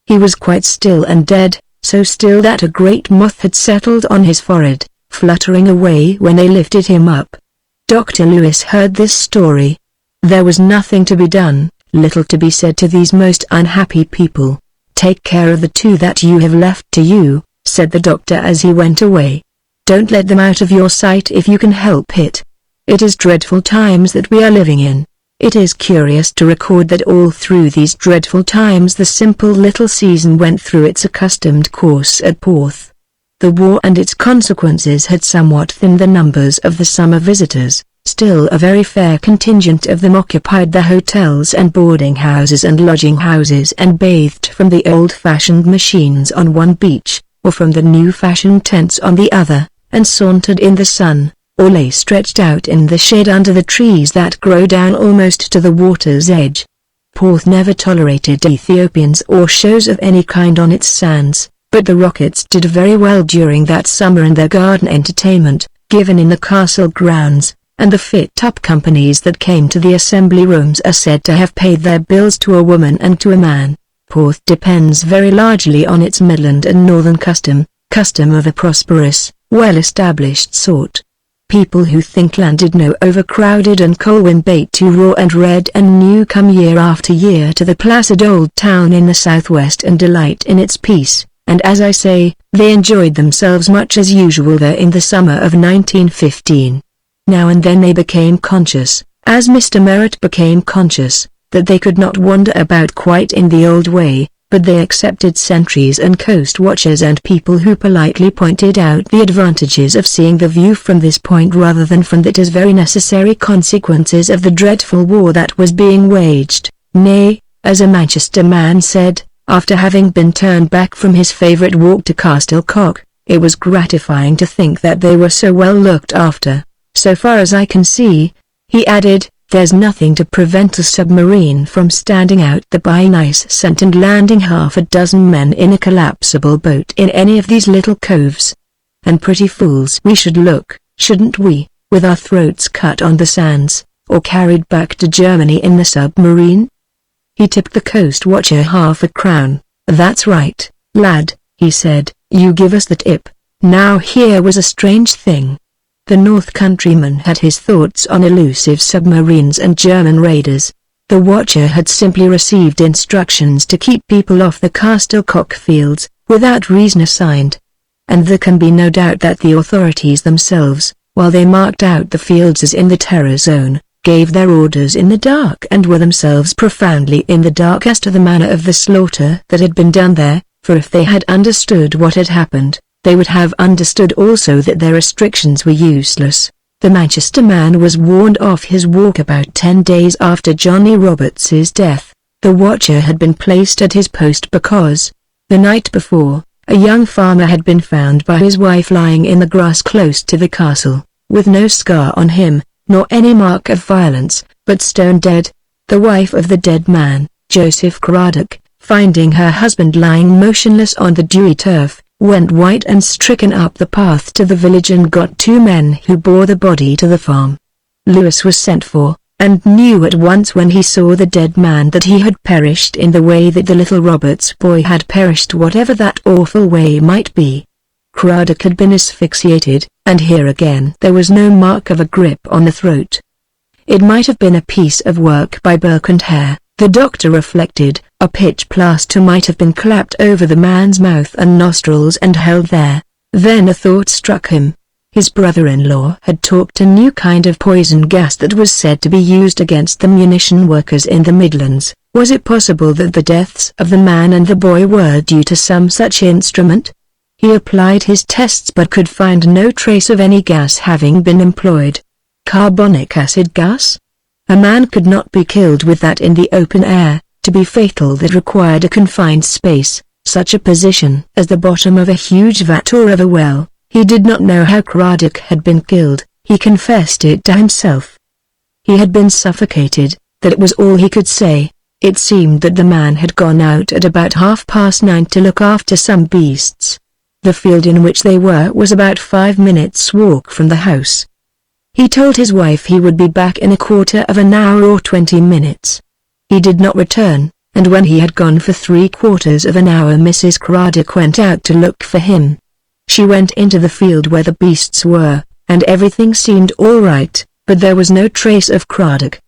He was quite still and dead, so still that a great moth had settled on his forehead, fluttering away when they lifted him up. Dr. Lewis heard this story. There was nothing to be done, little to be said to these most unhappy people. "Take care of the two that you have left to you," said the doctor as he went away. "Don't let them out of your sight if you can help it. It is dreadful times that we are living in." It is curious to record that all through these dreadful times the simple little season went through its accustomed course at Porth. The war and its consequences had somewhat thinned the numbers of the summer visitors. Still a very fair contingent of them occupied the hotels and boarding houses and lodging houses and bathed from the old-fashioned machines on one beach, or from the new-fashioned tents on the other, and sauntered in the sun, or lay stretched out in the shade under the trees that grow down almost to the water's edge. Porth never tolerated Ethiopians or shows of any kind on its sands, but the Rockets did very well during that summer in their garden entertainment, given in the castle grounds, and the fit-up companies that came to the assembly rooms are said to have paid their bills to a woman and to a man. Porth depends very largely on its Midland and Northern custom of a prosperous, well-established sort. People who think landed no overcrowded and Colwyn bait too raw and red and new come year after year to the placid old town in the southwest and delight in its peace, and as I say, they enjoyed themselves much as usual there in the summer of 1915. Now and then they became conscious, as Mr. Merritt became conscious, that they could not wander about quite in the old way, but they accepted sentries and coast watchers and people who politely pointed out the advantages of seeing the view from this point rather than from that as very necessary consequences of the dreadful war that was being waged. Nay, as a Manchester man said, after having been turned back from his favourite walk to Castlecock, it was gratifying to think that they were so well looked after. "So far as I can see," he added, "there's nothing to prevent a submarine from standing out the by nice scent and landing half a dozen men in a collapsible boat in any of these little coves. And pretty fools we should look, shouldn't we, with our throats cut on the sands, or carried back to Germany in the submarine?" He tipped the coast watcher half a crown. "That's right, lad," he said, "you give us the tip." Now here was a strange thing. The North Countryman had his thoughts on elusive submarines and German raiders. The watcher had simply received instructions to keep people off the Castlecock fields, without reason assigned. And there can be no doubt that the authorities themselves, while they marked out the fields as in the terror zone, gave their orders in the dark and were themselves profoundly in the dark as to the manner of the slaughter that had been done there, for if they had understood what had happened, they would have understood also that their restrictions were useless. The Manchester man was warned off his walk about 10 days after Johnny Roberts's death. The watcher had been placed at his post because, The night before, a young farmer had been found by his wife lying in the grass close to the castle, with no scar on him, nor any mark of violence, but stone dead. The wife of the dead man, Joseph Craddock, finding her husband lying motionless on the dewy turf, went white and stricken up the path to the village and got 2 men who bore the body to the farm. Lewis was sent for, and knew at once when he saw the dead man that he had perished in the way that the little Roberts boy had perished, whatever that awful way might be. Craddock had been asphyxiated, and here again there was no mark of a grip on the throat. It might have been a piece of work by Burke and Hare, the doctor reflected. A pitch plaster might have been clapped over the man's mouth and nostrils and held there. Then a thought struck him. His brother-in-law had talked a new kind of poison gas that was said to be used against the munition workers in the Midlands. Was it possible that the deaths of the man and the boy were due to some such instrument? He applied his tests but could find no trace of any gas having been employed. Carbonic acid gas? A man could not be killed with that in the open air. To be fatal that required a confined space, such a position as the bottom of a huge vat or of a well. He did not know how Craddock had been killed. He confessed it to himself. He had been suffocated, that was all he could say. It seemed that the man had gone out at about 9:30 to look after some beasts. The field in which they were was about 5 minutes' walk from the house. He told his wife he would be back in a quarter of an hour or 20 minutes. He did not return, and when he had gone for 3/4 of an hour Mrs. Craddock went out to look for him. She went into the field where the beasts were, and everything seemed all right, but there was no trace of Craddock.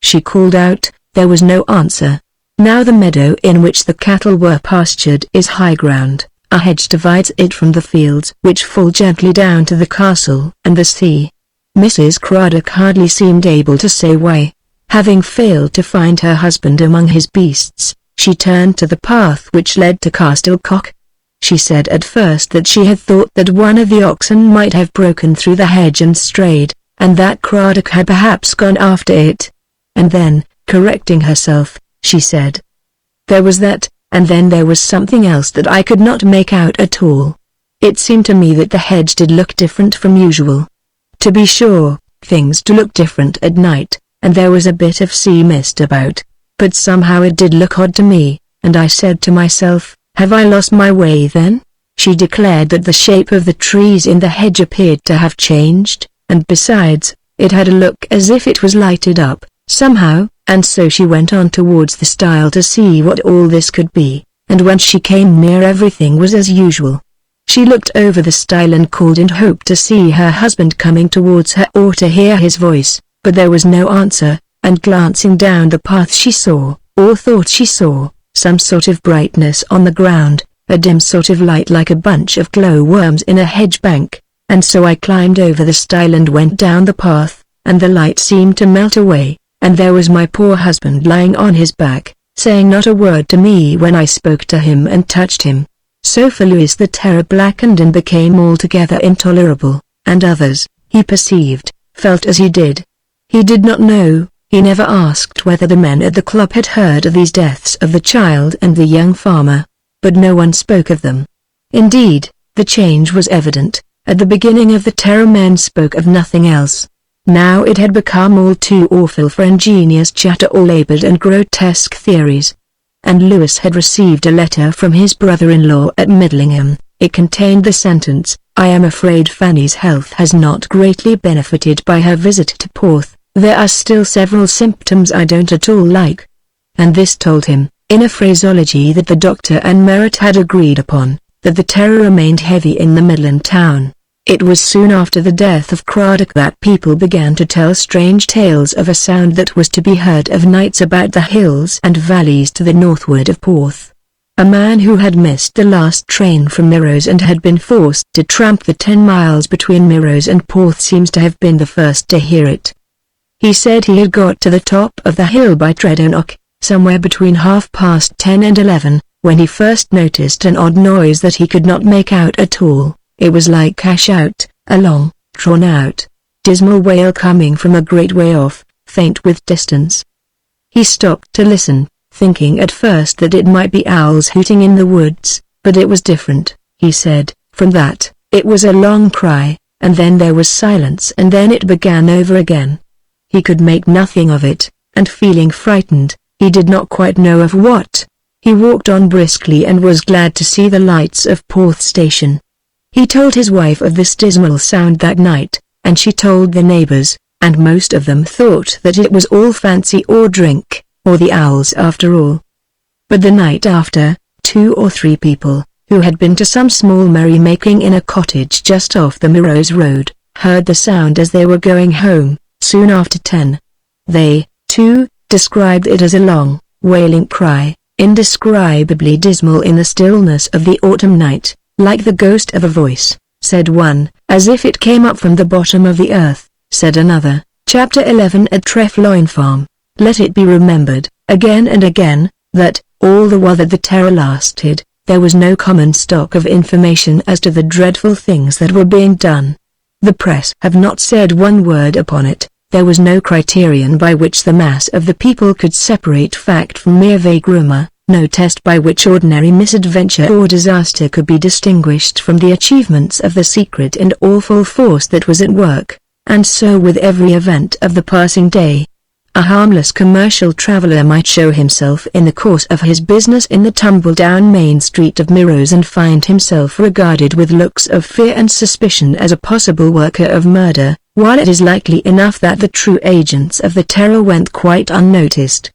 She called out, there was no answer. Now the meadow in which the cattle were pastured is high ground. A hedge divides it from the fields which fall gently down to the castle and the sea. Mrs. Craddock hardly seemed able to say why. Having failed to find her husband among his beasts, she turned to the path which led to Castlecock. She said at first that she had thought that one of the oxen might have broken through the hedge and strayed, and that Craddock had perhaps gone after it. And then, correcting herself, she said, there was that, and then there was something else that I could not make out at all. It seemed to me that the hedge did look different from usual. To be sure, things do look different at night, and there was a bit of sea mist about, but somehow it did look odd to me, and I said to myself, have I lost my way then? She declared that the shape of the trees in the hedge appeared to have changed, and besides, it had a look as if it was lighted up, somehow, and so she went on towards the stile to see what all this could be, and when she came near everything was as usual. She looked over the stile and called and hoped to see her husband coming towards her or to hear his voice, but there was no answer, and glancing down the path she saw, or thought she saw, some sort of brightness on the ground, a dim sort of light like a bunch of glow-worms in a hedge bank, and so I climbed over the stile and went down the path, and the light seemed to melt away, and there was my poor husband lying on his back, saying not a word to me when I spoke to him and touched him. So for Louis the terror blackened and became altogether intolerable, and others, he perceived, felt as he did. He did not know. He never asked whether the men at the club had heard of these deaths of the child and the young farmer, but no one spoke of them. Indeed, the change was evident. At the beginning of the terror men spoke of nothing else. Now it had become all too awful for ingenious chatter or labored and grotesque theories. And Lewis had received a letter from his brother-in-law at Middlingham. It contained the sentence, I am afraid Fanny's health has not greatly benefited by her visit to Porth. There are still several symptoms I don't at all like. And this told him, in a phraseology that the doctor and Merritt had agreed upon, that the terror remained heavy in the Midland town. It was soon after the death of Craddock that people began to tell strange tales of a sound that was to be heard of nights about the hills and valleys to the northward of Porth. A man who had missed the last train from Mirrose and had been forced to tramp the 10 miles between Mirrose and Porth seems to have been the first to hear it. He said he had got to the top of the hill by Tredonock, somewhere between 10:30 and 11, when he first noticed an odd noise that he could not make out at all. It was like a shout, a long, drawn-out, dismal wail coming from a great way off, faint with distance. He stopped to listen, thinking at first that it might be owls hooting in the woods, But it was different, he said. From that, it was a long cry, and then there was silence, and then it began over again. He could make nothing of it, and feeling frightened, he did not quite know of what. He walked on briskly and was glad to see the lights of Porth Station. He told his wife of this dismal sound that night, and she told the neighbors, and most of them thought that it was all fancy or drink, or the owls after all. But the night after, 2 or 3 people, who had been to some small merrymaking in a cottage just off the Melrose Road, heard the sound as they were going home, soon after 10. They, too, described it as a long, wailing cry, indescribably dismal in the stillness of the autumn night, like the ghost of a voice, said one, as if it came up from the bottom of the earth, said another. Chapter 11. At Trefloyne Farm. Let it be remembered, again and again, that, all the while that the terror lasted, there was no common stock of information as to the dreadful things that were being done. The press have not said one word upon it. There was no criterion by which the mass of the people could separate fact from mere vague rumor, no test by which ordinary misadventure or disaster could be distinguished from the achievements of the secret and awful force that was at work, and so with every event of the passing day. A harmless commercial traveler might show himself in the course of his business in the tumble-down main street of Melrose and find himself regarded with looks of fear and suspicion as a possible worker of murder, while it is likely enough that the true agents of the terror went quite unnoticed.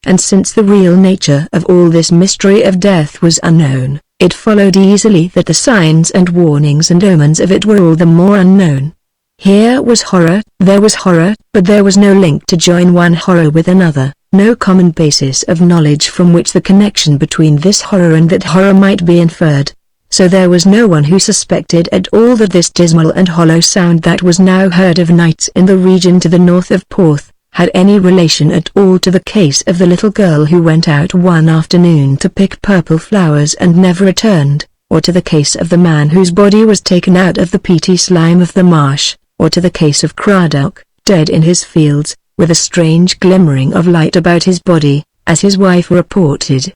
And since the real nature of all this mystery of death was unknown, it followed easily that the signs and warnings and omens of it were all the more unknown. Here was horror, there was horror, but there was no link to join one horror with another, no common basis of knowledge from which the connection between this horror and that horror might be inferred. So there was no one who suspected at all that this dismal and hollow sound that was now heard of nights in the region to the north of Porth, had any relation at all to the case of the little girl who went out one afternoon to pick purple flowers and never returned, or to the case of the man whose body was taken out of the peaty slime of the marsh, or to the case of Cradock, dead in his fields, with a strange glimmering of light about his body, as his wife reported.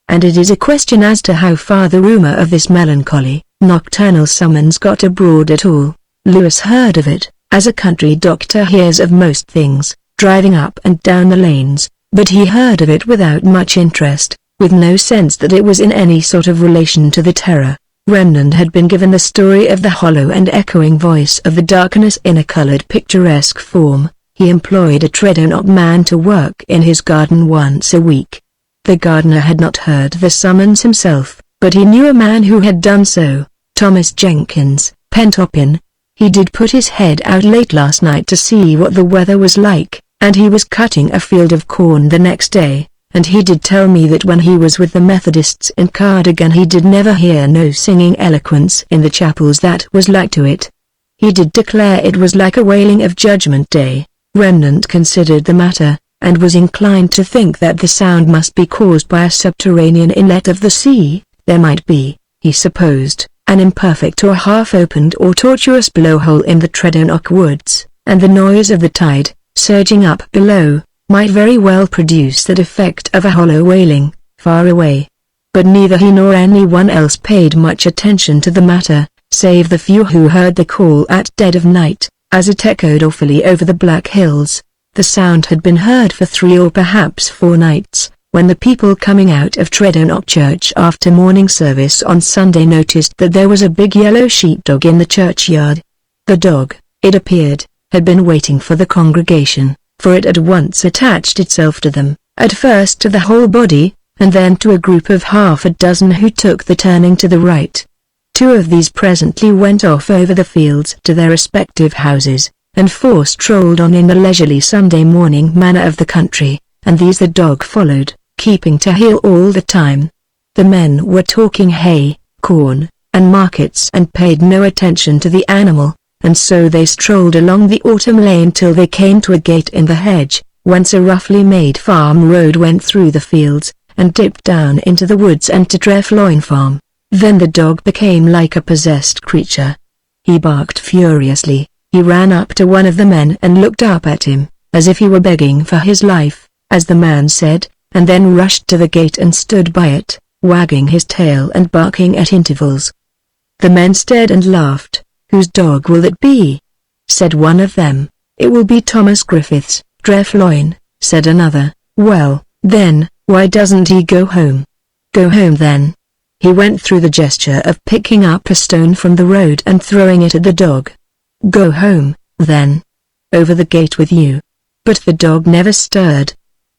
And it is a question as to how far the rumor of this melancholy, nocturnal summons got abroad at all. Lewis heard of it, as a country doctor hears of most things, driving up and down the lanes, but he heard of it without much interest, with no sense that it was in any sort of relation to the terror. Remnant had been given the story of the hollow and echoing voice of the darkness in a colored picturesque form. He employed a Tredonock man to work in his garden once a week. The gardener had not heard the summons himself, but he knew a man who had done so, Thomas Jenkins, Pentopin. He did put his head out late last night to see what the weather was like, and he was cutting a field of corn the next day. And he did tell me that when he was with the Methodists in Cardigan he did never hear no singing eloquence in the chapels that was like to it. He did declare it was like a wailing of Judgment Day. Remnant considered the matter, and was inclined to think that the sound must be caused by a subterranean inlet of the sea. There might be, he supposed, an imperfect or half-opened or tortuous blowhole in the Tredonock woods, and the noise of the tide, surging up below, might very well produce that effect of a hollow wailing, far away. But neither he nor anyone else paid much attention to the matter, save the few who heard the call at dead of night, as it echoed awfully over the Black Hills. The sound had been heard for 3 or perhaps 4 nights, when the people coming out of Tredonock Church after morning service on Sunday noticed that there was a big yellow sheepdog in the churchyard. The dog, it appeared, had been waiting for the congregation, for it at once attached itself to them, at first to the whole body, and then to a group of half a dozen who took the turning to the right. 2 of these presently went off over the fields to their respective houses, and 4 strolled on in the leisurely Sunday morning manner of the country, and these the dog followed, keeping to heel all the time. The men were talking hay, corn, and markets and paid no attention to the animal, and so they strolled along the autumn lane till they came to a gate in the hedge, whence a roughly made farm road went through the fields, and dipped down into the woods and to Trefloyne Farm. Then the dog became like a possessed creature. He barked furiously. He ran up to one of the men and looked up at him, as if he were begging for his life, as the man said, and then rushed to the gate and stood by it, wagging his tail and barking at intervals. The men stared and laughed. "Whose dog will it be?" said one of them. "It will be Thomas Griffith's, Dreffloin," said another. "Well, then, why doesn't he go home?" "Go home then." He went through the gesture of picking up a stone from the road and throwing it at the dog. "Go home, then. Over the gate with you." But the dog never stirred.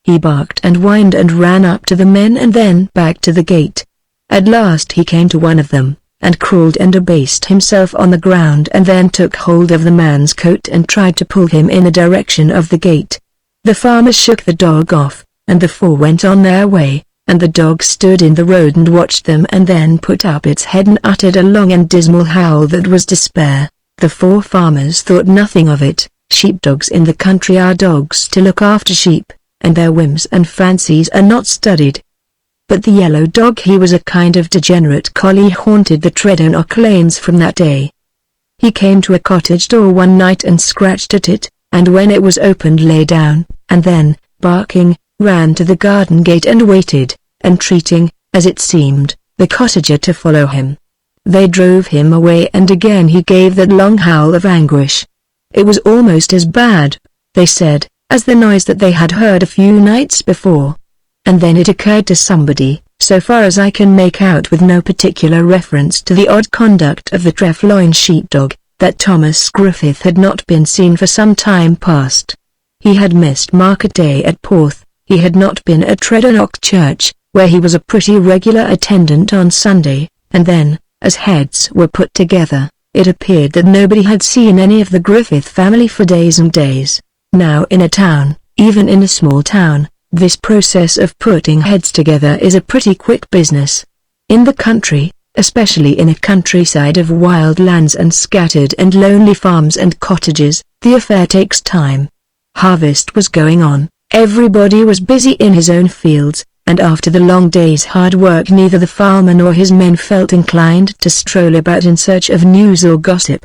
He barked and whined and ran up to the men and then back to the gate. At last he came to one of them, and crawled and abased himself on the ground and then took hold of the man's coat and tried to pull him in the direction of the gate. The farmer shook the dog off, and the four went on their way, and the dog stood in the road and watched them and then put up its head and uttered a long and dismal howl that was despair. The four farmers thought nothing of it. Sheepdogs in the country are dogs to look after sheep, and their whims and fancies are not studied. But the yellow dog, he was a kind of degenerate collie, haunted the Tredonock lanes from that day. He came to a cottage door one night and scratched at it, and when it was opened lay down, and then, barking, ran to the garden gate and waited, entreating, as it seemed, the cottager to follow him. They drove him away and again he gave that long howl of anguish. It was almost as bad, they said, as the noise that they had heard a few nights before. And then it occurred to somebody, so far as I can make out with no particular reference to the odd conduct of the Dreffloin sheepdog, that Thomas Griffith had not been seen for some time past. He had missed market day at Porth, he had not been at Tredonock Church, where he was a pretty regular attendant on Sunday, and then, as heads were put together, it appeared that nobody had seen any of the Griffith family for days and days. Now in a town, even in a small town, this process of putting heads together is a pretty quick business. In the country, especially in a countryside of wild lands and scattered and lonely farms and cottages, the affair takes time. Harvest was going on, everybody was busy in his own fields, and after the long day's hard work neither the farmer nor his men felt inclined to stroll about in search of news or gossip.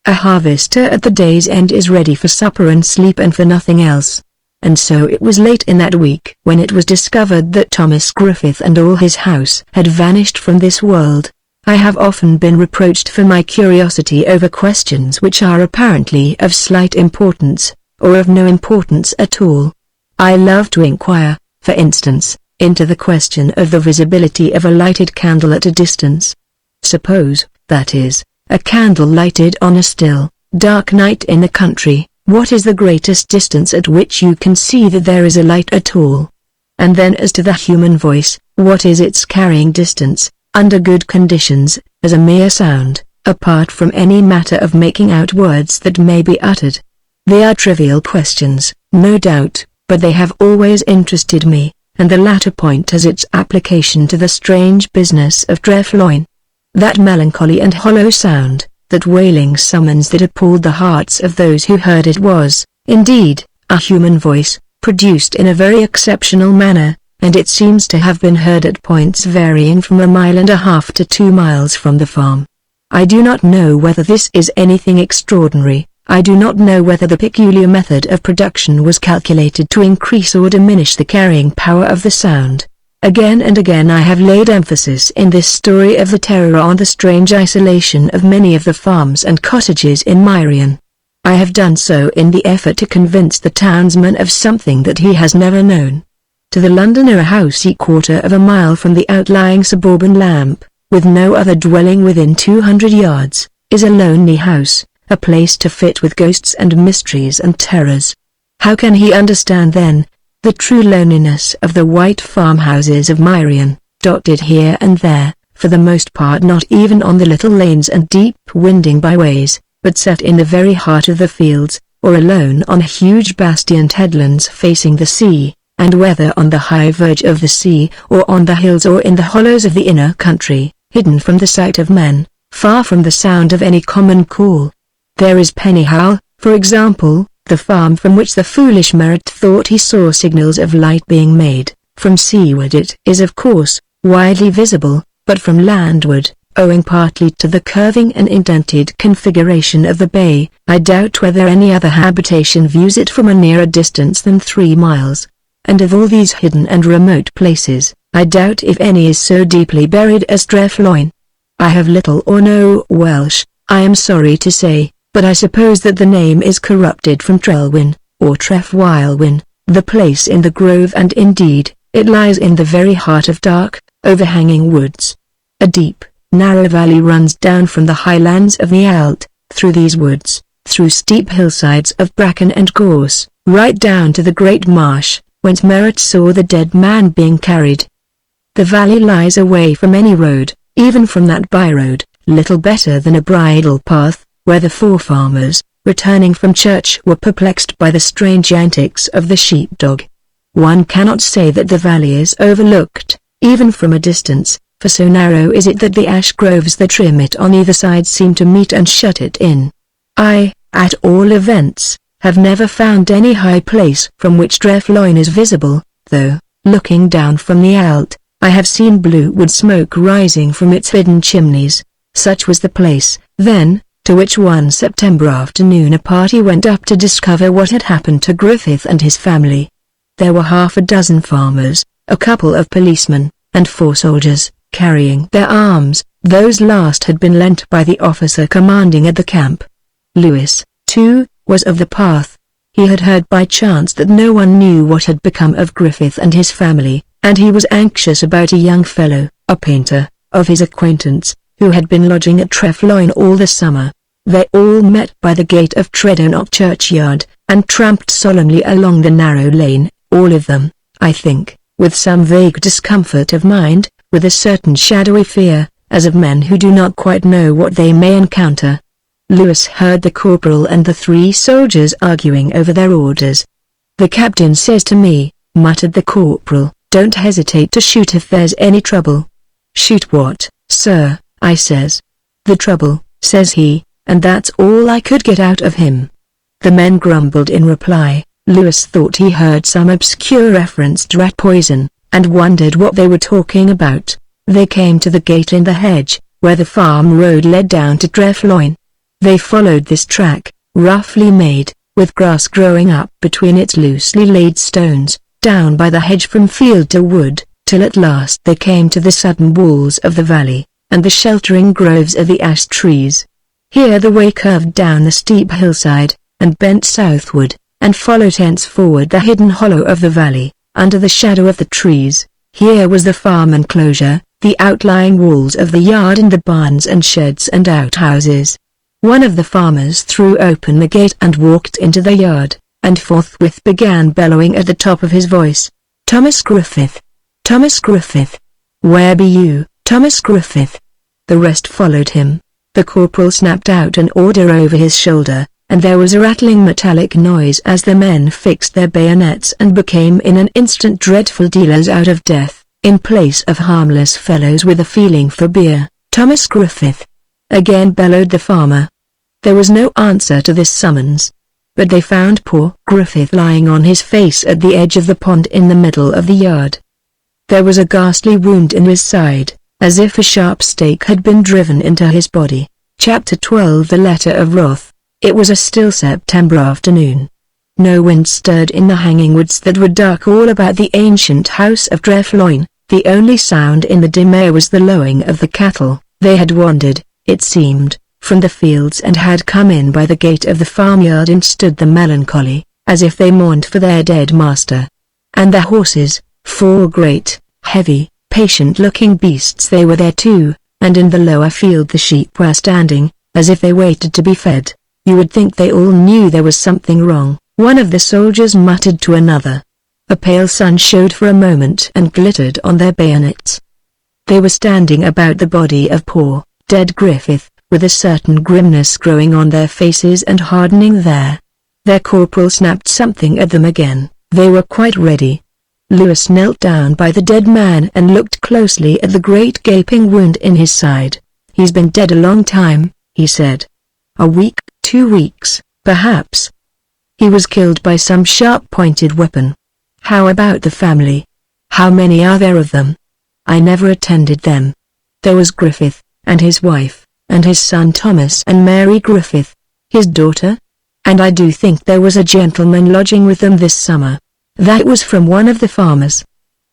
A harvester at the day's end is ready for supper and sleep and for nothing else. And so it was late in that week when it was discovered that Thomas Griffith and all his house had vanished from this world. I have often been reproached for my curiosity over questions which are apparently of slight importance, or of no importance at all. I love to inquire, for instance, into the question of the visibility of a lighted candle at a distance. Suppose, that is, a candle lighted on a still, dark night in the country. What is the greatest distance at which you can see that there is a light at all? And then as to the human voice, what is its carrying distance, under good conditions, as a mere sound, apart from any matter of making out words that may be uttered? They are trivial questions, no doubt, but they have always interested me, and the latter point has its application to the strange business of Dreffloin. That melancholy and hollow sound, that wailing summons that appalled the hearts of those who heard it was, indeed, a human voice, produced in a very exceptional manner, and it seems to have been heard at points varying from 1.5 miles to 2 miles from the farm. I do not know whether this is anything extraordinary, I do not know whether the peculiar method of production was calculated to increase or diminish the carrying power of the sound. Again and again I have laid emphasis in this story of the terror on the strange isolation of many of the farms and cottages in Machen. I have done so in the effort to convince the townsman of something that he has never known. To the Londoner a house a quarter of a mile from the outlying suburban lamp, with no other dwelling within 200 yards, is a lonely house, a place to fit with ghosts and mysteries and terrors. How can he understand then the true loneliness of the white farmhouses of Machen, dotted here and there, for the most part not even on the little lanes and deep winding byways, but set in the very heart of the fields, or alone on huge bastioned headlands facing the sea, and whether on the high verge of the sea or on the hills or in the hollows of the inner country, hidden from the sight of men, far from the sound of any common call. There is Pennyhow, for example, the farm from which the foolish Merritt thought he saw signals of light being made. From seaward it is of course widely visible, but from landward, owing partly to the curving and indented configuration of the bay, I doubt whether any other habitation views it from a nearer distance than 3 miles. And of all these hidden and remote places, I doubt if any is so deeply buried as Trefloyne. I have little or no Welsh, I am sorry to say, but I suppose that the name is corrupted from Trelwyn, or Trefwylwyn, the place in the grove, and indeed, it lies in the very heart of dark, overhanging woods. A deep, narrow valley runs down from the highlands of the Alt, through these woods, through steep hillsides of bracken and gorse, right down to the great marsh, whence Merritt saw the dead man being carried. The valley lies away from any road, even from that by-road, little better than a bridle path, where the four farmers, returning from church, were perplexed by the strange antics of the sheepdog. One cannot say that the valley is overlooked, even from a distance, for so narrow is it that the ash groves that trim it on either side seem to meet and shut it in. I, at all events, have never found any high place from which Trefloyne is visible, though, looking down from the Alt, I have seen blue wood smoke rising from its hidden chimneys. Such was the place, then, to which one September afternoon a party went up to discover what had happened to Griffith and his family. There were half a dozen farmers, a couple of policemen, and 4 soldiers, carrying their arms. Those last had been lent by the officer commanding at the camp. Lewis, too, was of the path. He had heard by chance that no one knew what had become of Griffith and his family, and he was anxious about a young fellow, a painter, of his acquaintance, who had been lodging at Trefloyne all the summer. They all met by the gate of Tredonock churchyard, and tramped solemnly along the narrow lane, all of them, I think, with some vague discomfort of mind, with a certain shadowy fear, as of men who do not quite know what they may encounter. Lewis heard the corporal and the 3 soldiers arguing over their orders. "The captain says to me," muttered the corporal, "don't hesitate to shoot if there's any trouble." "Shoot what, sir?" I says. "The trouble," says he, and that's all I could get out of him. The men grumbled in reply. Lewis thought he heard some obscure reference to rat poison, and wondered what they were talking about. They came to the gate in the hedge, where the farm road led down to Trefloyne. They followed this track, roughly made, with grass growing up between its loosely laid stones, down by the hedge from field to wood, till at last they came to the sudden walls of the valley, and the sheltering groves of the ash trees. Here the way curved down the steep hillside, and bent southward, and followed henceforward the hidden hollow of the valley, under the shadow of the trees. Here was the farm enclosure, the outlying walls of the yard and the barns and sheds and outhouses. One of the farmers threw open the gate and walked into the yard, and forthwith began bellowing at the top of his voice, "Thomas Griffith! Thomas Griffith! Where be you, Thomas Griffith?" The rest followed him. The corporal snapped out an order over his shoulder, and there was a rattling metallic noise as the men fixed their bayonets and became in an instant dreadful dealers out of death, in place of harmless fellows with a feeling for beer. "Thomas Griffith!" again bellowed the farmer. There was no answer to this summons. But they found poor Griffith lying on his face at the edge of the pond in the middle of the yard. There was a ghastly wound in his side, as if a sharp stake had been driven into his body. Chapter 12 The Letter of Wrath. It was a still September afternoon. No wind stirred in the hanging woods that were dark all about the ancient house of Trefloyne. The only sound in the dim air was the lowing of the cattle. They had wandered, it seemed, from the fields and had come in by the gate of the farmyard and stood there melancholy, as if they mourned for their dead master. And the horses, 4 great, heavy, patient-looking beasts, they were there too, and in the lower field the sheep were standing, as if they waited to be fed. You would think they all knew there was something wrong. One of the soldiers muttered to another. A pale sun showed for a moment and glittered on their bayonets. They were standing about the body of poor, dead Griffith, with a certain grimness growing on their faces and hardening there. Their corporal snapped something at them again. They were quite ready. Lewis knelt down by the dead man and looked closely at the great gaping wound in his side. "He's been dead a long time," he said. "A week, 2 weeks, perhaps. He was killed by some sharp-pointed weapon." "How about the family? How many are there of them?" "I never attended them. There was Griffith, and his wife, and his son Thomas and Mary Griffith, his daughter. And I do think there was a gentleman lodging with them this summer." That was from one of the farmers.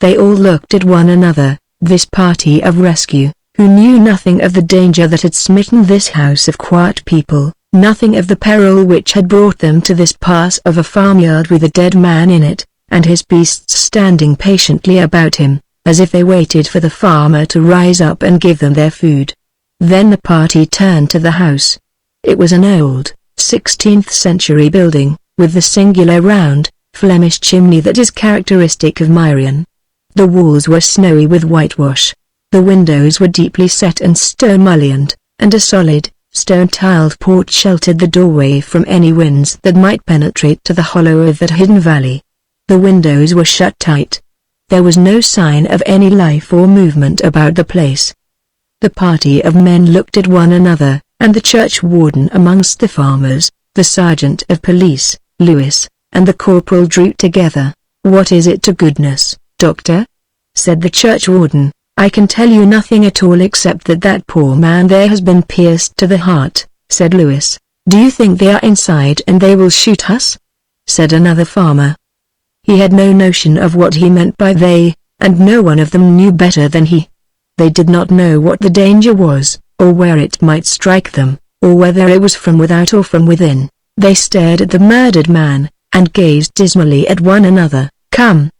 They all looked at one another, this party of rescue, who knew nothing of the danger that had smitten this house of quiet people, nothing of the peril which had brought them to this pass of a farmyard with a dead man in it, and his beasts standing patiently about him, as if they waited for the farmer to rise up and give them their food. Then the party turned to the house. It was an old, 16th-century building, with the singular round, Flemish chimney that is characteristic of Machen. The walls were snowy with whitewash. The windows were deeply set and stone-mullioned, and a solid, stone-tiled porch sheltered the doorway from any winds that might penetrate to the hollow of that hidden valley. The windows were shut tight. There was no sign of any life or movement about the place. The party of men looked at one another, and the churchwarden amongst the farmers, the sergeant of police, Lewis, and the corporal drew together. "What is it to goodness, doctor?" said the churchwarden. "I can tell you nothing at all except that that poor man there has been pierced to the heart," said Lewis. "Do you think they are inside and they will shoot us?" said another farmer. He had no notion of what he meant by they, and no one of them knew better than he. They did not know what the danger was, or where it might strike them, or whether it was from without or from within. They stared at the murdered man, and gazed dismally at one another. "Come,"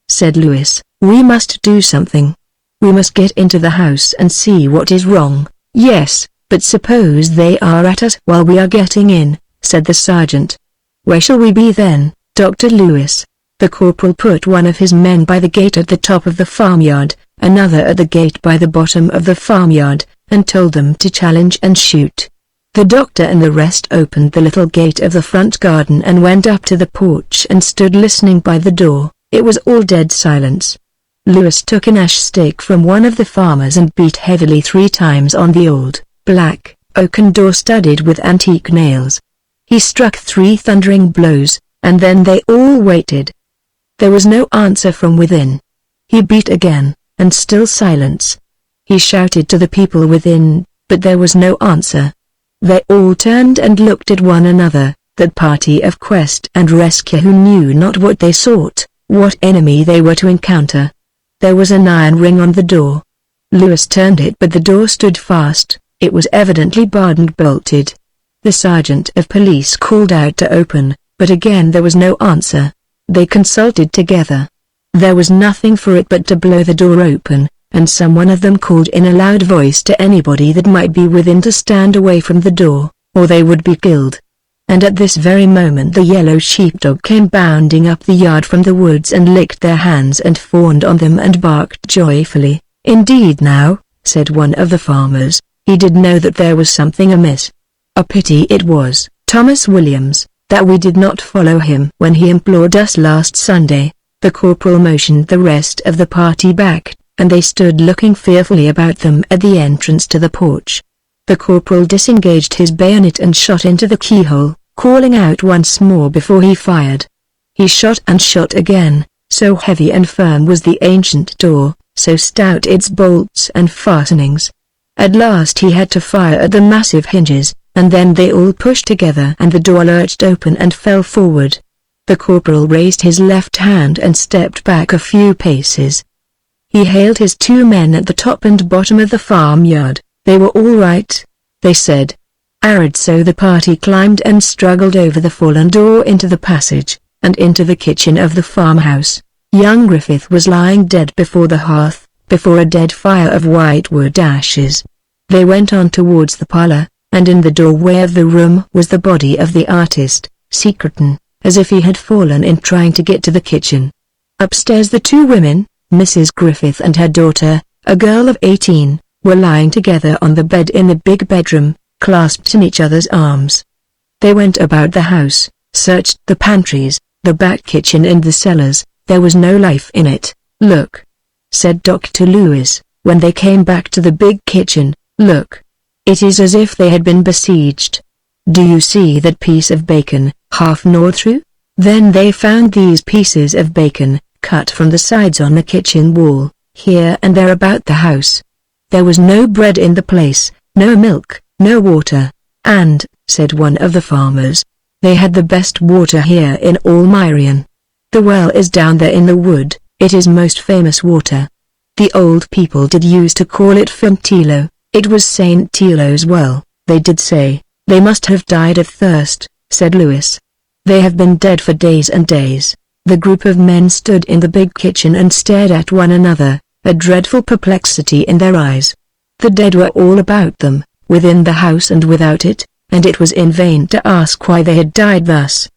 said Lewis, "we must do something. We must get into the house and see what is wrong." "Yes, but suppose they are at us while we are getting in," said the sergeant. "Where shall we be then, Dr. Lewis?" The corporal put one of his men by the gate at the top of the farmyard, another at the gate by the bottom of the farmyard, and told them to challenge and shoot. The doctor and the rest opened the little gate of the front garden and went up to the porch and stood listening by the door. It was all dead silence. Lewis took an ash stick from one of the farmers and beat heavily 3 times on the old, black, oaken door studded with antique nails. He struck 3 thundering blows, and then they all waited. There was no answer from within. He beat again, and still silence. He shouted to the people within, but there was no answer. They all turned and looked at one another, that party of quest and rescue who knew not what they sought, what enemy they were to encounter. There was an iron ring on the door. Lewis turned it, but the door stood fast. It was evidently barred and bolted. The sergeant of police called out to open, but again there was no answer. They consulted together. There was nothing for it but to blow the door open, and some one of them called in a loud voice to anybody that might be within to stand away from the door, or they would be killed. And at this very moment the yellow sheepdog came bounding up the yard from the woods and licked their hands and fawned on them and barked joyfully. "Indeed now," said one of the farmers, "he did know that there was something amiss. A pity it was, Thomas Williams, that we did not follow him when he implored us last Sunday." The corporal motioned the rest of the party back, and they stood looking fearfully about them at the entrance to the porch. The corporal disengaged his bayonet and shot into the keyhole, calling out once more before he fired. He shot and shot again, so heavy and firm was the ancient door, so stout its bolts and fastenings. At last he had to fire at the massive hinges, and then they all pushed together and the door lurched open and fell forward. The corporal raised his left hand and stepped back a few paces. He hailed his 2 men at the top and bottom of the farmyard. They were all right, they said. Arid, so the party climbed and struggled over the fallen door into the passage, and into the kitchen of the farmhouse. Young Griffith was lying dead before the hearth, before a dead fire of whitewood ashes. They went on towards the parlor, and in the doorway of the room was the body of the artist, secreted, as if he had fallen in trying to get to the kitchen. Upstairs the 2 women, Mrs. Griffith and her daughter, a girl of 18, were lying together on the bed in the big bedroom, clasped in each other's arms. They went about the house, searched the pantries, the back kitchen and the cellars. There was no life in it. "Look," said Dr. Lewis, when they came back to the big kitchen, "look. It is as if they had been besieged. Do you see that piece of bacon, half gnawed through? Then they found these pieces of bacon, cut from the sides on the kitchen wall, here and there about the house. There was no bread in the place, no milk, no water, and, said one of the farmers, they had the best water here in all Machen. The well is down there in the wood, It is most famous water. The old people did use to call it Fontilo. It was Saint Telo's well, they did say. They must have died of thirst, said Lewis. They have been dead for days and days. The group of men stood in the big kitchen and stared at one another, a dreadful perplexity in their eyes. The dead were all about them, within the house and without it, and it was in vain to ask why they had died thus.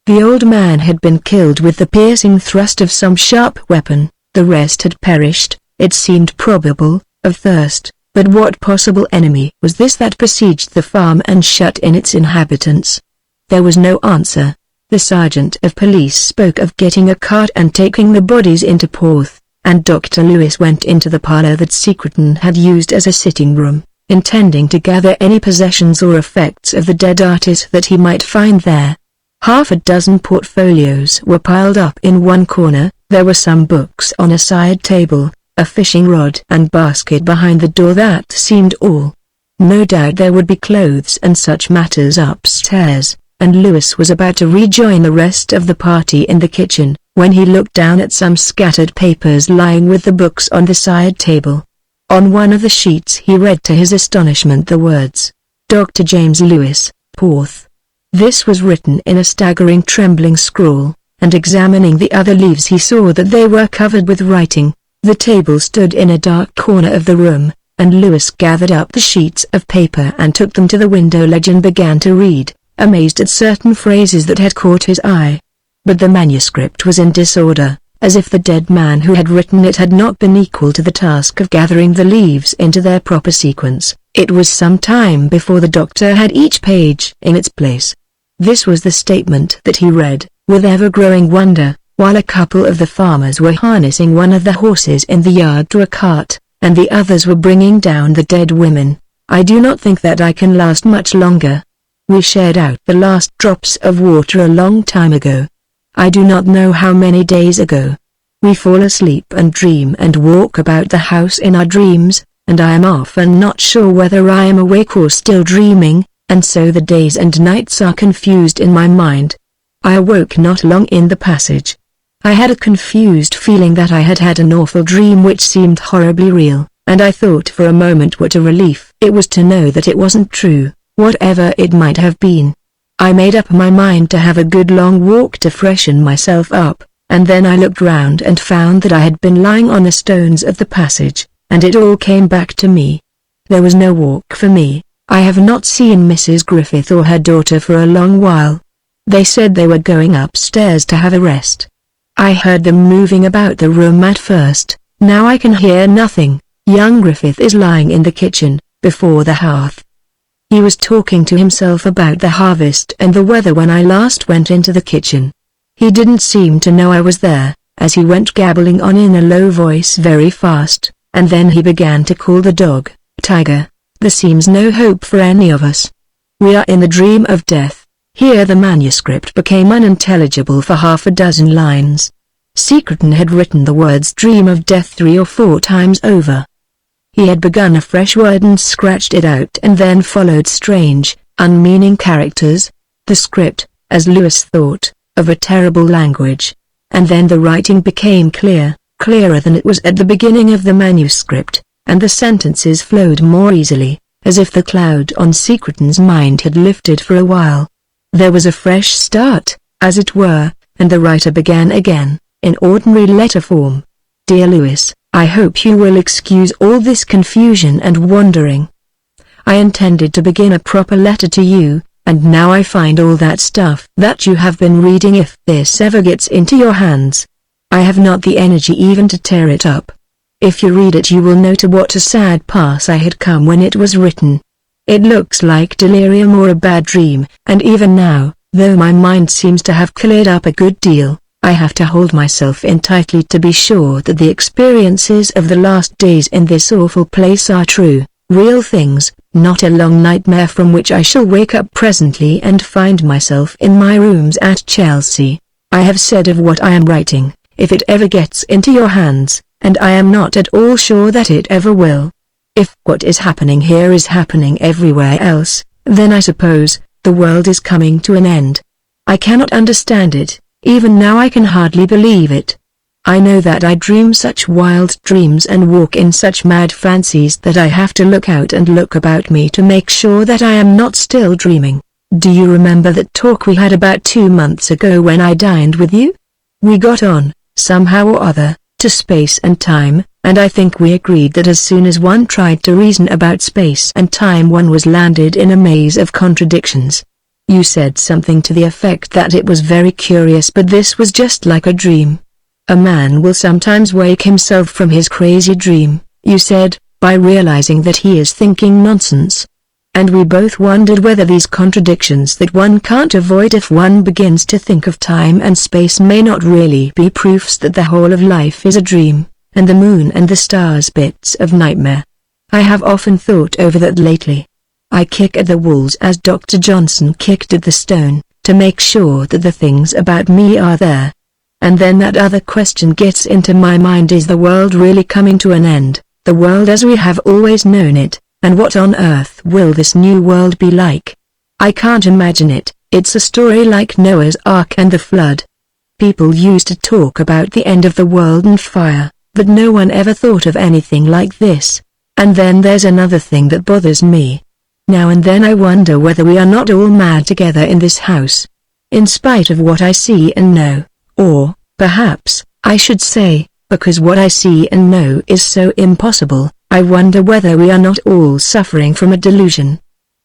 The old man had been killed with the piercing thrust of some sharp weapon, the rest had perished, it seemed probable, of thirst, but what possible enemy was this that besieged the farm and shut in its inhabitants? There was no answer. The sergeant of police spoke of getting a cart and taking the bodies into Porth, and Dr. Lewis went into the parlour that Secretan had used as a sitting room, intending to gather any possessions or effects of the dead artist that he might find there. Half a dozen portfolios were piled up in one corner, there were some books on a side table, a fishing rod and basket behind the door, that seemed all. No doubt there would be clothes and such matters upstairs, and Lewis was about to rejoin the rest of the party in the kitchen, when he looked down at some scattered papers lying with the books on the side table. On one of the sheets he read to his astonishment the words, Dr. James Lewis, Porth. This was written in a staggering trembling scrawl, and examining the other leaves he saw that they were covered with writing. The table stood in a dark corner of the room, and Lewis gathered up the sheets of paper and took them to the window ledge and began to read, amazed at certain phrases that had caught his eye. But the manuscript was in disorder, as if the dead man who had written it had not been equal to the task of gathering the leaves into their proper sequence. It was some time before the doctor had each page in its place. This was the statement that he read, with ever-growing wonder, while a couple of the farmers were harnessing one of the horses in the yard to a cart, and the others were bringing down the dead women. I do not think that I can last much longer. We shared out the last drops of water a long time ago. I do not know how many days ago. We fall asleep and dream and walk about the house in our dreams, and I am often not sure whether I am awake or still dreaming, and so the days and nights are confused in my mind. I awoke not long in the passage. I had a confused feeling that I had had an awful dream which seemed horribly real, and I thought for a moment what a relief it was to know that it wasn't true, whatever it might have been. I made up my mind to have a good long walk to freshen myself up, and then I looked round and found that I had been lying on the stones of the passage, and it all came back to me. There was no walk for me. I have not seen Mrs. Griffith or her daughter for a long while. They said they were going upstairs to have a rest. I heard them moving about the room at first, now I can hear nothing. Young Griffith is lying in the kitchen, before the hearth. He was talking to himself about the harvest and the weather when I last went into the kitchen. He didn't seem to know I was there, as he went gabbling on in a low voice very fast, and then he began to call the dog, Tiger. There seems no hope for any of us. We are in the dream of death. Here the manuscript became unintelligible for half a dozen lines. Secretan had written the words dream of death 3 or 4 times over. He had begun a fresh word and scratched it out, and then followed strange, unmeaning characters, the script, as Lewis thought, of a terrible language. And then the writing became clear, clearer than it was at the beginning of the manuscript, and the sentences flowed more easily, as if the cloud on Secretan's mind had lifted for a while. There was a fresh start, as it were, and the writer began again, in ordinary letter form. Dear Lewis, I hope you will excuse all this confusion and wandering. I intended to begin a proper letter to you, and now I find all that stuff that you have been reading, if this ever gets into your hands. I have not the energy even to tear it up. If you read it you will know to what a sad pass I had come when it was written. It looks like delirium or a bad dream, and even now, though my mind seems to have cleared up a good deal, I have to hold myself in tightly to be sure that the experiences of the last days in this awful place are true, real things, not a long nightmare from which I shall wake up presently and find myself in my rooms at Chelsea. I have said of what I am writing, if it ever gets into your hands, and I am not at all sure that it ever will. If what is happening here is happening everywhere else, then I suppose the world is coming to an end. I cannot understand it, even now I can hardly believe it. I know that I dream such wild dreams and walk in such mad fancies that I have to look out and look about me to make sure that I am not still dreaming. Do you remember that talk we had about 2 months ago when I dined with you? We got on, somehow or other, to space and time, and I think we agreed that as soon as one tried to reason about space and time one was landed in a maze of contradictions. You said something to the effect that it was very curious, but this was just like a dream. A man will sometimes wake himself from his crazy dream, you said, by realizing that he is thinking nonsense. And we both wondered whether these contradictions that one can't avoid if one begins to think of time and space may not really be proofs that the whole of life is a dream, and the moon and the stars bits of nightmare. I have often thought over that lately. I kick at the walls as Dr. Johnson kicked at the stone, to make sure that the things about me are there. And then that other question gets into my mind: is the world really coming to an end, the world as we have always known it, and what on earth will this new world be like? I can't imagine it. It's a story like Noah's Ark and the flood. People used to talk about the end of the world and fire, but no one ever thought of anything like this. And then there's another thing that bothers me. Now and then I wonder whether we are not all mad together in this house. In spite of what I see and know. Or, perhaps, I should say, because what I see and know is so impossible, I wonder whether we are not all suffering from a delusion.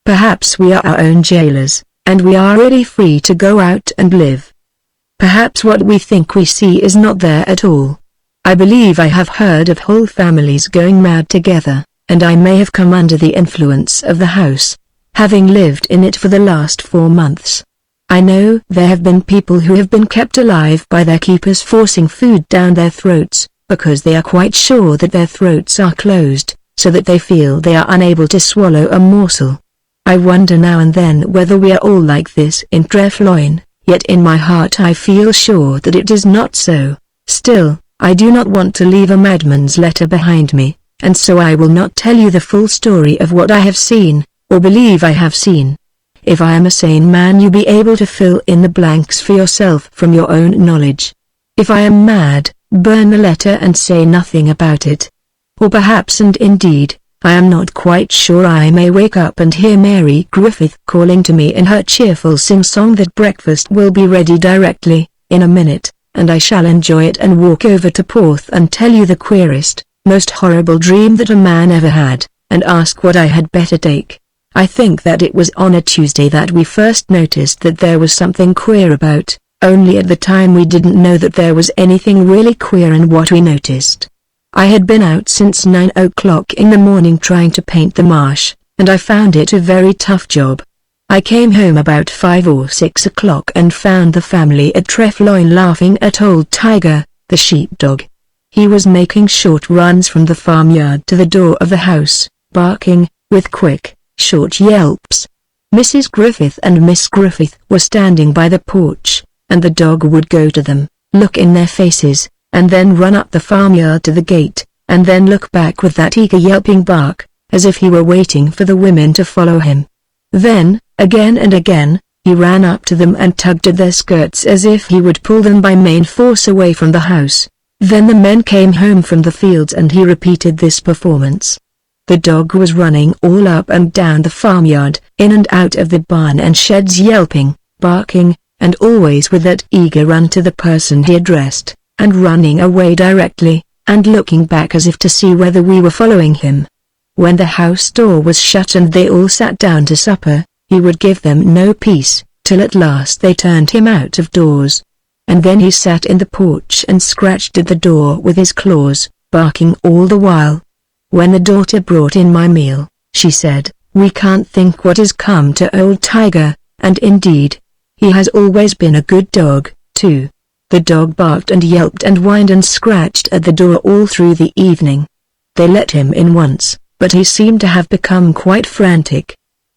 Perhaps we are our own jailers, and we are really free to go out and live. Perhaps what we think we see is not there at all. I believe I have heard of whole families going mad together, and I may have come under the influence of the house, having lived in it for the last 4 months. I know there have been people who have been kept alive by their keepers forcing food down their throats, because they are quite sure that their throats are closed, so that they feel they are unable to swallow a morsel. I wonder now and then whether we are all like this in Trefloyne, yet in my heart I feel sure that it is not so. Still, I do not want to leave a madman's letter behind me, and so I will not tell you the full story of what I have seen, or believe I have seen. If I am a sane man, you be able to fill in the blanks for yourself from your own knowledge. If I am mad, burn the letter and say nothing about it. Or perhaps, and indeed, I am not quite sure, I may wake up and hear Mary Griffith calling to me in her cheerful sing-song that breakfast will be ready directly, in a minute, and I shall enjoy it and walk over to Porth and tell you the queerest, most horrible dream that a man ever had, and ask what I had better take. I think that it was on a Tuesday that we first noticed that there was something queer about, only at the time we didn't know that there was anything really queer in what we noticed. I had been out since 9 o'clock in the morning trying to paint the marsh, and I found it a very tough job. I came home about 5 or 6 o'clock and found the family at Trefloyne laughing at old Tiger, the sheepdog. He was making short runs from the farmyard to the door of the house, barking, with quick, short yelps. Mrs. Griffith and Miss Griffith were standing by the porch, and the dog would go to them, look in their faces, and then run up the farmyard to the gate, and then look back with that eager yelping bark, as if he were waiting for the women to follow him. Then, again and again, he ran up to them and tugged at their skirts as if he would pull them by main force away from the house. Then the men came home from the fields and he repeated this performance. The dog was running all up and down the farmyard, in and out of the barn and sheds, yelping, barking, and always with that eager run to the person he addressed, and running away directly, and looking back as if to see whether we were following him. When the house door was shut and they all sat down to supper, he would give them no peace, till at last they turned him out of doors. And then he sat in the porch and scratched at the door with his claws, barking all the while. When the daughter brought in my meal, she said, "We can't think what has come to old Tiger," and indeed, he has always been a good dog, too. The dog barked and yelped and whined and scratched at the door all through the evening. They let him in once, but he seemed to have become quite frantic.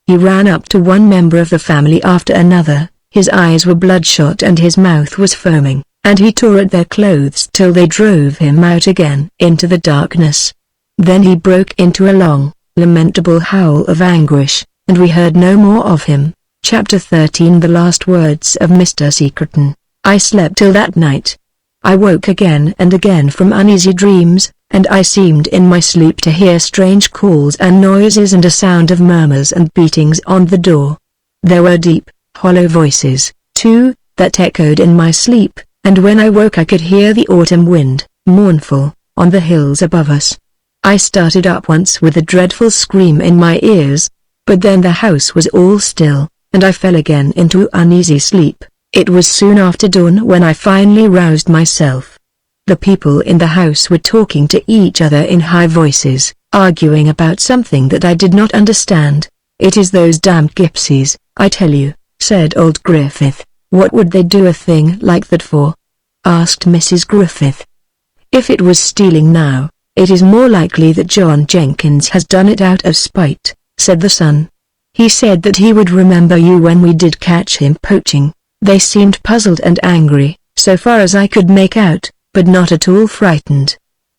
He ran up to one member of the family after another, his eyes were bloodshot and his mouth was foaming, and he tore at their clothes till they drove him out again into the darkness. Then he broke into a long, lamentable howl of anguish, and we heard no more of him. Chapter 13. The last words of Mr. Secretan. I slept till that night. I woke again and again from uneasy dreams, and I seemed in my sleep to hear strange calls and noises and a sound of murmurs and beatings on the door. There were deep, hollow voices, too, that echoed in my sleep, and when I woke I could hear the autumn wind, mournful, on the hills above us. I started up once with a dreadful scream in my ears, but then the house was all still, and I fell again into uneasy sleep. It was soon after dawn when I finally roused myself. The people in the house were talking to each other in high voices, arguing about something that I did not understand. "It is those damned gypsies, I tell you," said old Griffith. "What would they do a thing like that for?" asked Mrs. Griffith. "If it was stealing now, it is more likely that John Jenkins has done it out of spite," said the son. "He said that he would remember you when we did catch him poaching." They seemed puzzled and angry, so far as I could make out, but not at all frightened.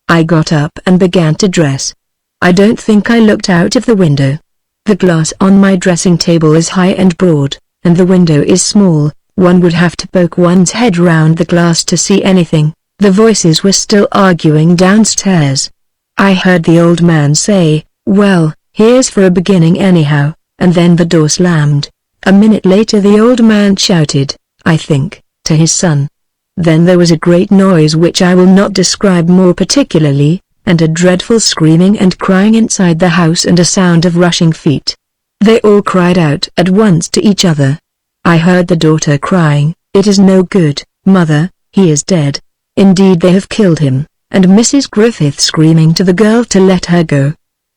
I got up and began to dress. I don't think I looked out of the window. The glass on my dressing table is high and broad, and the window is small. One would have to poke one's head round the glass to see anything. The voices were still arguing downstairs. I heard the old man say, "Well, here's for a beginning anyhow," and then the door slammed. A minute later the old man shouted, I think, to his son. Then there was a great noise which I will not describe more particularly, and a dreadful screaming and crying inside the house and a sound of rushing feet. They all cried out at once to each other. I heard the daughter crying, "It is no good, mother, he is dead. Indeed they have killed him," and Mrs. Griffith screaming to the girl to let her go.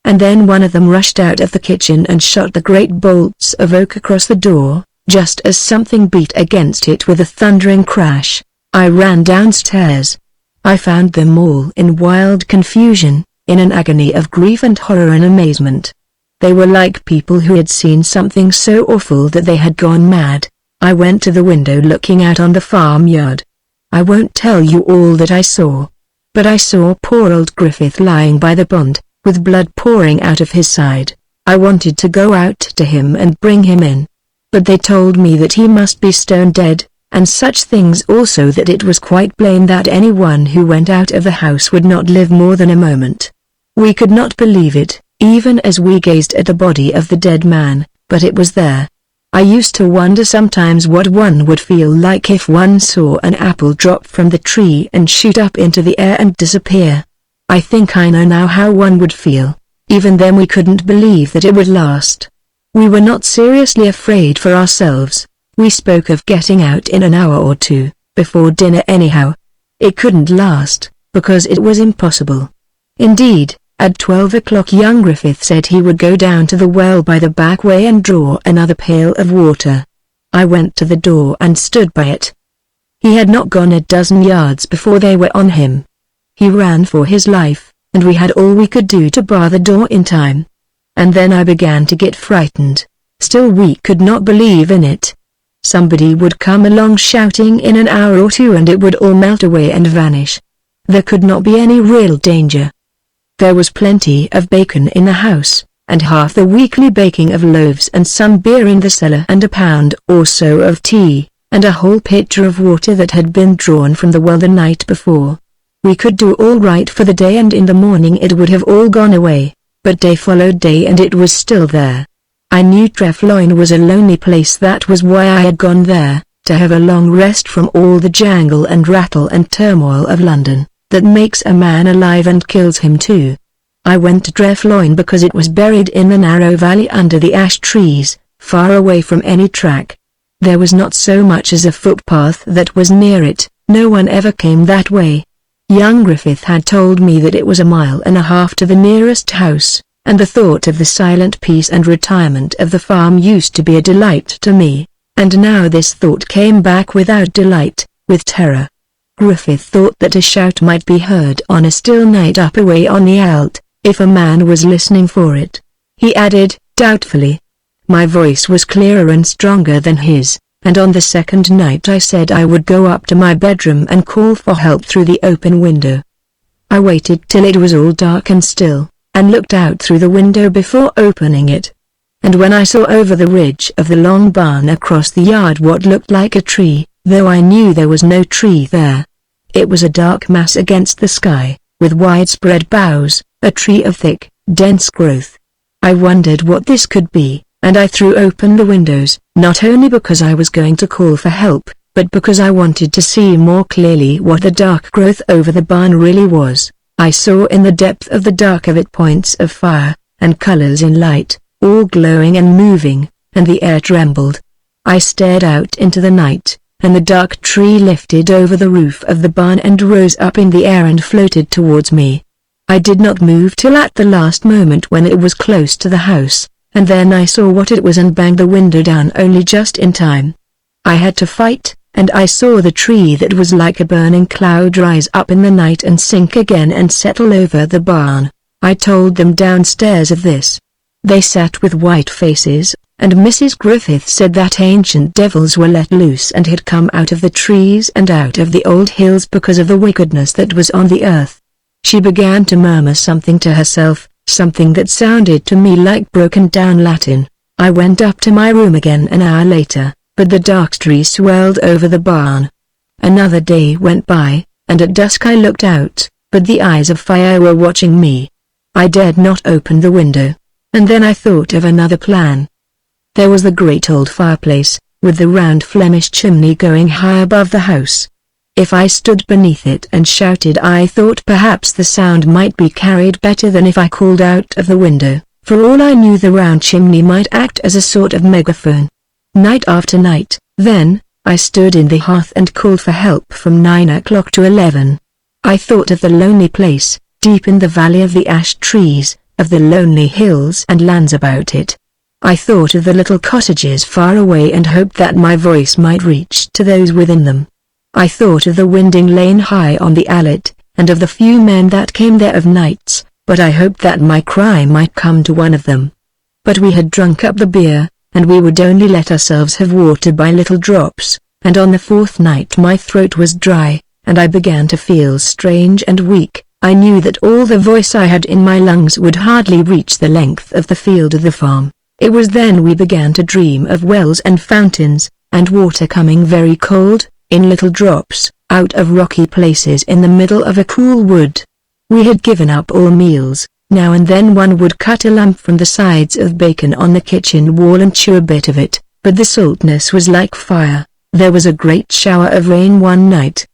And then one of them rushed out of the kitchen and shot the great bolts of oak across the door, just as something beat against it with a thundering crash. I ran downstairs. I found them all in wild confusion, in an agony of grief and horror and amazement. They were like people who had seen something so awful that they had gone mad. I went to the window looking out on the farmyard. I won't tell you all that I saw. But I saw poor old Griffith lying by the pond, with blood pouring out of his side. I wanted to go out to him and bring him in. But they told me that he must be stone dead, and such things also, that it was quite plain that anyone who went out of the house would not live more than a moment. We could not believe it, even as we gazed at the body of the dead man, but it was there. I used to wonder sometimes what one would feel like if one saw an apple drop from the tree and shoot up into the air and disappear. I think I know now how one would feel. Even then we couldn't believe that it would last. We were not seriously afraid for ourselves. We spoke of getting out in an hour or two, before dinner anyhow. It couldn't last, because it was impossible. Indeed, at 12 o'clock young Griffith said he would go down to the well by the back way and draw another pail of water. I went to the door and stood by it. He had not gone a dozen yards before they were on him. He ran for his life, and we had all we could do to bar the door in time. And then I began to get frightened. Still we could not believe in it. Somebody would come along shouting in an hour or two and it would all melt away and vanish. There could not be any real danger. There was plenty of bacon in the house, and half the weekly baking of loaves and some beer in the cellar and a pound or so of tea, and a whole pitcher of water that had been drawn from the well the night before. We could do all right for the day, and in the morning it would have all gone away, but day followed day and it was still there. I knew Trefloyne was a lonely place. That was why I had gone there, to have a long rest from all the jangle and rattle and turmoil of London, that makes a man alive and kills him too. I went to Trefloyne because it was buried in the narrow valley under the ash trees, far away from any track. There was not so much as a footpath that was near it. No one ever came that way. Young Griffith had told me that it was 1.5 miles to the nearest house, and the thought of the silent peace and retirement of the farm used to be a delight to me, and now this thought came back without delight, with terror. Griffith thought that a shout might be heard on a still night up away on the Alt, if a man was listening for it. He added, doubtfully. My voice was clearer and stronger than his, and on the second night I said I would go up to my bedroom and call for help through the open window. I waited till it was all dark and still, and looked out through the window before opening it. And when I saw over the ridge of the long barn across the yard what looked like a tree, though I knew there was no tree there, It was a dark mass against the sky, with widespread boughs, a tree of thick, dense growth. I wondered what this could be, and I threw open the windows, not only because I was going to call for help, but because I wanted to see more clearly what the dark growth over the barn really was. I saw in the depth of the dark of it points of fire, and colors in light, all glowing and moving, and the air trembled. I stared out into the night, and the dark tree lifted over the roof of the barn and rose up in the air and floated towards me. I did not move till at the last moment when it was close to the house, and then I saw what it was and banged the window down only just in time. I had to fight, and I saw the tree that was like a burning cloud rise up in the night and sink again and settle over the barn. I told them downstairs of this. They sat with white faces, and Mrs. Griffith said that ancient devils were let loose and had come out of the trees and out of the old hills because of the wickedness that was on the earth. She began to murmur something to herself, something that sounded to me like broken-down Latin. I went up to my room again an hour later, but the dark tree swelled over the barn. Another day went by, and at dusk I looked out, but the eyes of fire were watching me. I dared not open the window. And then I thought of another plan. There was the great old fireplace, with the round Flemish chimney going high above the house. If I stood beneath it and shouted, I thought perhaps the sound might be carried better than if I called out of the window. For all I knew, the round chimney might act as a sort of megaphone. Night after night, then, I stood in the hearth and called for help from 9 o'clock to 11. I thought of the lonely place, deep in the valley of the ash trees, of the lonely hills and lands about it. I thought of the little cottages far away and hoped that my voice might reach to those within them. I thought of the winding lane high on the Allet, and of the few men that came there of nights, but I hoped that my cry might come to one of them. But we had drunk up the beer, and we would only let ourselves have water by little drops, and on the fourth night my throat was dry, and I began to feel strange and weak. I knew that all the voice I had in my lungs would hardly reach the length of the field of the farm. It was then we began to dream of wells and fountains, and water coming very cold, in little drops, out of rocky places in the middle of a cool wood. We had given up all meals. Now and then one would cut a lump from the sides of bacon on the kitchen wall and chew a bit of it, but the saltness was like fire. There was a great shower of rain one night.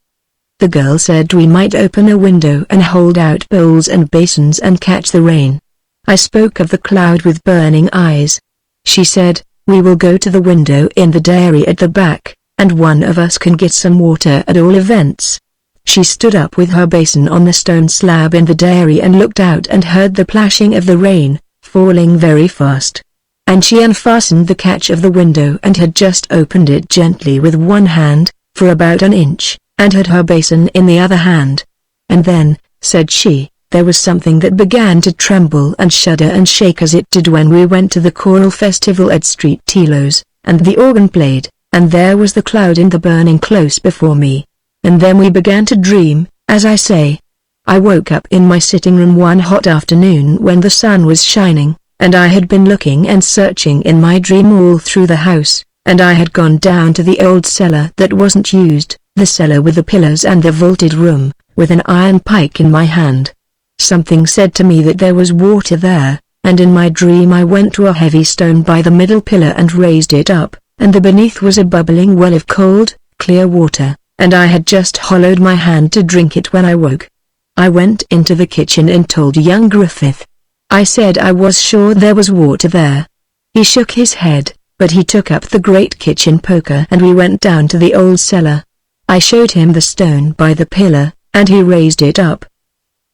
The girl said we might open a window and hold out bowls and basins and catch the rain. I spoke of the cloud with burning eyes. She said, "We will go to the window in the dairy at the back, and one of us can get some water at all events." She stood up with her basin on the stone slab in the dairy and looked out and heard the plashing of the rain, falling very fast. And she unfastened the catch of the window and had just opened it gently with one hand, for about an inch, and had her basin in the other hand. And then, said she, there was something that began to tremble and shudder and shake as it did when we went to the choral festival at Street Telos, and the organ played, and there was the cloud in the burning close before me. And then we began to dream, as I say. I woke up in my sitting room one hot afternoon when the sun was shining, and I had been looking and searching in my dream all through the house, and I had gone down to the old cellar that wasn't used, the cellar with the pillars and the vaulted room, with an iron pike in my hand. Something said to me that there was water there, and in my dream I went to a heavy stone by the middle pillar and raised it up, and the beneath was a bubbling well of cold, clear water, and I had just hollowed my hand to drink it when I woke. I went into the kitchen and told young Griffith. I said I was sure there was water there. He shook his head, but he took up the great kitchen poker and we went down to the old cellar. I showed him the stone by the pillar, and he raised it up.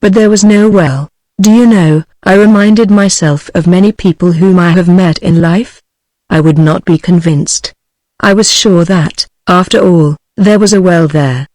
But there was no well. Do you know, I reminded myself of many people whom I have met in life? I would not be convinced. I was sure that, after all, there was a well there.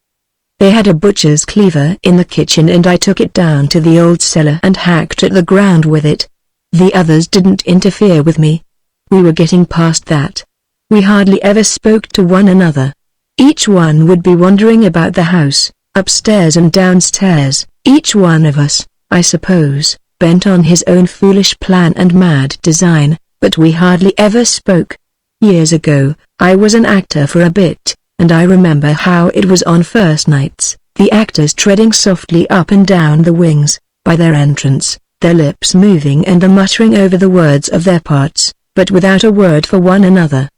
They had a butcher's cleaver in the kitchen and I took it down to the old cellar and hacked at the ground with it. The others didn't interfere with me. We were getting past that. We hardly ever spoke to one another. Each one would be wandering about the house, upstairs and downstairs, each one of us, I suppose, bent on his own foolish plan and mad design, but we hardly ever spoke. Years ago, I was an actor for a bit, and I remember how it was on first nights. the actors treading softly up and down the wings, by their entrance, their lips moving and muttering over the words of their parts, but without a word for one another.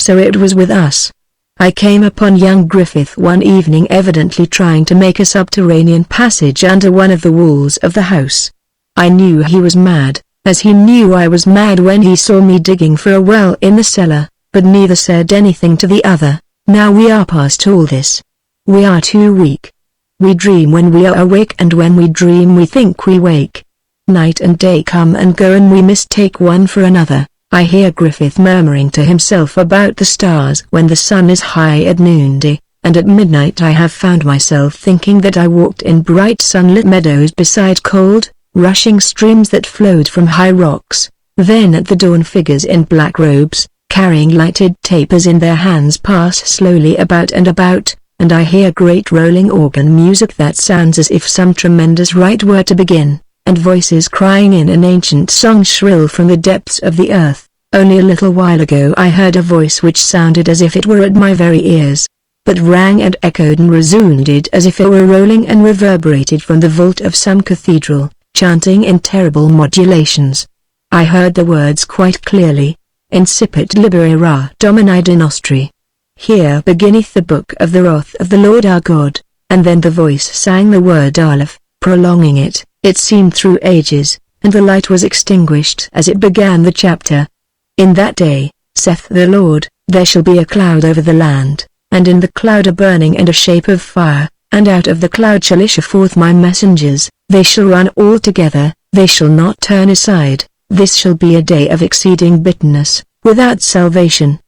So it was with us. I came upon young Griffith one evening evidently trying to make a subterranean passage under one of the walls of the house. I knew he was mad, as he knew I was mad when he saw me digging for a well in the cellar, but neither said anything to the other. Now we are past all this. We are too weak. We dream when we are awake, and when we dream we think we wake. Night and day come and go and we mistake one for another. I hear Griffith murmuring to himself about the stars when the sun is high at noonday, and at midnight I have found myself thinking that I walked in bright sunlit meadows beside cold, rushing streams that flowed from high rocks. Then at the dawn figures in black robes, carrying lighted tapers in their hands pass slowly about, and I hear great rolling organ music that sounds as if some tremendous rite were to begin, and voices crying in an ancient song shrill from the depths of the earth. Only a little while ago I heard a voice which sounded as if it were at my very ears, but rang and echoed and resounded as if it were rolling and reverberated from the vault of some cathedral, chanting in terrible modulations. I heard the words quite clearly: Incipit libera Domini de nostri. Here beginneth the book of the wrath of the Lord our God. And then the voice sang the word Aleph, prolonging it. It seemed through ages, and the light was extinguished as it began the chapter. In that day, saith the Lord, there shall be a cloud over the land, and in the cloud a burning and a shape of fire, and out of the cloud shall issue forth my messengers. They shall run all together, they shall not turn aside. This shall be a day of exceeding bitterness, without salvation.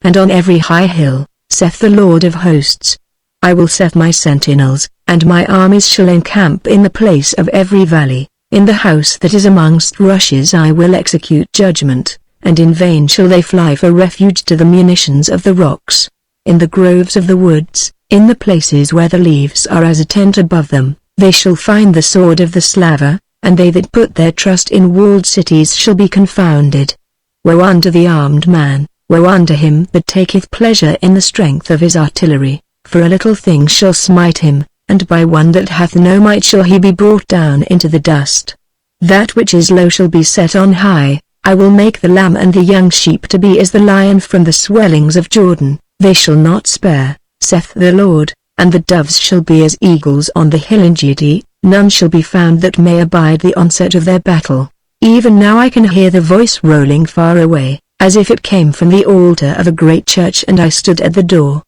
And on every high hill, saith the Lord of hosts, I will set my sentinels, and my armies shall encamp in the place of every valley. In the house that is amongst rushes I will execute judgment, and in vain shall they fly for refuge to the munitions of the rocks. In the groves of the woods, in the places where the leaves are as a tent above them, they shall find the sword of the slaver, and they that put their trust in walled cities shall be confounded. Woe unto the armed man, woe unto him that taketh pleasure in the strength of his artillery, for a little thing shall smite him, and by one that hath no might shall he be brought down into the dust. That which is low shall be set on high. I will make the lamb and the young sheep to be as the lion from the swellings of Jordan. They shall not spare, saith the Lord, and the doves shall be as eagles on the hill in Judah. None shall be found that may abide the onset of their battle. Even now I can hear the voice rolling far away, as if it came from the altar of a great church, and I stood at the door.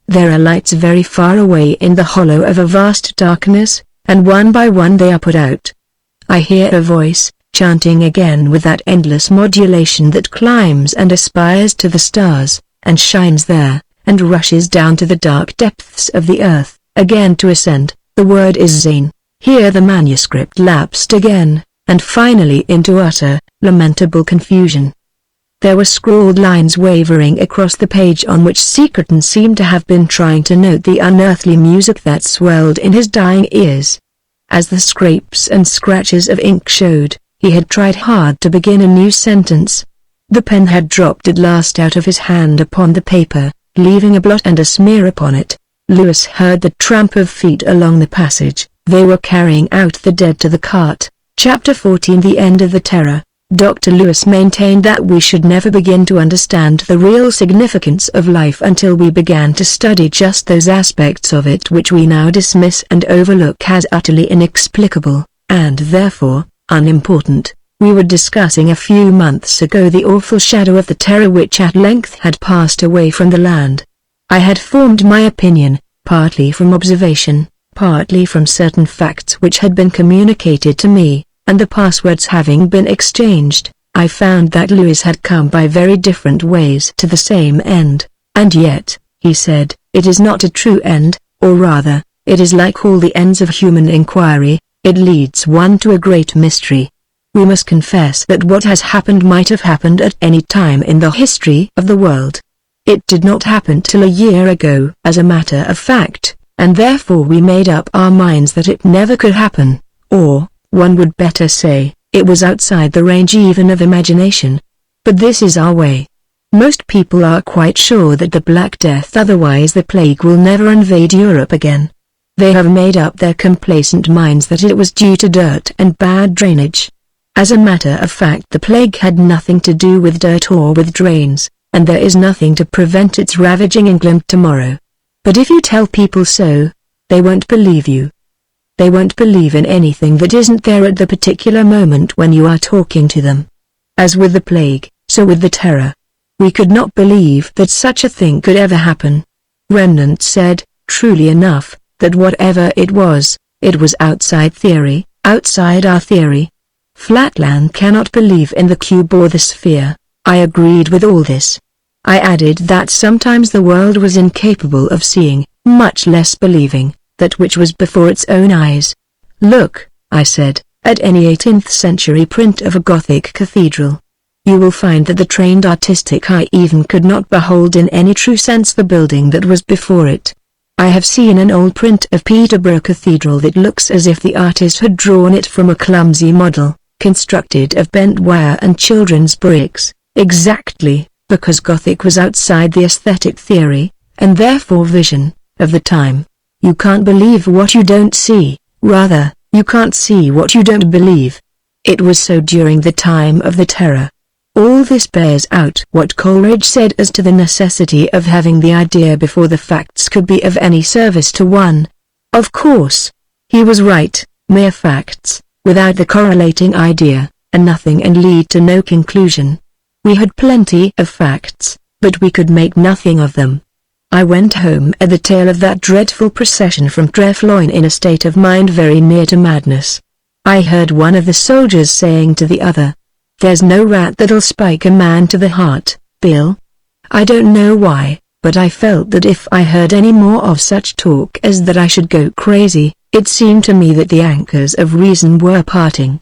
There are lights very far away in the hollow of a vast darkness, and one by one they are put out. I hear a voice, chanting again with that endless modulation that climbs and aspires to the stars, and shines there, and rushes down to the dark depths of the earth, again to ascend. The word is Zain. Here the manuscript lapsed again, and finally into utter, lamentable confusion. There were scrawled lines wavering across the page on which Secretan seemed to have been trying to note the unearthly music that swelled in his dying ears. As the scrapes and scratches of ink showed, he had tried hard to begin a new sentence. The pen had dropped at last out of his hand upon the paper, leaving a blot and a smear upon it. Lewis heard the tramp of feet along the passage. They were carrying out the dead to the cart. Chapter 14 The End of the Terror. Dr. Lewis maintained that we should never begin to understand the real significance of life until we began to study just those aspects of it which we now dismiss and overlook as utterly inexplicable, and therefore, unimportant. We were discussing a few months ago the awful shadow of the terror which at length had passed away from the land. I had formed my opinion, partly from observation, partly from certain facts which had been communicated to me, and the passwords having been exchanged, I found that Lewis had come by very different ways to the same end. And yet, he said, it is not a true end, or rather, it is like all the ends of human inquiry, it leads one to a great mystery. We must confess that what has happened might have happened at any time in the history of the world. It did not happen till a year ago, as a matter of fact, and therefore we made up our minds that it never could happen, or, one would better say, it was outside the range even of imagination. But this is our way. Most people are quite sure that the Black Death, otherwise the plague, will never invade Europe again. They have made up their complacent minds that it was due to dirt and bad drainage. As a matter of fact, the plague had nothing to do with dirt or with drains, and there is nothing to prevent its ravaging England tomorrow. But if you tell people so, they won't believe you. They won't believe in anything that isn't there at the particular moment when you are talking to them. As with the plague, so with the terror. We could not believe that such a thing could ever happen. Remnant said, truly enough, that whatever it was outside theory, outside our theory. Flatland cannot believe in the cube or the sphere. I agreed with all this. I added that sometimes the world was incapable of seeing, much less believing, that which was before its own eyes. Look, I said, at any 18th century print of a Gothic cathedral. You will find that the trained artistic eye even could not behold in any true sense the building that was before it. I have seen an old print of Peterborough Cathedral that looks as if the artist had drawn it from a clumsy model, constructed of bent wire and children's bricks, exactly, because Gothic was outside the aesthetic theory, and therefore vision, of the time. You can't believe what you don't see, rather, you can't see what you don't believe. It was so during the time of the terror. All this bears out what Coleridge said as to the necessity of having the idea before the facts could be of any service to one. Of course, he was right, mere facts, without the correlating idea, and nothing and lead to no conclusion. We had plenty of facts, but we could make nothing of them. I went home at the tail of that dreadful procession from Dreffloin in a state of mind very near to madness. I heard one of the soldiers saying to the other, "There's no rat that'll spike a man to the heart, Bill." I don't know why, but I felt that if I heard any more of such talk as that I should go crazy. It seemed to me that the anchors of reason were parting.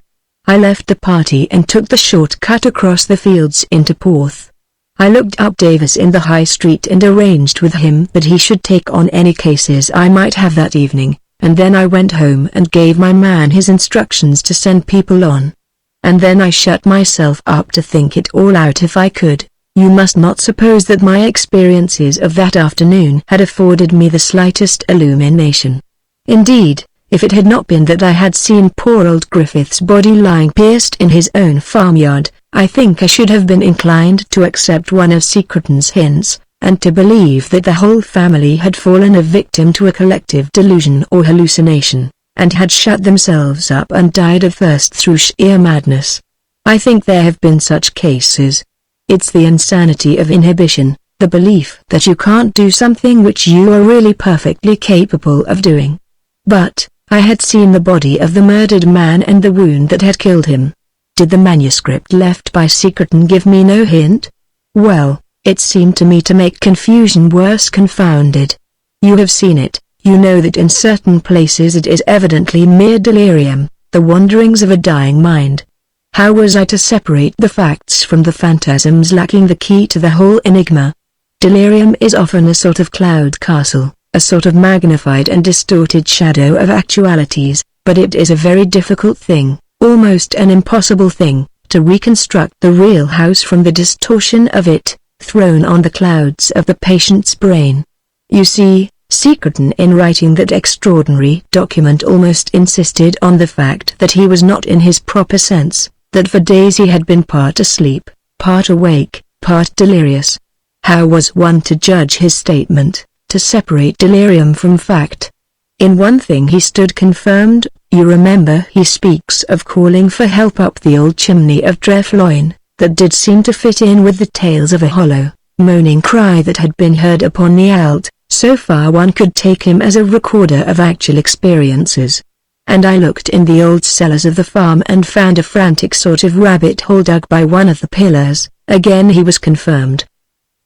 I left the party and took the short cut across the fields into Porth. I looked up Davis in the High Street and arranged with him that he should take on any cases I might have that evening, and then I went home and gave my man his instructions to send people on. And then I shut myself up to think it all out if I could. You must not suppose that my experiences of that afternoon had afforded me the slightest illumination. Indeed, if it had not been that I had seen poor old Griffith's body lying pierced in his own farmyard, I think I should have been inclined to accept one of Secretan's hints, and to believe that the whole family had fallen a victim to a collective delusion or hallucination, and had shut themselves up and died of thirst through sheer madness. I think there have been such cases. It's the insanity of inhibition, the belief that you can't do something which you are really perfectly capable of doing. But, I had seen the body of the murdered man and the wound that had killed him. Did the manuscript left by Secretan give me no hint? Well, it seemed to me to make confusion worse confounded. You have seen it, you know that in certain places it is evidently mere delirium, the wanderings of a dying mind. How was I to separate the facts from the phantasms lacking the key to the whole enigma? Delirium is often a sort of cloud castle, a sort of magnified and distorted shadow of actualities, but it is a very difficult thing, almost an impossible thing, to reconstruct the real house from the distortion of it, thrown on the clouds of the patient's brain. You see, Secretan in writing that extraordinary document almost insisted on the fact that he was not in his proper sense, that for days he had been part asleep, part awake, part delirious. How was one to judge his statement, to separate delirium from fact? In one thing he stood confirmed. You remember he speaks of calling for help up the old chimney of Dreffloin, that did seem to fit in with the tales of a hollow, moaning cry that had been heard upon the Alt, so far one could take him as a recorder of actual experiences. And I looked in the old cellars of the farm and found a frantic sort of rabbit hole dug by one of the pillars. Again he was confirmed.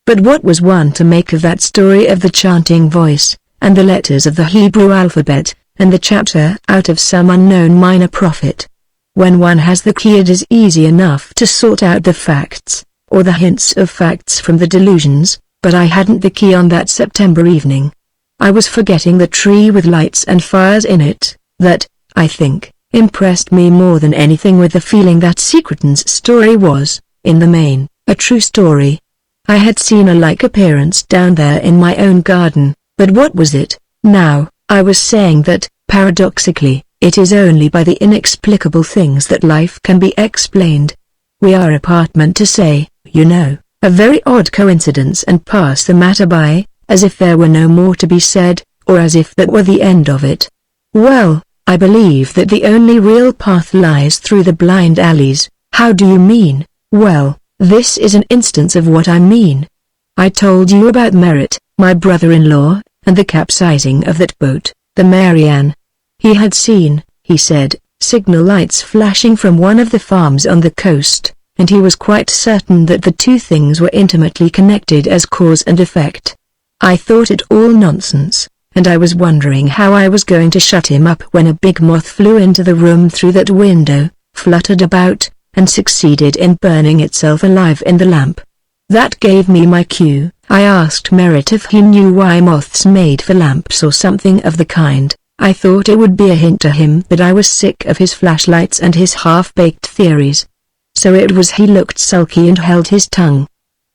But what was one to make of that story of the chanting voice, and the letters of the Hebrew alphabet, and the chapter out of some unknown minor prophet? When one has the key it is easy enough to sort out the facts, or the hints of facts from the delusions, but I hadn't the key on that September evening. I was forgetting the tree with lights and fires in it, that, I think, impressed me more than anything with the feeling that Secretan's story was, in the main, a true story. I had seen a like appearance down there in my own garden, but what was it? Now, I was saying that, paradoxically, it is only by the inexplicable things that life can be explained. We are apartment to say, a very odd coincidence and pass the matter by, as if there were no more to be said, or as if that were the end of it. Well, I believe that the only real path lies through the blind alleys. How do you mean? Well, this is an instance of what I mean. I told you about Merritt, my brother-in-law, and the capsizing of that boat, the Marianne. He had seen, he said, signal lights flashing from one of the farms on the coast, and he was quite certain that the two things were intimately connected as cause and effect. I thought it all nonsense, and I was wondering how I was going to shut him up when a big moth flew into the room through that window, fluttered about, and succeeded in burning itself alive in the lamp. That gave me my cue. I asked Merritt if he knew why moths made for lamps or something of the kind. I thought it would be a hint to him that I was sick of his flashlights and his half-baked theories. So it was he looked sulky and held his tongue.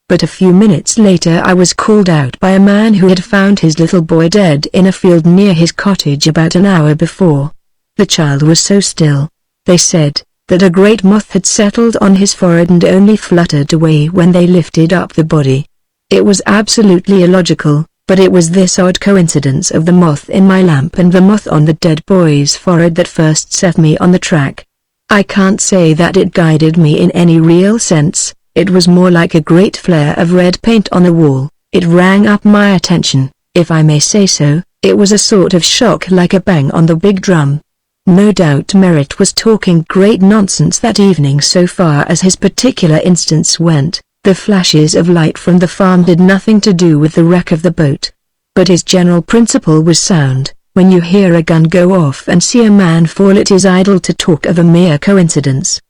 But a few minutes later I was called out by a man who had found his little boy dead in a field near his cottage about an hour before. The child was so still, they said, that a great moth had settled on his forehead and only fluttered away when they lifted up the body. It was absolutely illogical, but it was this odd coincidence of the moth in my lamp and the moth on the dead boy's forehead that first set me on the track. I can't say that it guided me in any real sense. It was more like a great flare of red paint on a wall. It rang up my attention, if I may say so. It was a sort of shock like a bang on the big drum. No doubt Merritt was talking great nonsense that evening so far as his particular instance went. The flashes of light from the farm had nothing to do with the wreck of the boat. But his general principle was sound. When you hear a gun go off and see a man fall, it is idle to talk of a mere coincidence.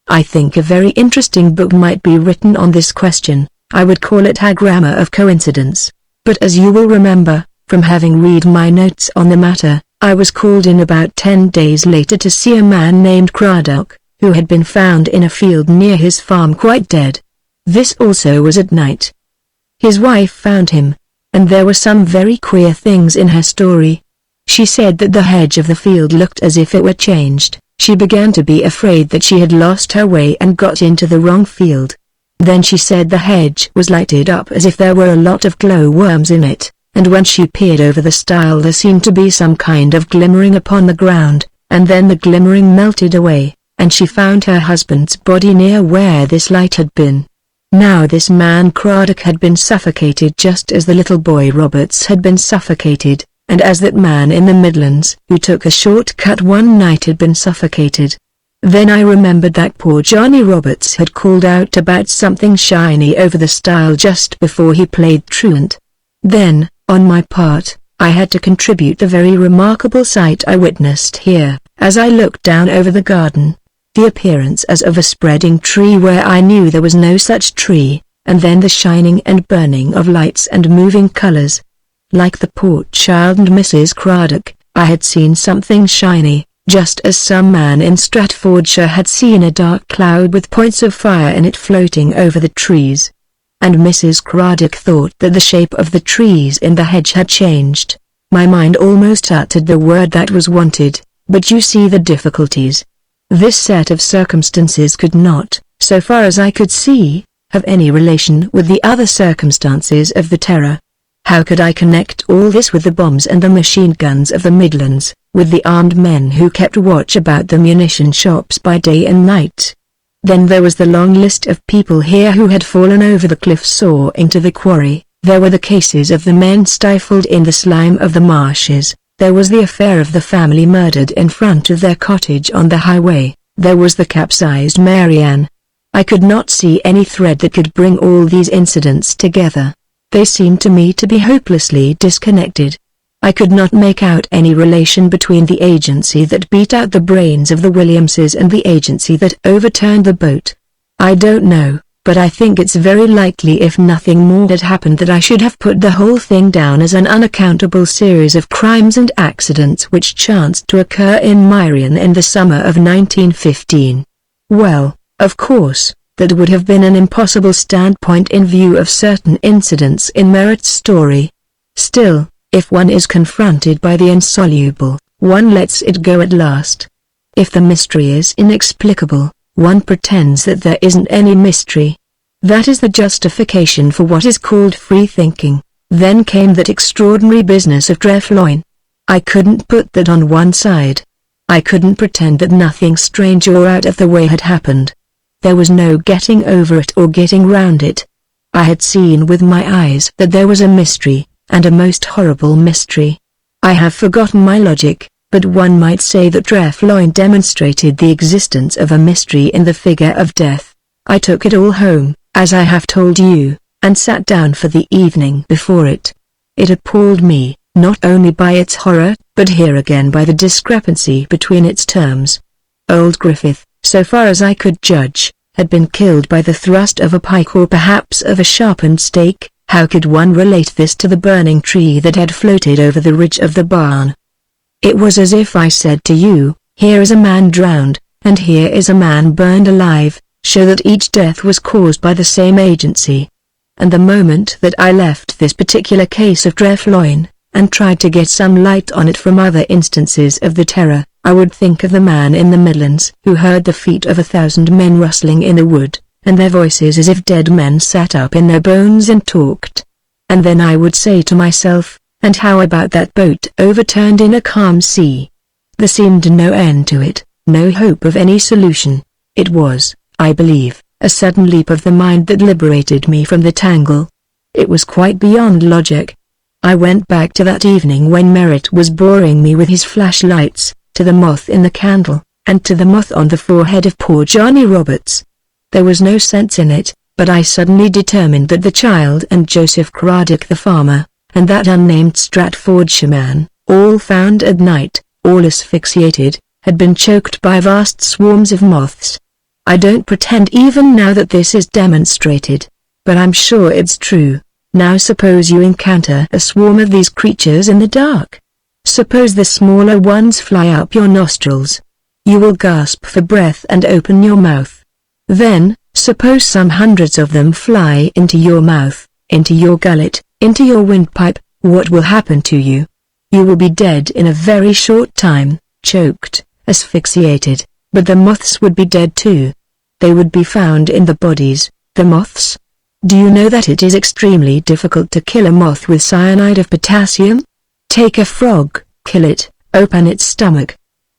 I think a very interesting book might be written on this question. I would call it A Grammar of Coincidence. But as you will remember, from having read my notes on the matter, I was called in about 10 days later to see a man named Craddock, who had been found in a field near his farm quite dead. This also was at night. His wife found him, and there were some very queer things in her story. She said that the hedge of the field looked as if it were changed. She began to be afraid that she had lost her way and got into the wrong field. Then she said the hedge was lighted up as if there were a lot of glowworms in it, and when she peered over the stile there seemed to be some kind of glimmering upon the ground, and then the glimmering melted away, and she found her husband's body near where this light had been. Now this man Craddock had been suffocated just as the little boy Roberts had been suffocated, and as that man in the Midlands who took a short cut one night had been suffocated. Then I remembered that poor Johnny Roberts had called out about something shiny over the stile just before he played truant. Then, on my part, I had to contribute the very remarkable sight I witnessed here, as I looked down over the garden. The appearance as of a spreading tree where I knew there was no such tree, and then the shining and burning of lights and moving colors. Like the poor child and Mrs. Craddock, I had seen something shiny, just as some man in Stratfordshire had seen a dark cloud with points of fire in it floating over the trees. And Mrs. Craddock thought that the shape of the trees in the hedge had changed. My mind almost uttered the word that was wanted, but you see the difficulties. This set of circumstances could not, so far as I could see, have any relation with the other circumstances of the terror. How could I connect all this with the bombs and the machine guns of the Midlands, with the armed men who kept watch about the munition shops by day and night? Then there was the long list of people here who had fallen over the cliffs or into the quarry. There were the cases of the men stifled in the slime of the marshes. There was the affair of the family murdered in front of their cottage on the highway. There was the capsized Marianne. I could not see any thread that could bring all these incidents together. They seemed to me to be hopelessly disconnected. I could not make out any relation between the agency that beat out the brains of the Williamses and the agency that overturned the boat. I don't know, but I think it's very likely if nothing more had happened that I should have put the whole thing down as an unaccountable series of crimes and accidents which chanced to occur in Marianne in the summer of 1915. Well, of course, that would have been an impossible standpoint in view of certain incidents in Merritt's story. Still, If one is confronted by the insoluble, one lets it go at last. If the mystery is inexplicable, one pretends that there isn't any mystery. That is the justification for what is called free thinking. Then came that extraordinary business of Drefloyne. I couldn't put that on one side. I couldn't pretend that nothing strange or out of the way had happened. There was no getting over it or getting round it. I had seen with my eyes that there was a mystery, and a most horrible mystery. I have forgotten my logic, but one might say that Drefloyne demonstrated the existence of a mystery in the figure of death. I took it all home, as I have told you, and sat down for the evening before it. It appalled me, not only by its horror, but here again by the discrepancy between its terms. Old Griffith, so far as I could judge, had been killed by the thrust of a pike or perhaps of a sharpened stake. How could one relate this to the burning tree that had floated over the ridge of the barn? It was as if I said to you, here is a man drowned, and here is a man burned alive, show that each death was caused by the same agency. And the moment that I left this particular case of Drefloyne, and tried to get some light on it from other instances of the terror, I would think of the man in the Midlands who heard the feet of 1,000 men rustling in the wood, and their voices as if dead men sat up in their bones and talked. And then I would say to myself, and how about that boat overturned in a calm sea? There seemed no end to it, no hope of any solution. It was, I believe, a sudden leap of the mind that liberated me from the tangle. It was quite beyond logic. I went back to that evening when Merritt was boring me with his flashlights, to the moth in the candle, and to the moth on the forehead of poor Johnny Roberts. There was no sense in it, but I suddenly determined that the child and Joseph Craddock the farmer, and that unnamed Stratfordshire man, all found at night, all asphyxiated, had been choked by vast swarms of moths. I don't pretend even now that this is demonstrated, but I'm sure it's true. Now suppose you encounter a swarm of these creatures in the dark. Suppose the smaller ones fly up your nostrils. You will gasp for breath and open your mouth. Then, suppose some hundreds of them fly into your mouth, into your gullet, into your windpipe. What will happen to you? You will be dead in a very short time, choked, asphyxiated, but the moths would be dead too. They would be found in the bodies, the moths. Do you know that it is extremely difficult to kill a moth with cyanide of potassium? Take a frog, kill it, open its stomach.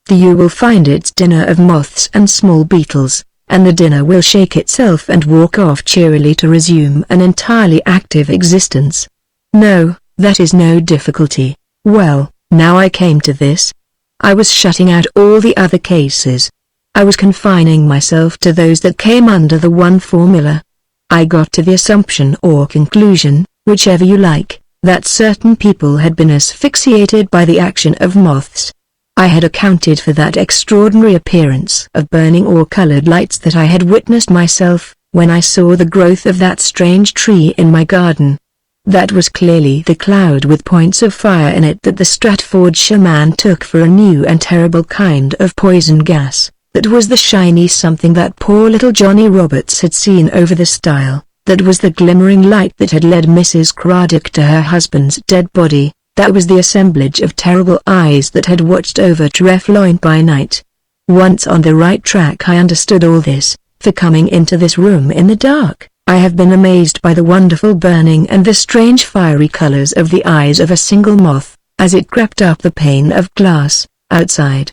You will find its dinner of moths and small beetles, and the dinner will shake itself and walk off cheerily to resume an entirely active existence. No, that is no difficulty. Well, now I came to this. I was shutting out all the other cases. I was confining myself to those that came under the one formula. I got to the assumption or conclusion, whichever you like, that certain people had been asphyxiated by the action of moths. I had accounted for that extraordinary appearance of burning or colored lights that I had witnessed myself, when I saw the growth of that strange tree in my garden. That was clearly the cloud with points of fire in it that the Stratfordshire man took for a new and terrible kind of poison gas. That was the shiny something that poor little Johnny Roberts had seen over the stile. That was the glimmering light that had led Mrs. Craddock to her husband's dead body. That was the assemblage of terrible eyes that had watched over Drefloyne by night. Once on the right track I understood all this, for coming into this room in the dark, I have been amazed by the wonderful burning and the strange fiery colors of the eyes of a single moth, as it crept up the pane of glass, outside.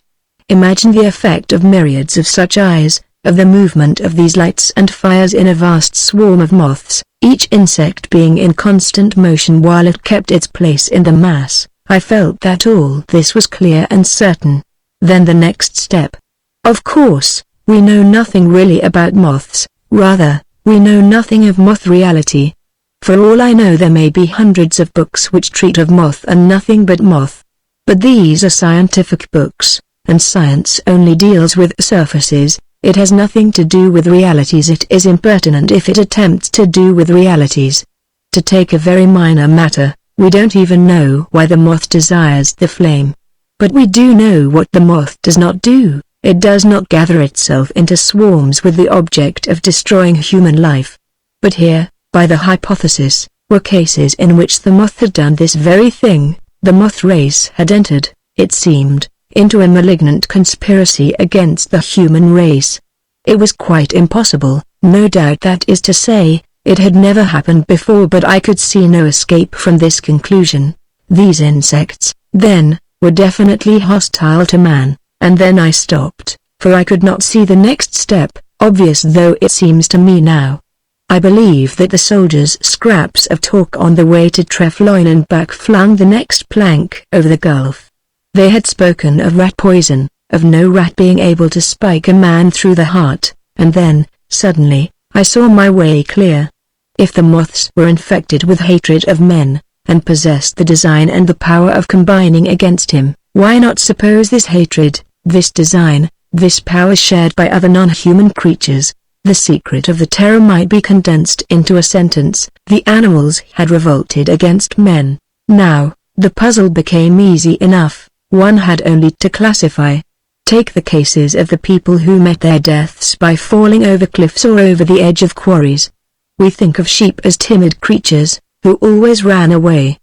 Imagine the effect of myriads of such eyes, of the movement of these lights and fires in a vast swarm of moths, each insect being in constant motion while it kept its place in the mass. I felt that all this was clear and certain. Then the next step. Of course, we know nothing really about moths, rather, we know nothing of moth reality. For all I know there may be hundreds of books which treat of moth and nothing but moth. But these are scientific books, and science only deals with surfaces. It has nothing to do with realities. It is impertinent if it attempts to do with realities. To take a very minor matter, we don't even know why the moth desires the flame. But we do know what the moth does not do. It does not gather itself into swarms with the object of destroying human life. But here, by the hypothesis, were cases in which the moth had done this very thing, The moth race had entered, it seemed, into a malignant conspiracy against the human race. It was quite impossible, no doubt, that is to say, it had never happened before, but I could see no escape from this conclusion. These insects, then, were definitely hostile to man, and then I stopped, for I could not see the next step, obvious though it seems to me now. I believe that the soldiers' scraps of talk on the way to Trefloin and back flung the next plank over the gulf. They had spoken of rat poison, of no rat being able to spike a man through the heart, and then, suddenly, I saw my way clear. If the moths were infected with hatred of men, and possessed the design and the power of combining against him, why not suppose this hatred, this design, this power shared by other non-human creatures? The secret of the terror might be condensed into a sentence: the animals had revolted against men. Now, the puzzle became easy enough. One had only to classify. Take the cases of the people who met their deaths by falling over cliffs or over the edge of quarries. We think of sheep as timid creatures, who always ran away.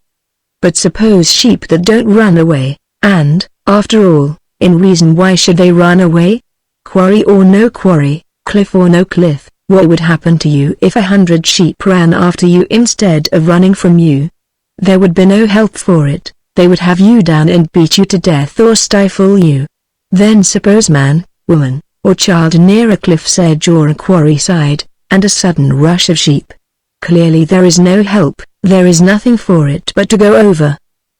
But suppose sheep that don't run away, and, after all, in reason, why should they run away? Quarry or no quarry, cliff or no cliff, what would happen to you if 100 sheep ran after you instead of running from you? There would be no help for it. They would have you down and beat you to death or stifle you. Then suppose man, woman, or child near a cliff's edge or a quarry side, and a sudden rush of sheep. Clearly there is no help, there is nothing for it but to go over.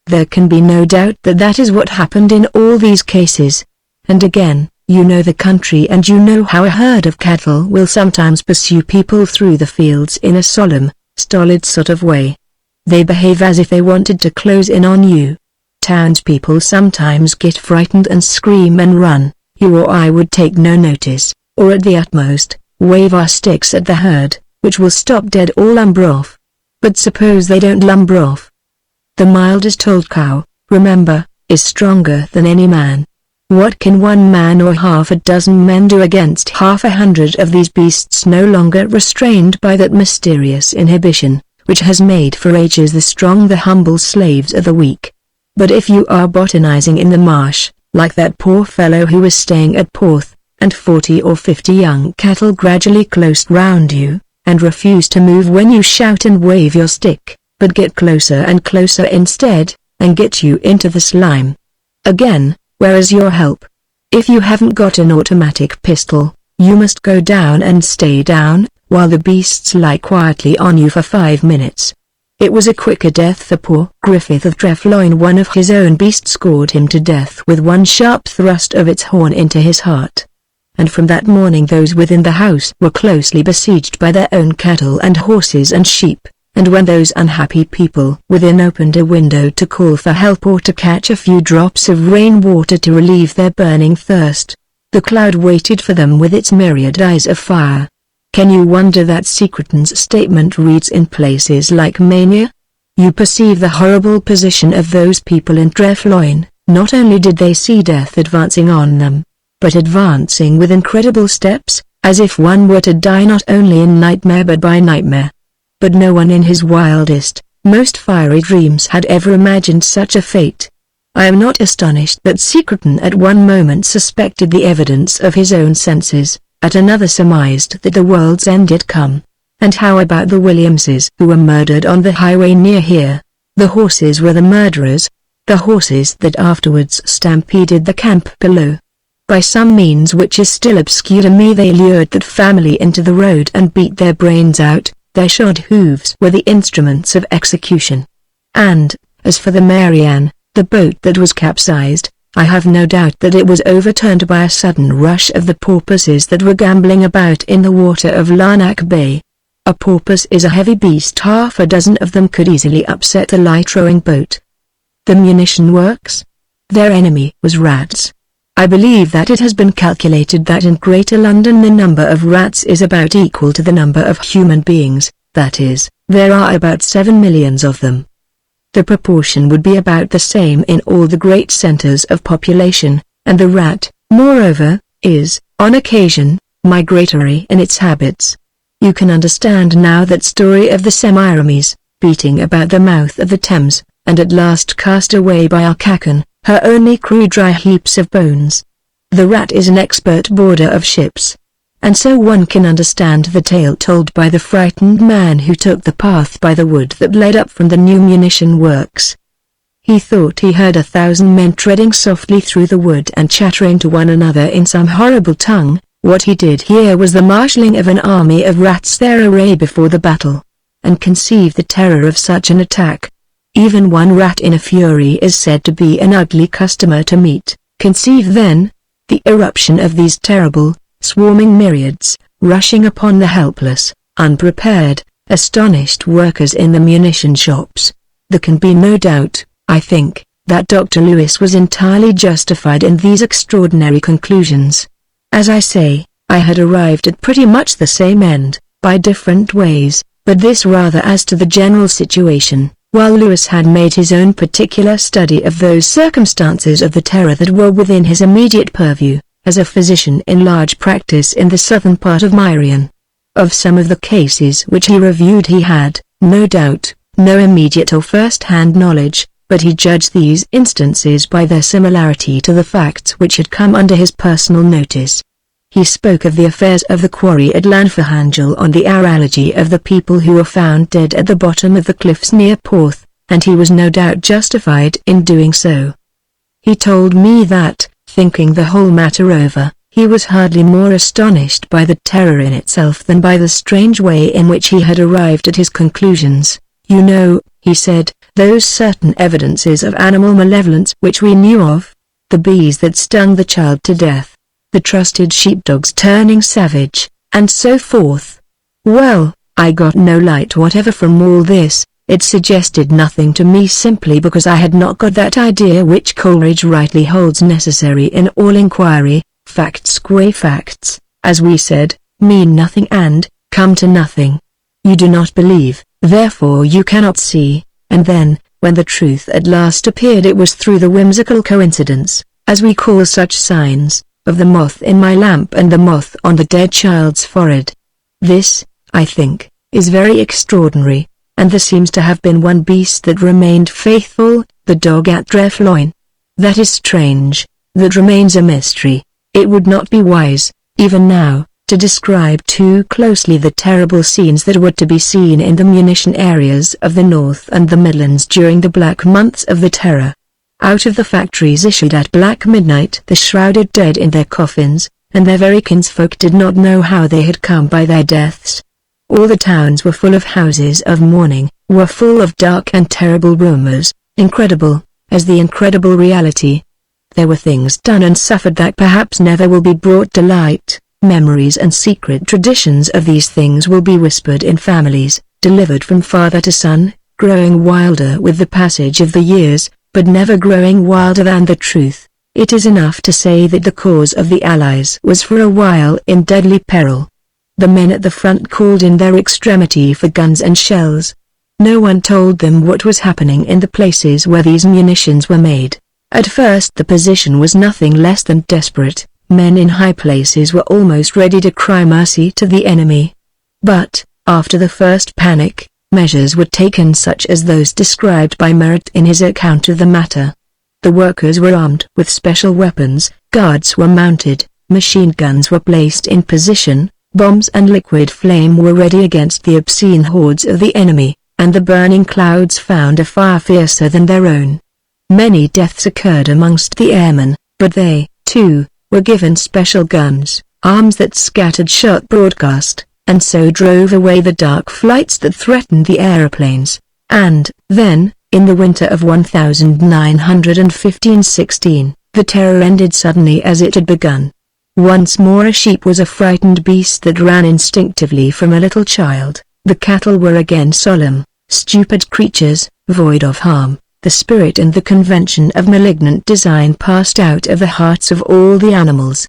There can be no doubt that that is what happened in all these cases. And again, you know the country and you know how a herd of cattle will sometimes pursue people through the fields in a solemn, stolid sort of way. They behave as if they wanted to close in on you. Townspeople sometimes get frightened and scream and run. You or I would take no notice, or at the utmost, wave our sticks at the herd, which will stop dead or lumber off. But suppose they don't lumber off. The mildest old cow, remember, is stronger than any man. What can one man or half a dozen men do against 100 of these beasts no longer restrained by that mysterious inhibition, which has made for ages the strong the humble slaves of the weak? But if you are botanizing in the marsh, like that poor fellow who was staying at Porth, and 40 or 50 young cattle gradually closed round you, and refuse to move when you shout and wave your stick, but get closer and closer instead, and get you into the slime. Again, where is your help? If you haven't got an automatic pistol, you must go down and stay down, while the beasts lie quietly on you for 5 minutes. It was a quicker death for poor Griffith of Trefloin. One of his own beasts gored him to death with one sharp thrust of its horn into his heart. And from that morning those within the house were closely besieged by their own cattle and horses and sheep, and when those unhappy people within opened a window to call for help or to catch a few drops of rain water to relieve their burning thirst, the cloud waited for them with its myriad eyes of fire. Can you wonder that Secretan's statement reads in places like Mania? You perceive the horrible position of those people in Trefloin. Not only did they see death advancing on them, but advancing with incredible steps, as if one were to die not only in nightmare but by nightmare. But no one in his wildest, most fiery dreams had ever imagined such a fate. I am not astonished that Secretan at one moment suspected the evidence of his own senses, at another surmised that the world's end had come. And how about the Williamses who were murdered on the highway near here? The horses were the murderers, the horses that afterwards stampeded the camp below. By some means which is still obscure to me they lured that family into the road and beat their brains out. Their shod hooves were the instruments of execution. And, as for the Marianne, the boat that was capsized, I have no doubt that it was overturned by a sudden rush of the porpoises that were gambling about in the water of Larnac Bay. A porpoise is a heavy beast. 6 of them could easily upset a light-rowing boat. The munition works? Their enemy was rats. I believe that it has been calculated that in Greater London the number of rats is about equal to the number of human beings, that is, there are about 7 millions of them. The proportion would be about the same in all the great centers of population, and the rat, moreover, is, on occasion, migratory in its habits. You can understand now that story of the Semiramis, beating about the mouth of the Thames, and at last cast away by our Kakan, her only crew dry heaps of bones. The rat is an expert boarder of ships. And so one can understand the tale told by the frightened man who took the path by the wood that led up from the new munition works. He thought he heard 1,000 men treading softly through the wood and chattering to one another in some horrible tongue. What he did hear was the marshalling of an army of rats, their array before the battle. And conceive the terror of such an attack. Even one rat in a fury is said to be an ugly customer to meet. Conceive then, the eruption of these terrible, swarming myriads, rushing upon the helpless, unprepared, astonished workers in the munition shops. There can be no doubt, I think, that Dr. Lewis was entirely justified in these extraordinary conclusions. As I say, I had arrived at pretty much the same end, by different ways, but this rather as to the general situation, while Lewis had made his own particular study of those circumstances of the terror that were within his immediate purview, as a physician in large practice in the southern part of Myrian. Of some of the cases which he reviewed he had, no doubt, no immediate or first-hand knowledge, but he judged these instances by their similarity to the facts which had come under his personal notice. He spoke of the affairs of the quarry at Llanfihangel, on the aralogy of the people who were found dead at the bottom of the cliffs near Porth, and he was no doubt justified in doing so. He told me that, thinking the whole matter over, he was hardly more astonished by the terror in itself than by the strange way in which he had arrived at his conclusions. You know, he said, those certain evidences of animal malevolence which we knew of, the bees that stung the child to death, the trusted sheepdogs turning savage, and so forth. Well, I got no light whatever from all this. It suggested nothing to me simply because I had not got that idea which Coleridge rightly holds necessary in all inquiry. Facts qua facts, as we said, mean nothing and come to nothing. You do not believe, therefore you cannot see, and then, when the truth at last appeared, it was through the whimsical coincidence, as we call such signs, of the moth in my lamp and the moth on the dead child's forehead. This, I think, is very extraordinary. And there seems to have been one beast that remained faithful, the dog at Drefloyne. That is strange, that remains a mystery. It would not be wise, even now, to describe too closely the terrible scenes that were to be seen in the munition areas of the North and the Midlands during the black months of the Terror. Out of the factories issued at black midnight the shrouded dead in their coffins, and their very kinsfolk did not know how they had come by their deaths. All the towns were full of houses of mourning, were full of dark and terrible rumors, incredible, as the incredible reality. There were things done and suffered that perhaps never will be brought to light. Memories and secret traditions of these things will be whispered in families, delivered from father to son, growing wilder with the passage of the years, but never growing wilder than the truth. It is enough to say that the cause of the Allies was for a while in deadly peril. The men at the front called in their extremity for guns and shells. No one told them what was happening in the places where these munitions were made. At first the position was nothing less than desperate. Men in high places were almost ready to cry mercy to the enemy. But, after the first panic, measures were taken such as those described by Merritt in his account of the matter. The workers were armed with special weapons, guards were mounted, machine guns were placed in position, bombs and liquid flame were ready against the obscene hordes of the enemy, and the burning clouds found a fire fiercer than their own. Many deaths occurred amongst the airmen, but they, too, were given special guns, arms that scattered shot broadcast, and so drove away the dark flights that threatened the aeroplanes. And, then, in the winter of 1915-16, the terror ended suddenly as it had begun. Once more a sheep was a frightened beast that ran instinctively from a little child. The cattle were again solemn, stupid creatures, void of harm. The spirit and the convention of malignant design passed out of the hearts of all the animals.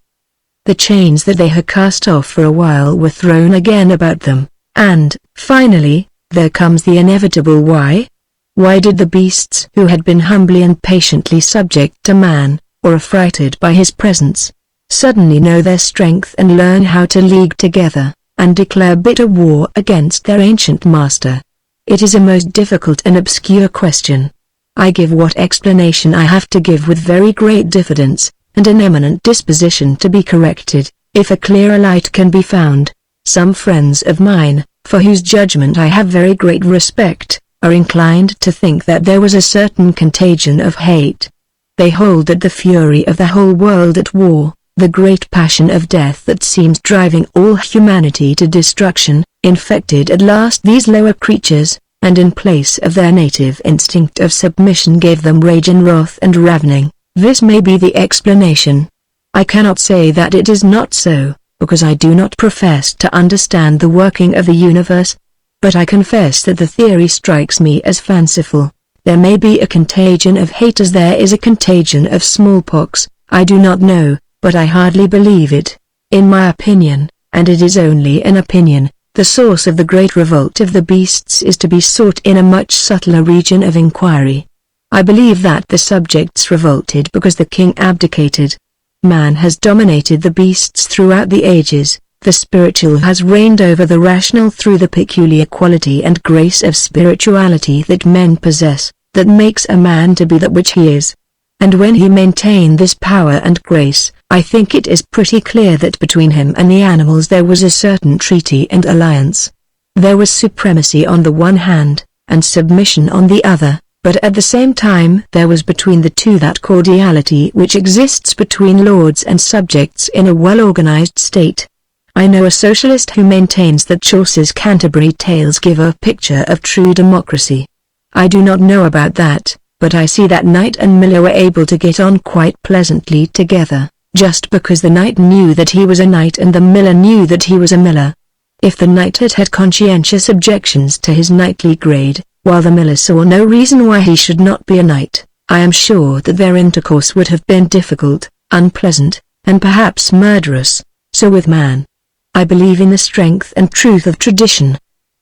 The chains that they had cast off for a while were thrown again about them, and, finally, there comes the inevitable why. Why did the beasts who had been humbly and patiently subject to man, or affrighted by his presence, suddenly know their strength and learn how to league together, and declare bitter war against their ancient master? It is a most difficult and obscure question. I give what explanation I have to give with very great diffidence, and an eminent disposition to be corrected, if a clearer light can be found. Some friends of mine, for whose judgment I have very great respect, are inclined to think that there was a certain contagion of hate. They hold that the fury of the whole world at war, the great passion of death that seems driving all humanity to destruction, infected at last these lower creatures, and in place of their native instinct of submission gave them rage and wrath and ravening. This may be the explanation. I cannot say that it is not so, because I do not profess to understand the working of the universe. But I confess that the theory strikes me as fanciful. There may be a contagion of hate as there is a contagion of smallpox. I do not know, but I hardly believe it. In my opinion, and it is only an opinion, the source of the great revolt of the beasts is to be sought in a much subtler region of inquiry. I believe that the subjects revolted because the king abdicated. Man has dominated the beasts throughout the ages. The spiritual has reigned over the rational through the peculiar quality and grace of spirituality that men possess, that makes a man to be that which he is. And when he maintained this power and grace, I think it is pretty clear that between him and the animals there was a certain treaty and alliance. There was supremacy on the one hand, and submission on the other, but at the same time there was between the two that cordiality which exists between lords and subjects in a well-organized state. I know a socialist who maintains that Chaucer's Canterbury Tales give a picture of true democracy. I do not know about that, but I see that knight and miller were able to get on quite pleasantly together, just because the knight knew that he was a knight and the miller knew that he was a miller. If the knight had had conscientious objections to his knightly grade, while the miller saw no reason why he should not be a knight, I am sure that their intercourse would have been difficult, unpleasant, and perhaps murderous. So with man. I believe in the strength and truth of tradition.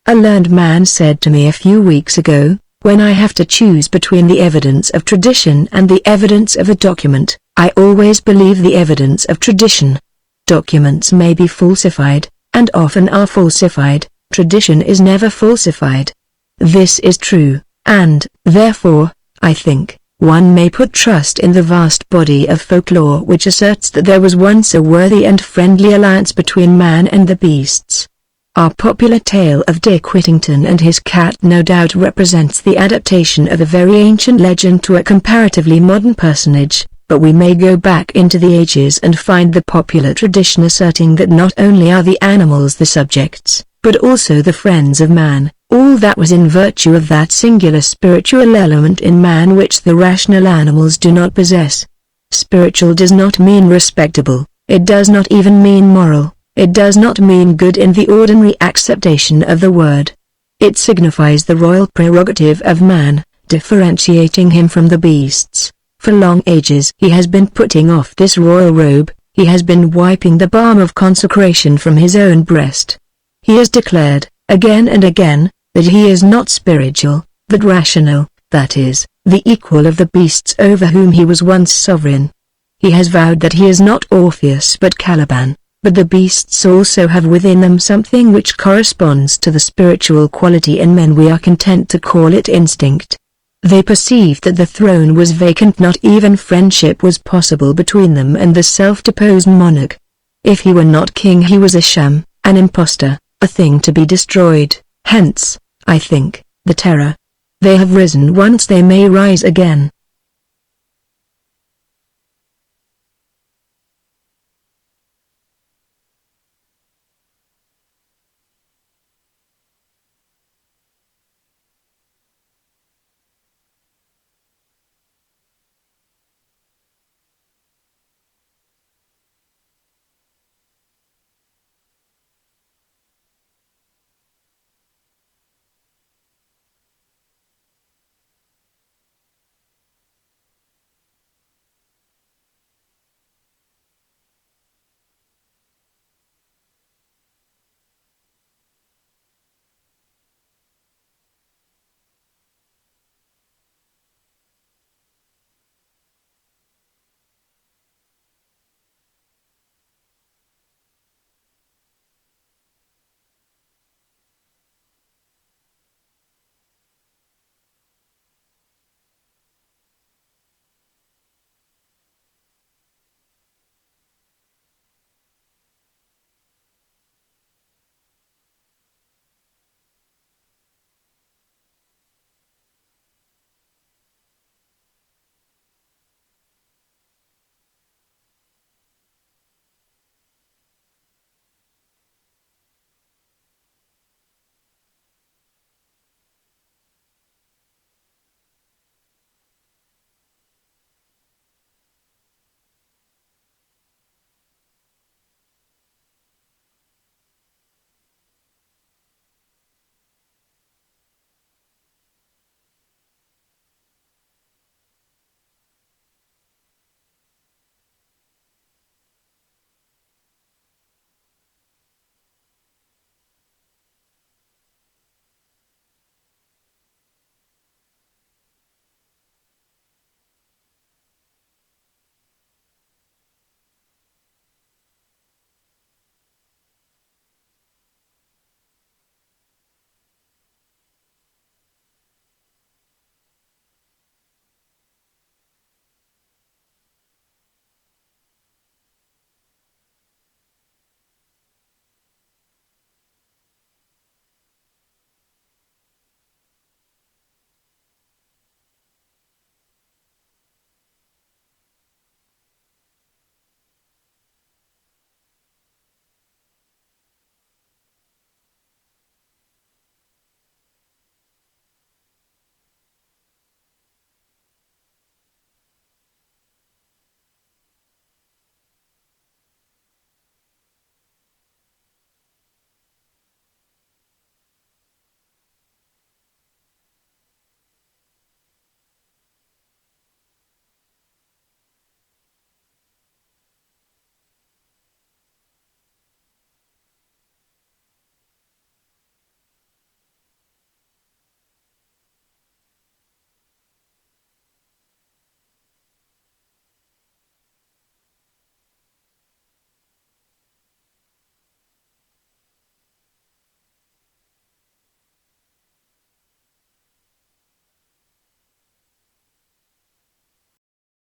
A learned man said to me a few weeks ago, when I have to choose between the evidence of tradition and the evidence of a document, I always believe the evidence of tradition. Documents may be falsified, and often are falsified. Tradition is never falsified. This is true, and, therefore, I think, one may put trust in the vast body of folklore which asserts that there was once a worthy and friendly alliance between man and the beasts. Our popular tale of Dick Whittington and his cat no doubt represents the adaptation of a very ancient legend to a comparatively modern personage, but we may go back into the ages and find the popular tradition asserting that not only are the animals the subjects, but also the friends of man. All that was in virtue of that singular spiritual element in man which the rational animals do not possess. Spiritual does not mean respectable, it does not even mean moral, it does not mean good in the ordinary acceptation of the word. It signifies the royal prerogative of man, differentiating him from the beasts. For long ages he has been putting off this royal robe, he has been wiping the balm of consecration from his own breast. He has declared, again and again, that he is not spiritual, but rational, that is, the equal of the beasts over whom he was once sovereign. He has vowed that he is not Orpheus but Caliban, but the beasts also have within them something which corresponds to the spiritual quality in men. We are content to call it instinct. They perceived that the throne was vacant, not even friendship was possible between them and the self-deposed monarch. If he were not king he was a sham, an impostor, a thing to be destroyed. Hence, I think, the terror. They have risen once, they may rise again.